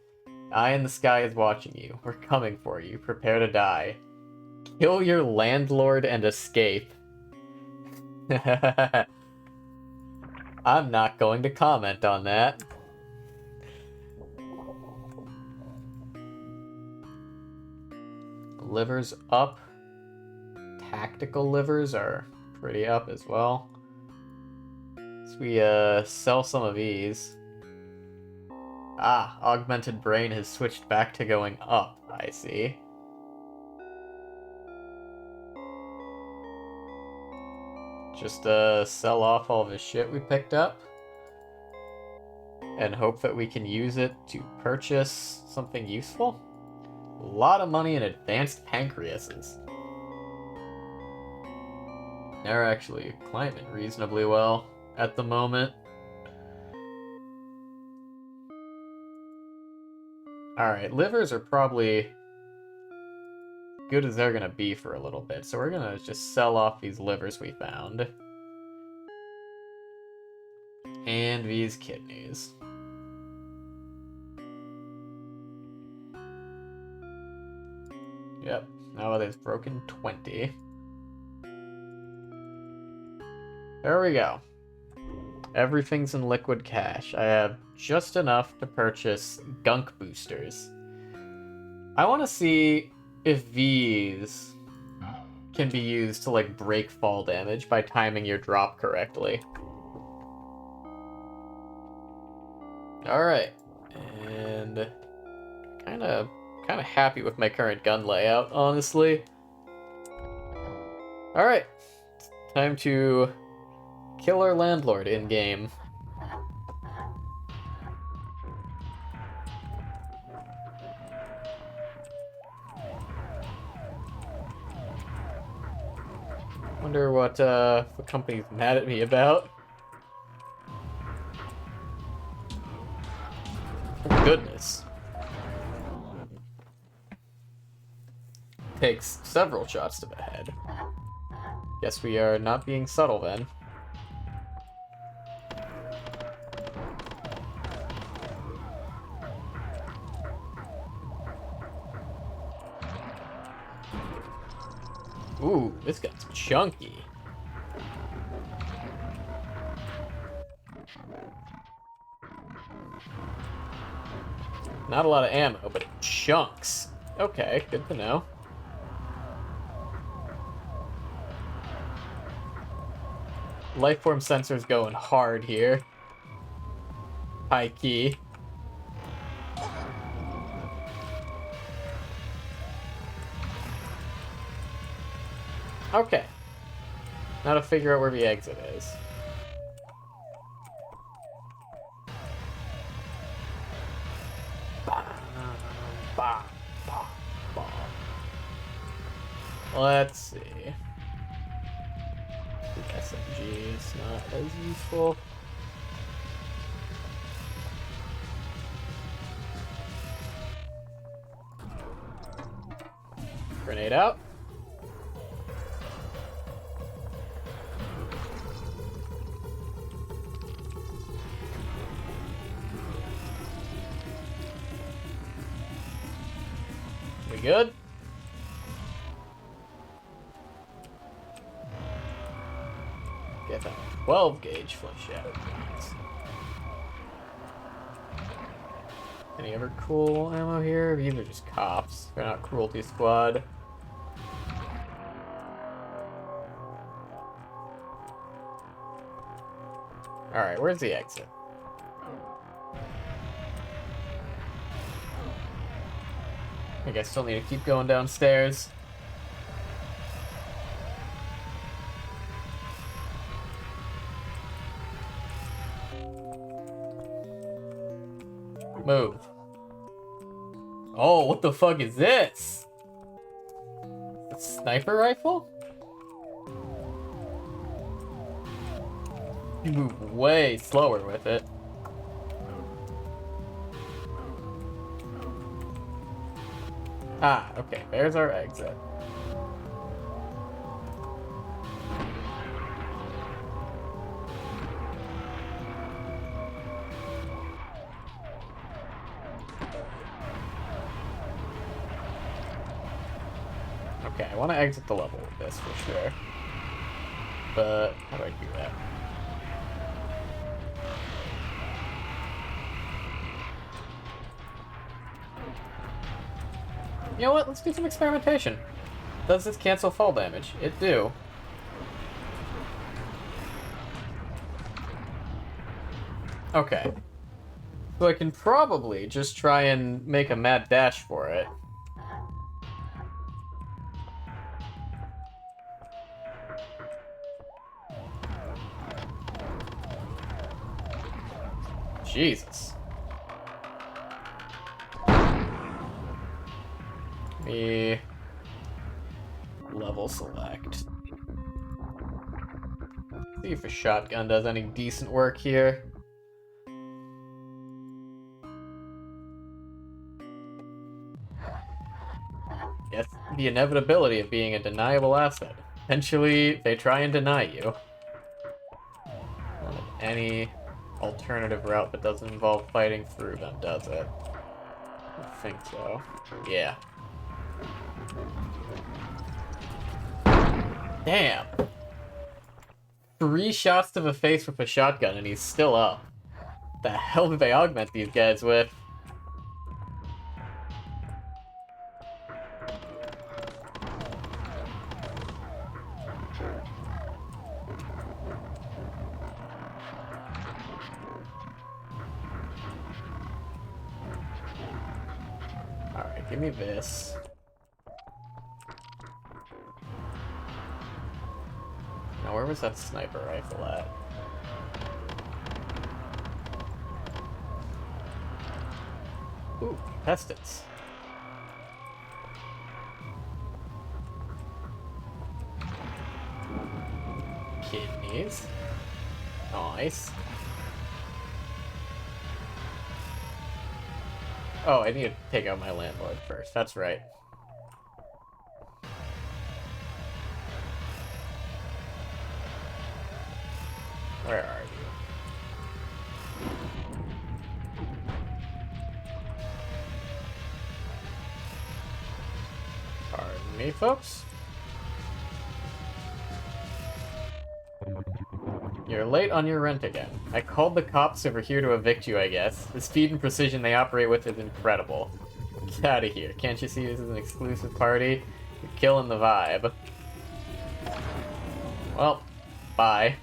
Eye in the sky is watching you. We're coming for you. Prepare to die. Kill your landlord and escape. I'm not going to comment on that. Livers up. Tactical livers are pretty up as well. So we sell some of these. Ah, augmented brain has switched back to going up, I see. Just sell off all the shit we picked up. And hope that we can use it to purchase something useful. A lot of money in advanced pancreases. They're actually climbing reasonably well at the moment. Alright, livers are probably good as they're gonna be for a little bit, so we're gonna just sell off these livers we found. And these kidneys. Yep, now they've broken 20. There we go. Everything's in liquid cash. I have just enough to purchase gunk boosters. I want to see if these can be used to, like, break fall damage by timing your drop correctly. Alright. And kind of happy with my current gun layout, honestly. Alright. Time to kill our landlord in-game. Wonder what the company's mad at me about. Oh, goodness. Takes several shots to the head. Guess we are not being subtle then. Ooh, this gun's chunky. Not a lot of ammo, but it chunks. Okay, good to know. Lifeform sensor's going hard here. High key. Okay. Now to figure out where the exit is. Let's see. The SMG is not as useful. Grenade out. We good? Get that 12 gauge flesh out. Any other cool ammo here? These are just cops. They're not cruelty squad. Alright, where's the exit? I think I still need to keep going downstairs. Move. Oh, what the fuck is this? A sniper rifle? You move way slower with it. Ah, okay, there's our exit. Okay, I want to exit the level with this for sure. But how do I do that? You know what? Let's do some experimentation. Does this cancel fall damage? It do. Okay. So I can probably just try and make a mad dash for it. Jesus. Me level select. See if a shotgun does any decent work here. Yes, the inevitability of being a deniable asset. Eventually, they try and deny you. Any alternative route that doesn't involve fighting through them, does it? I think so. Yeah. Damn. 3 shots to the face with a shotgun and he's still up. The hell did they augment these guys with? Alright, give me this. Now, where was that sniper rifle at? Ooh, pestits. Kidneys. Nice. Oh, I need to take out my landlord first. That's right. Where are you? Pardon me, folks. You're late on your rent again. I called the cops over here to evict you, I guess. The speed and precision they operate with is incredible. Get out of here. Can't you see this is an exclusive party? You're killing the vibe. Well, bye.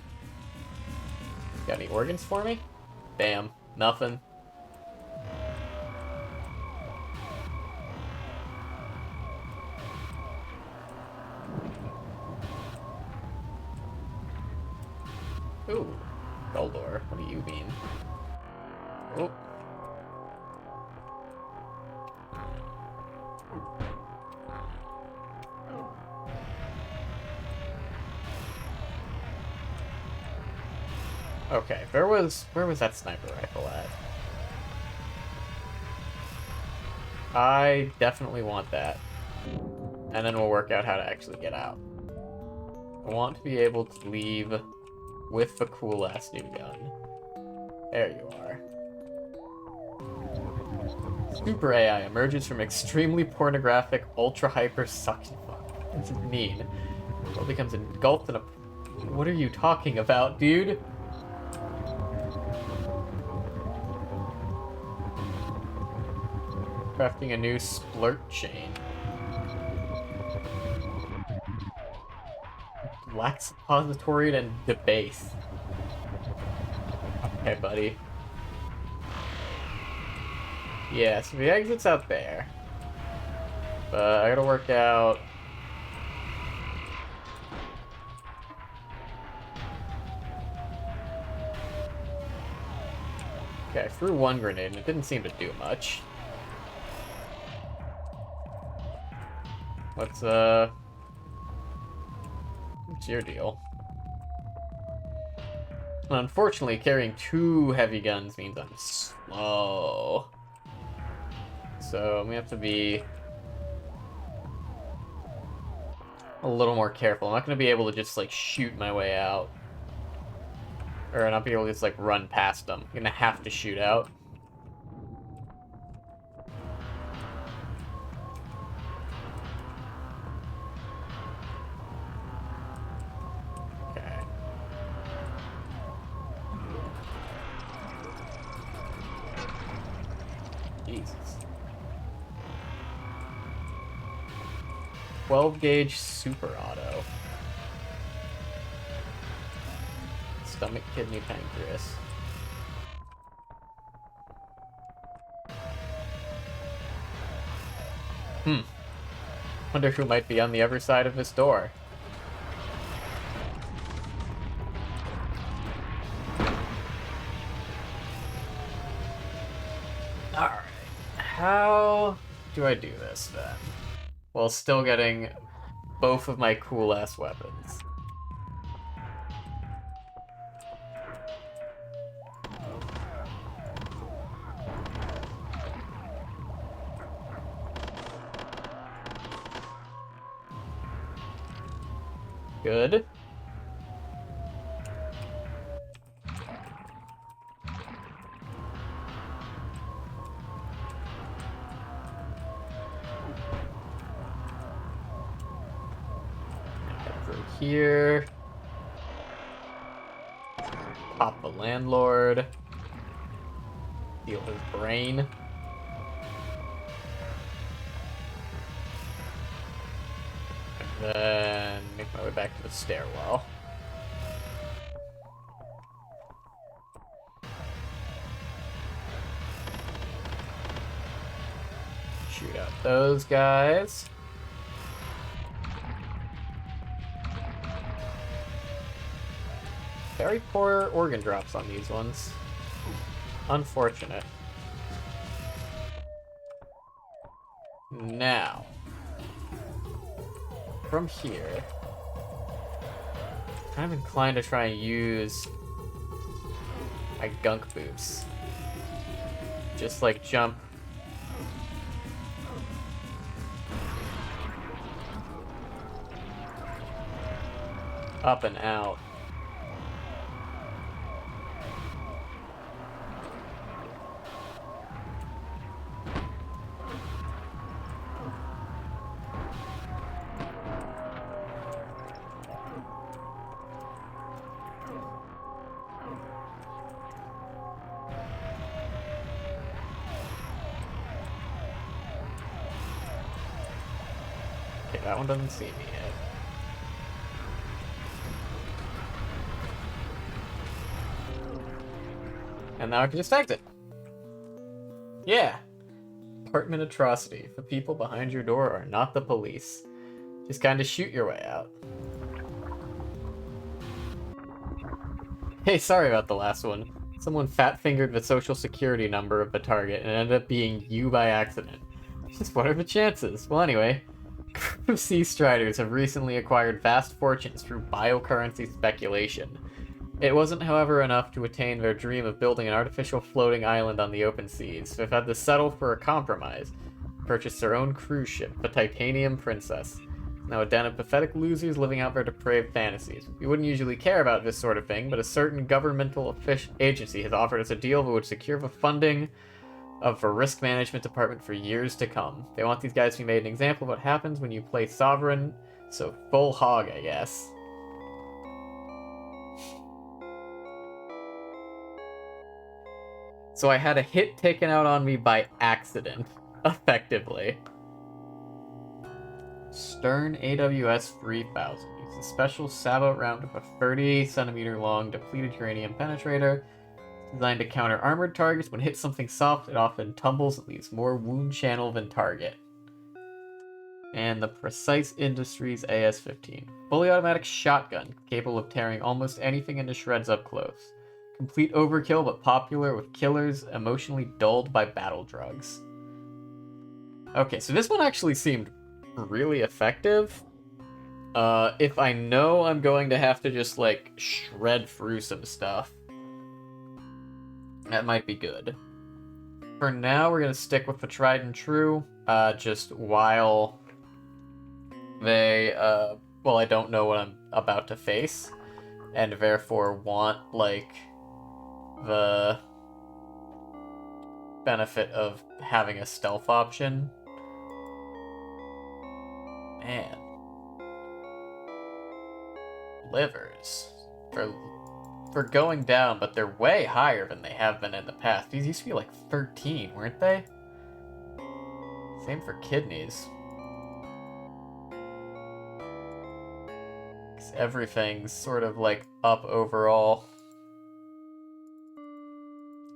Got any organs for me? Damn, nothing. Ooh, Goldor, what do you mean? Oh. Okay, where was that sniper rifle at? I definitely want that. And then we'll work out how to actually get out. I want to be able to leave with the cool-ass new gun. There you are. Super AI emerges from extremely pornographic, ultra-hyper suction. What does it mean? Well, becomes engulfed in a... What are you talking about, dude? Crafting a new splurt chain. Black suppository and debase. Okay, buddy. Yeah, so the exit's out there. But I gotta work out... Okay, I threw one grenade and it didn't seem to do much. What's your deal? And unfortunately, carrying 2 heavy guns means I'm slow. So I'm gonna have to be a little more careful. I'm not gonna be able to just, like, shoot my way out. Or not be able to just, like, run past them. I'm gonna have to shoot out. Okay. Jesus. 12 gauge super auto. Stomach, kidney, pancreas. Wonder who might be on the other side of this door. Alright. How do I do this, then? While still getting both of my cool-ass weapons. Good. Head through here. Pop the landlord. Steal his brain. And then make my way back to the stairwell. Shoot out those guys. Very poor organ drops on these ones. Unfortunate. Now, from here, I'm kind of inclined to try and use my gunk boots. Just like jump up and out. Okay, that one doesn't see me yet. And now I can just exit. Yeah. Apartment atrocity. The people behind your door are not the police. Just kind of shoot your way out. Hey, sorry about the last one. Someone fat-fingered the social security number of the target and it ended up being you by accident. Just what are the chances? Well, anyway, a group of sea striders have recently acquired vast fortunes through biocurrency speculation. It wasn't, however, enough to attain their dream of building an artificial floating island on the open seas. They've had to settle for a compromise. Purchase their own cruise ship, the Titanium Princess. Now a den of pathetic losers living out their depraved fantasies. We wouldn't usually care about this sort of thing, but a certain governmental agency has offered us a deal that would secure the funding of the risk management department for years to come. They want these guys to be made an example of what happens when you play sovereign, so full hog, I guess. So I had a hit taken out on me by accident, effectively. Stern AWS 3000 uses a special sabote round with a 30cm long depleted uranium penetrator. It's designed to counter armored targets. When hit something soft, it often tumbles and leaves more wound channel than target. And the Precise Industries AS-15. Fully automatic shotgun, capable of tearing almost anything into shreds up close. Complete overkill, but popular with killers emotionally dulled by battle drugs. Okay, so this one actually seemed really effective. If I know I'm going to have to just, like, shred through some stuff, That might be good. For now, we're going to stick with the tried and true, just while they, well, I don't know what I'm about to face, and therefore want, like, the benefit of having a stealth option. Man. Livers. For going down, but they're way higher than they have been in the past. These used to be like 13, weren't they? Same for kidneys. Everything's sort of like up overall.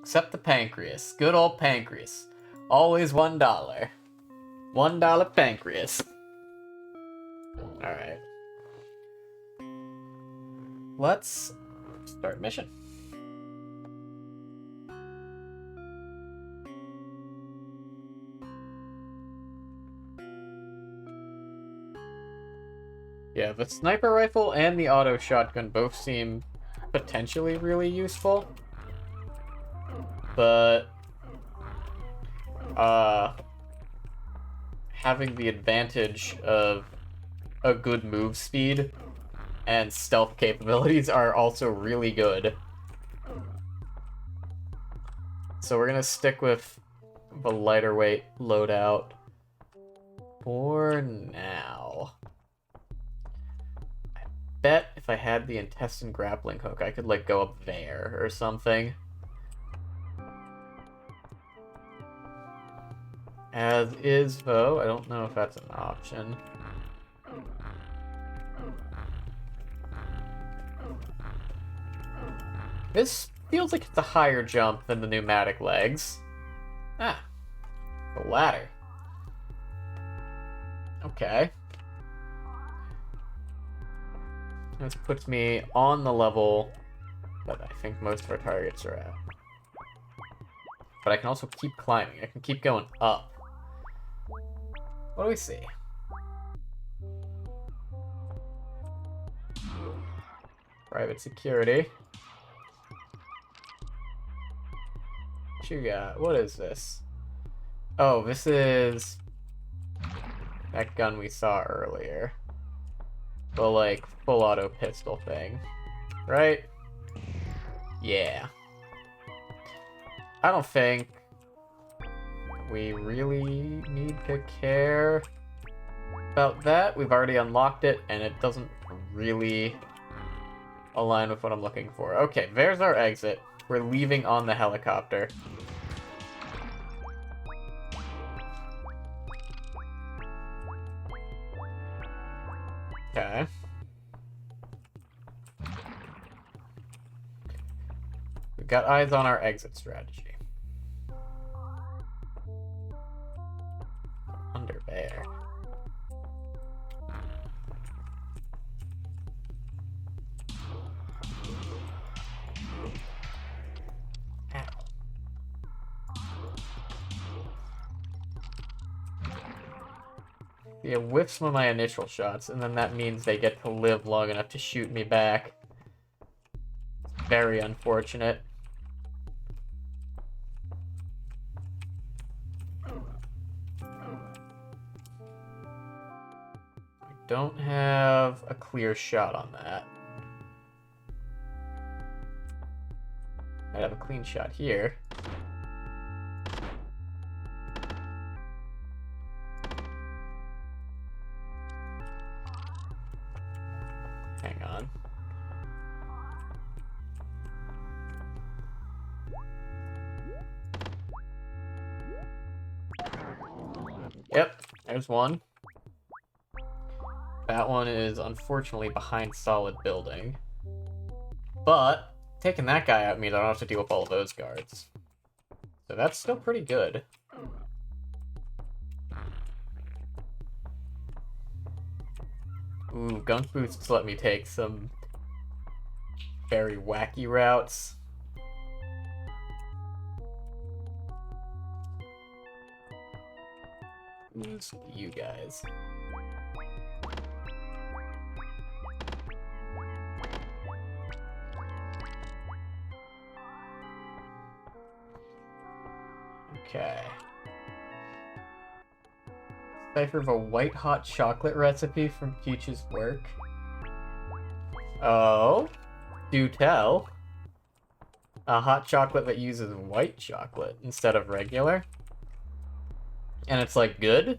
Except the pancreas. Good old pancreas. Always $1. $1 pancreas. Alright. Let's start mission. Yeah, the sniper rifle and the auto shotgun both seem potentially really useful. But having the advantage of a good move speed and stealth capabilities are also really good. So we're gonna stick with the lighter weight loadout for now. I bet if I had the intestine grappling hook, I could like go up there or something. As is, though, I don't know if that's an option. This feels like it's a higher jump than the pneumatic legs. Ah, the ladder. Okay. This puts me on the level that I think most of our targets are at. But I can also keep climbing. I can keep going up. What do we see? Private security. What you got? What is this? Oh, this is that gun we saw earlier. The, like, full auto pistol thing. Right? Yeah. I don't think we really need to care about that. We've already unlocked it, and it doesn't really align with what I'm looking for. Okay, there's our exit. We're leaving on the helicopter. Okay. We've got eyes on our exit strategy. Under there. Ow. Yeah, whiff some of my initial shots, and then that means they get to live long enough to shoot me back. Very unfortunate. Don't have a clear shot on that. Might have a clean shot here. Hang on. Yep, there's one. That one is unfortunately behind solid building. But taking that guy out means I don't have to deal with all of those guards. So that's still pretty good. Ooh, gunk boosts let me take some very wacky routes. Who's you guys? Okay. Cipher of a white hot chocolate recipe from Peach's work. Oh, do tell. A hot chocolate that uses white chocolate instead of regular. And it's like good.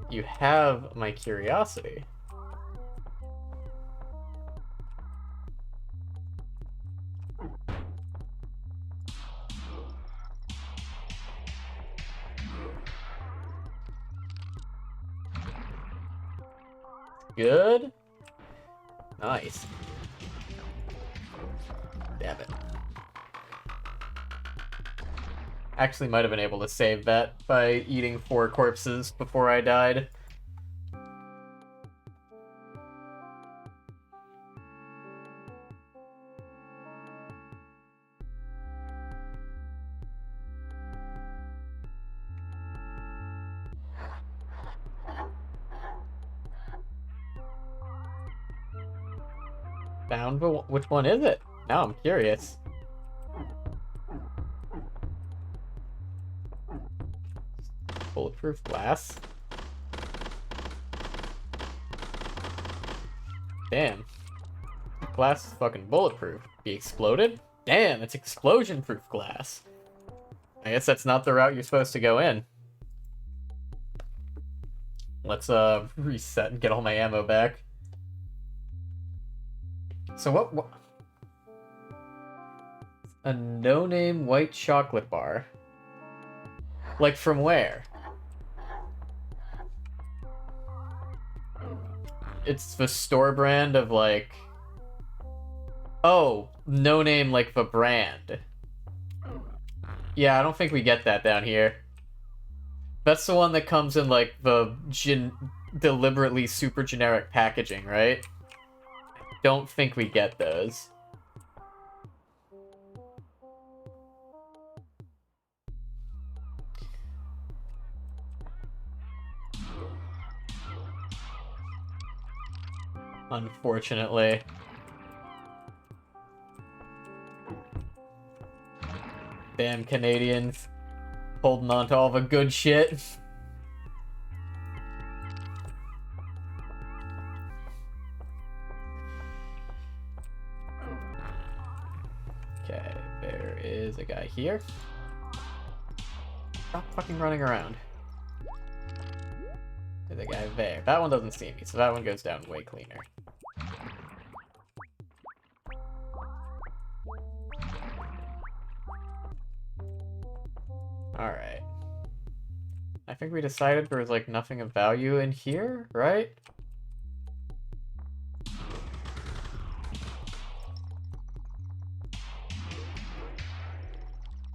You have my curiosity. Good. Nice. Damn it. Actually might have been able to save that by eating 4 corpses before I died. Found which one is it? Now I'm curious. Bulletproof glass. Damn. Glass is fucking bulletproof. Be exploded? Damn, it's explosion-proof glass. I guess that's not the route you're supposed to go in. Let's reset and get all my ammo back. So what? A no-name white chocolate bar. Like from where? It's the store brand of like... Oh, no name like the brand. Yeah, I don't think we get that down here. That's the one that comes in like the deliberately super generic packaging, right? Don't think we get those. Unfortunately. Damn Canadians. Holding on to all the good shit. Okay, there is a guy here. Stop fucking running around. There's a guy there. That one doesn't see me, so that one goes down way cleaner. Alright. I think we decided there was like nothing of value in here, right?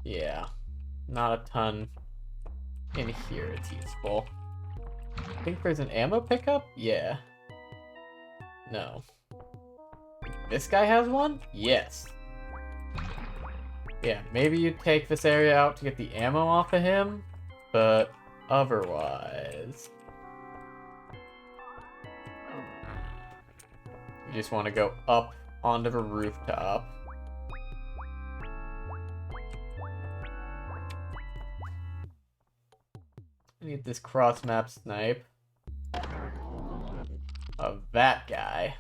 Yeah. Not a ton in here it's useful. I think there's an ammo pickup? Yeah. No. This guy has one? Yes. Yeah, maybe you take this area out to get the ammo off of him, but otherwise... You just want to go up onto the rooftop. I need this cross-map snipe of that guy.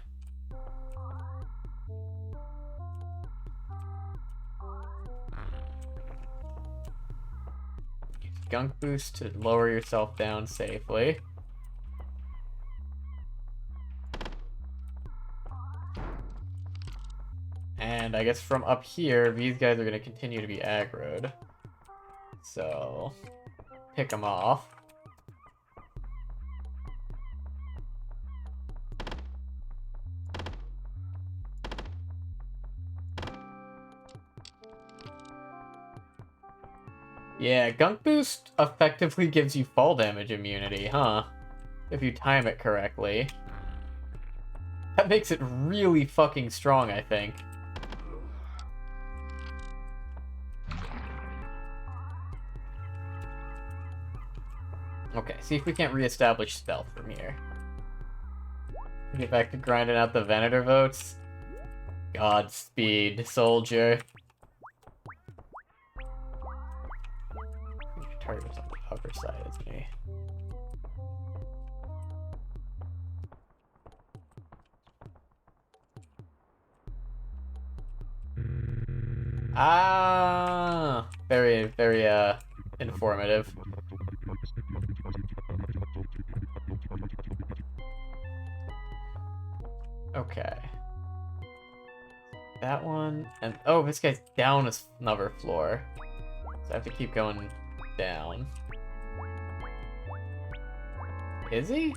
Use gunk boost to lower yourself down safely. And I guess from up here, these guys are going to continue to be aggroed. So, pick them off. Yeah, gunk boost effectively gives you fall damage immunity, huh? If you time it correctly. That makes it really fucking strong, I think. Okay, see if we can't reestablish stealth from here. Get back to grinding out the Venator votes. Godspeed, soldier. target was on the upper side, isn't he? Ah, very, very, informative. Okay. That one, and oh, this guy's down another floor. So I have to keep going down. Is he?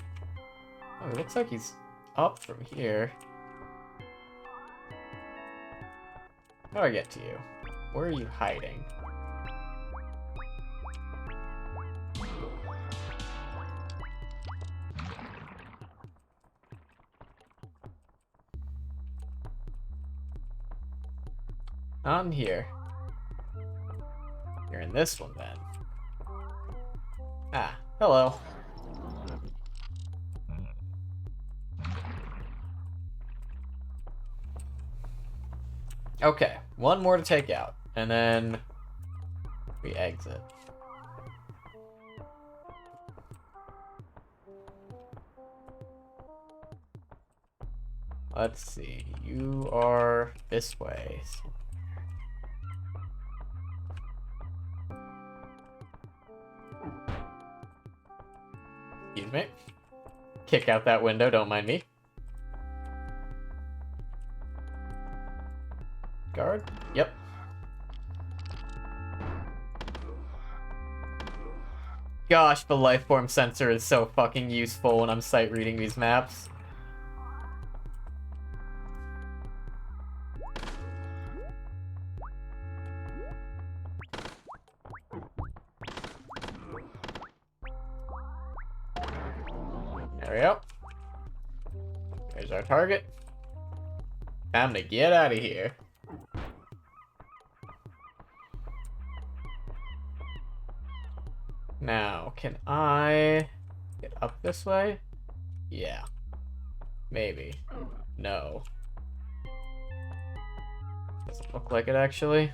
Oh, it looks like he's up from here. How do I get to you? Where are you hiding? Not in here. You're in this one then. Ah, hello. Okay, one more to take out, and then we exit. Let's see, you are this way. Excuse me. Kick out that window, don't mind me. Guard? Yep. Gosh, the lifeform sensor is so fucking useful when I'm sight reading these maps. There we go. There's our target. Time to get out of here. Now, can I get up this way? Yeah. Maybe. No. Doesn't look like it, actually.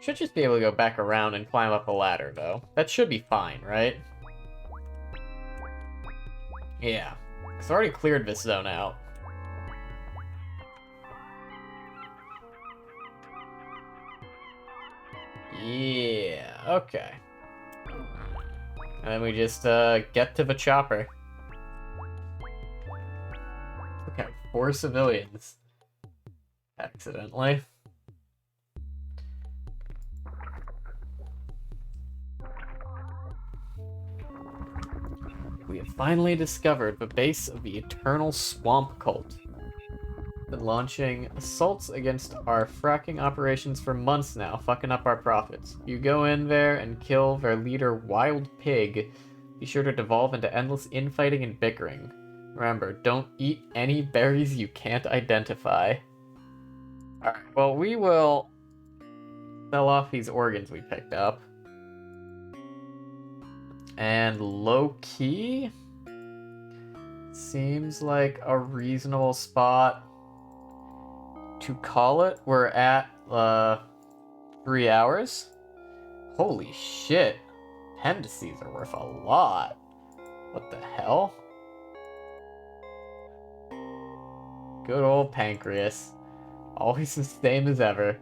Should just be able to go back around and climb up a ladder, though. That should be fine, right? Yeah. It's already cleared this zone out. Yeah, okay. And then we just get to the chopper. Okay, 4 civilians. Accidentally. We have finally discovered the base of the Eternal Swamp Cult. Been launching assaults against our fracking operations for months now, fucking up our profits. You go in there and kill their leader, Wild Pig. Be sure to devolve into endless infighting and bickering. Remember, don't eat any berries you can't identify. Alright, well, we will sell off these organs we picked up. And low-key seems like a reasonable spot to call it. We're at 3 hours. Holy shit. Appendices are worth a lot. What the hell? Good old pancreas. Always the same as ever.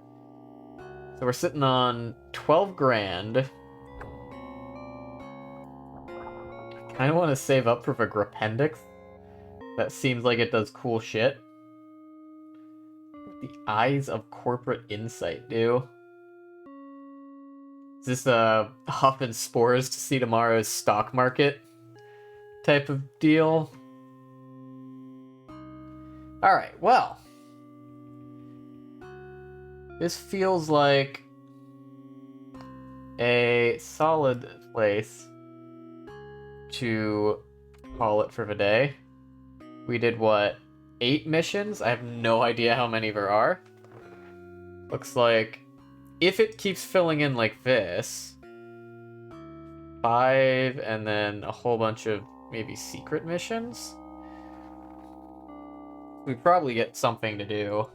So we're sitting on 12 grand. I kind of want to save up for the Grapendix. That seems like it does cool shit. The Eyes of Corporate Insight do. Is this a huffing spores to see tomorrow's stock market type of deal? Alright, well. This feels like a solid place to call it for the day. We did what? 8 missions? I have no idea how many there are. Looks like if it keeps filling in like this, 5 and then a whole bunch of maybe secret missions. We probably get something to do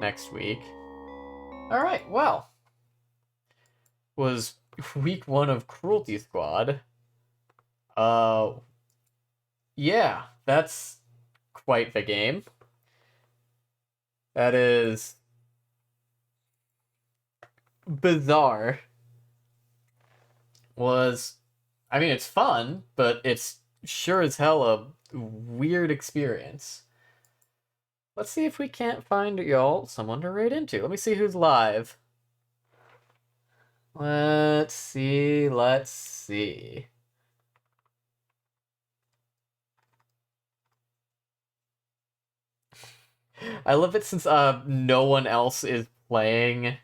next week. Alright, well. Was week 1 of Cruelty Squad. Yeah, that's quite the game. That is bizarre. I mean, it's fun, but it's sure as hell a weird experience. Let's see if we can't find y'all someone to raid into. Let me see who's live. Let's see. I love it since no one else is playing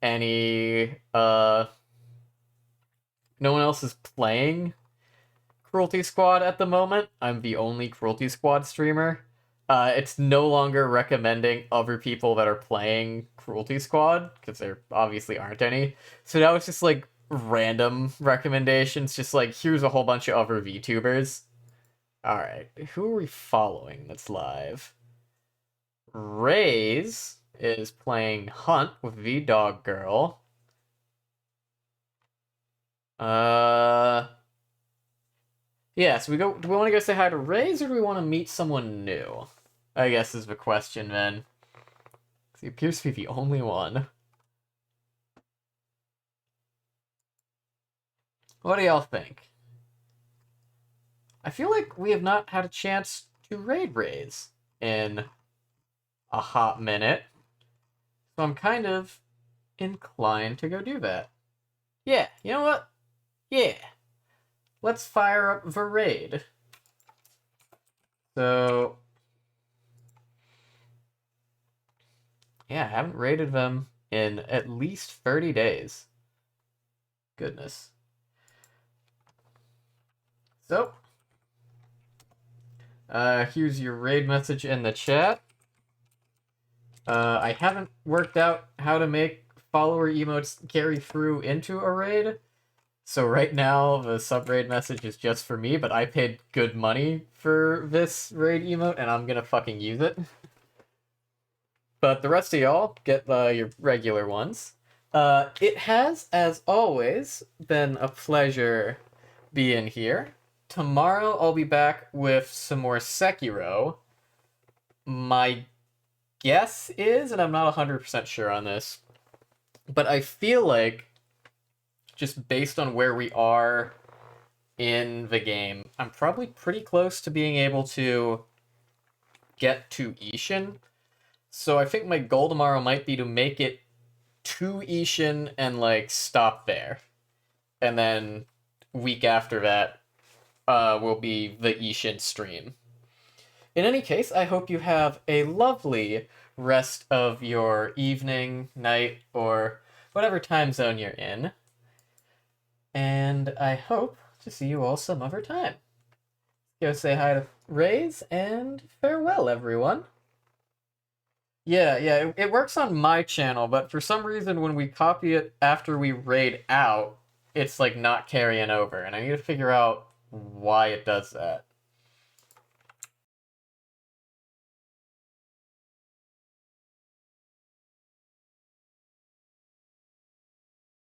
any no one else is playing Cruelty Squad at the moment. I'm the only Cruelty Squad streamer. It's no longer recommending other people that are playing Cruelty Squad, because there obviously aren't any. So now it's just like random recommendations, just like here's a whole bunch of other VTubers. Alright, who are we following that's live? Raze is playing Hunt with V Dog Girl. Yeah, so do we want to go say hi to Raze, or do we want to meet someone new? I guess is the question, then. He appears to be the only one. What do y'all think? I feel like we have not had a chance to raid Raze in a hot minute. So I'm kind of inclined to go do that. Yeah, you know what? Yeah. Let's fire up the raid. So, yeah, I haven't raided them in at least 30 days. Goodness. So, here's your raid message in the chat. I haven't worked out how to make follower emotes carry through into a raid. So right now, the sub-raid message is just for me, but I paid good money for this raid emote, and I'm gonna fucking use it. But the rest of y'all get your regular ones. It has, as always, been a pleasure being here. Tomorrow I'll be back with some more Sekiro. My guess is, and I'm not 100% sure on this, but I feel like, just based on where we are in the game, I'm probably pretty close to being able to get to Ishin. So I think my goal tomorrow might be to make it to Ishin and, like, stop there. And then week after that will be the Ishin stream. In any case, I hope you have a lovely rest of your evening, night, or whatever time zone you're in. And I hope to see you all some other time. Go say hi to Raze, and farewell, everyone. Yeah, it works on my channel, but for some reason when we copy it after we raid out, it's like not carrying over, and I need to figure out why it does that.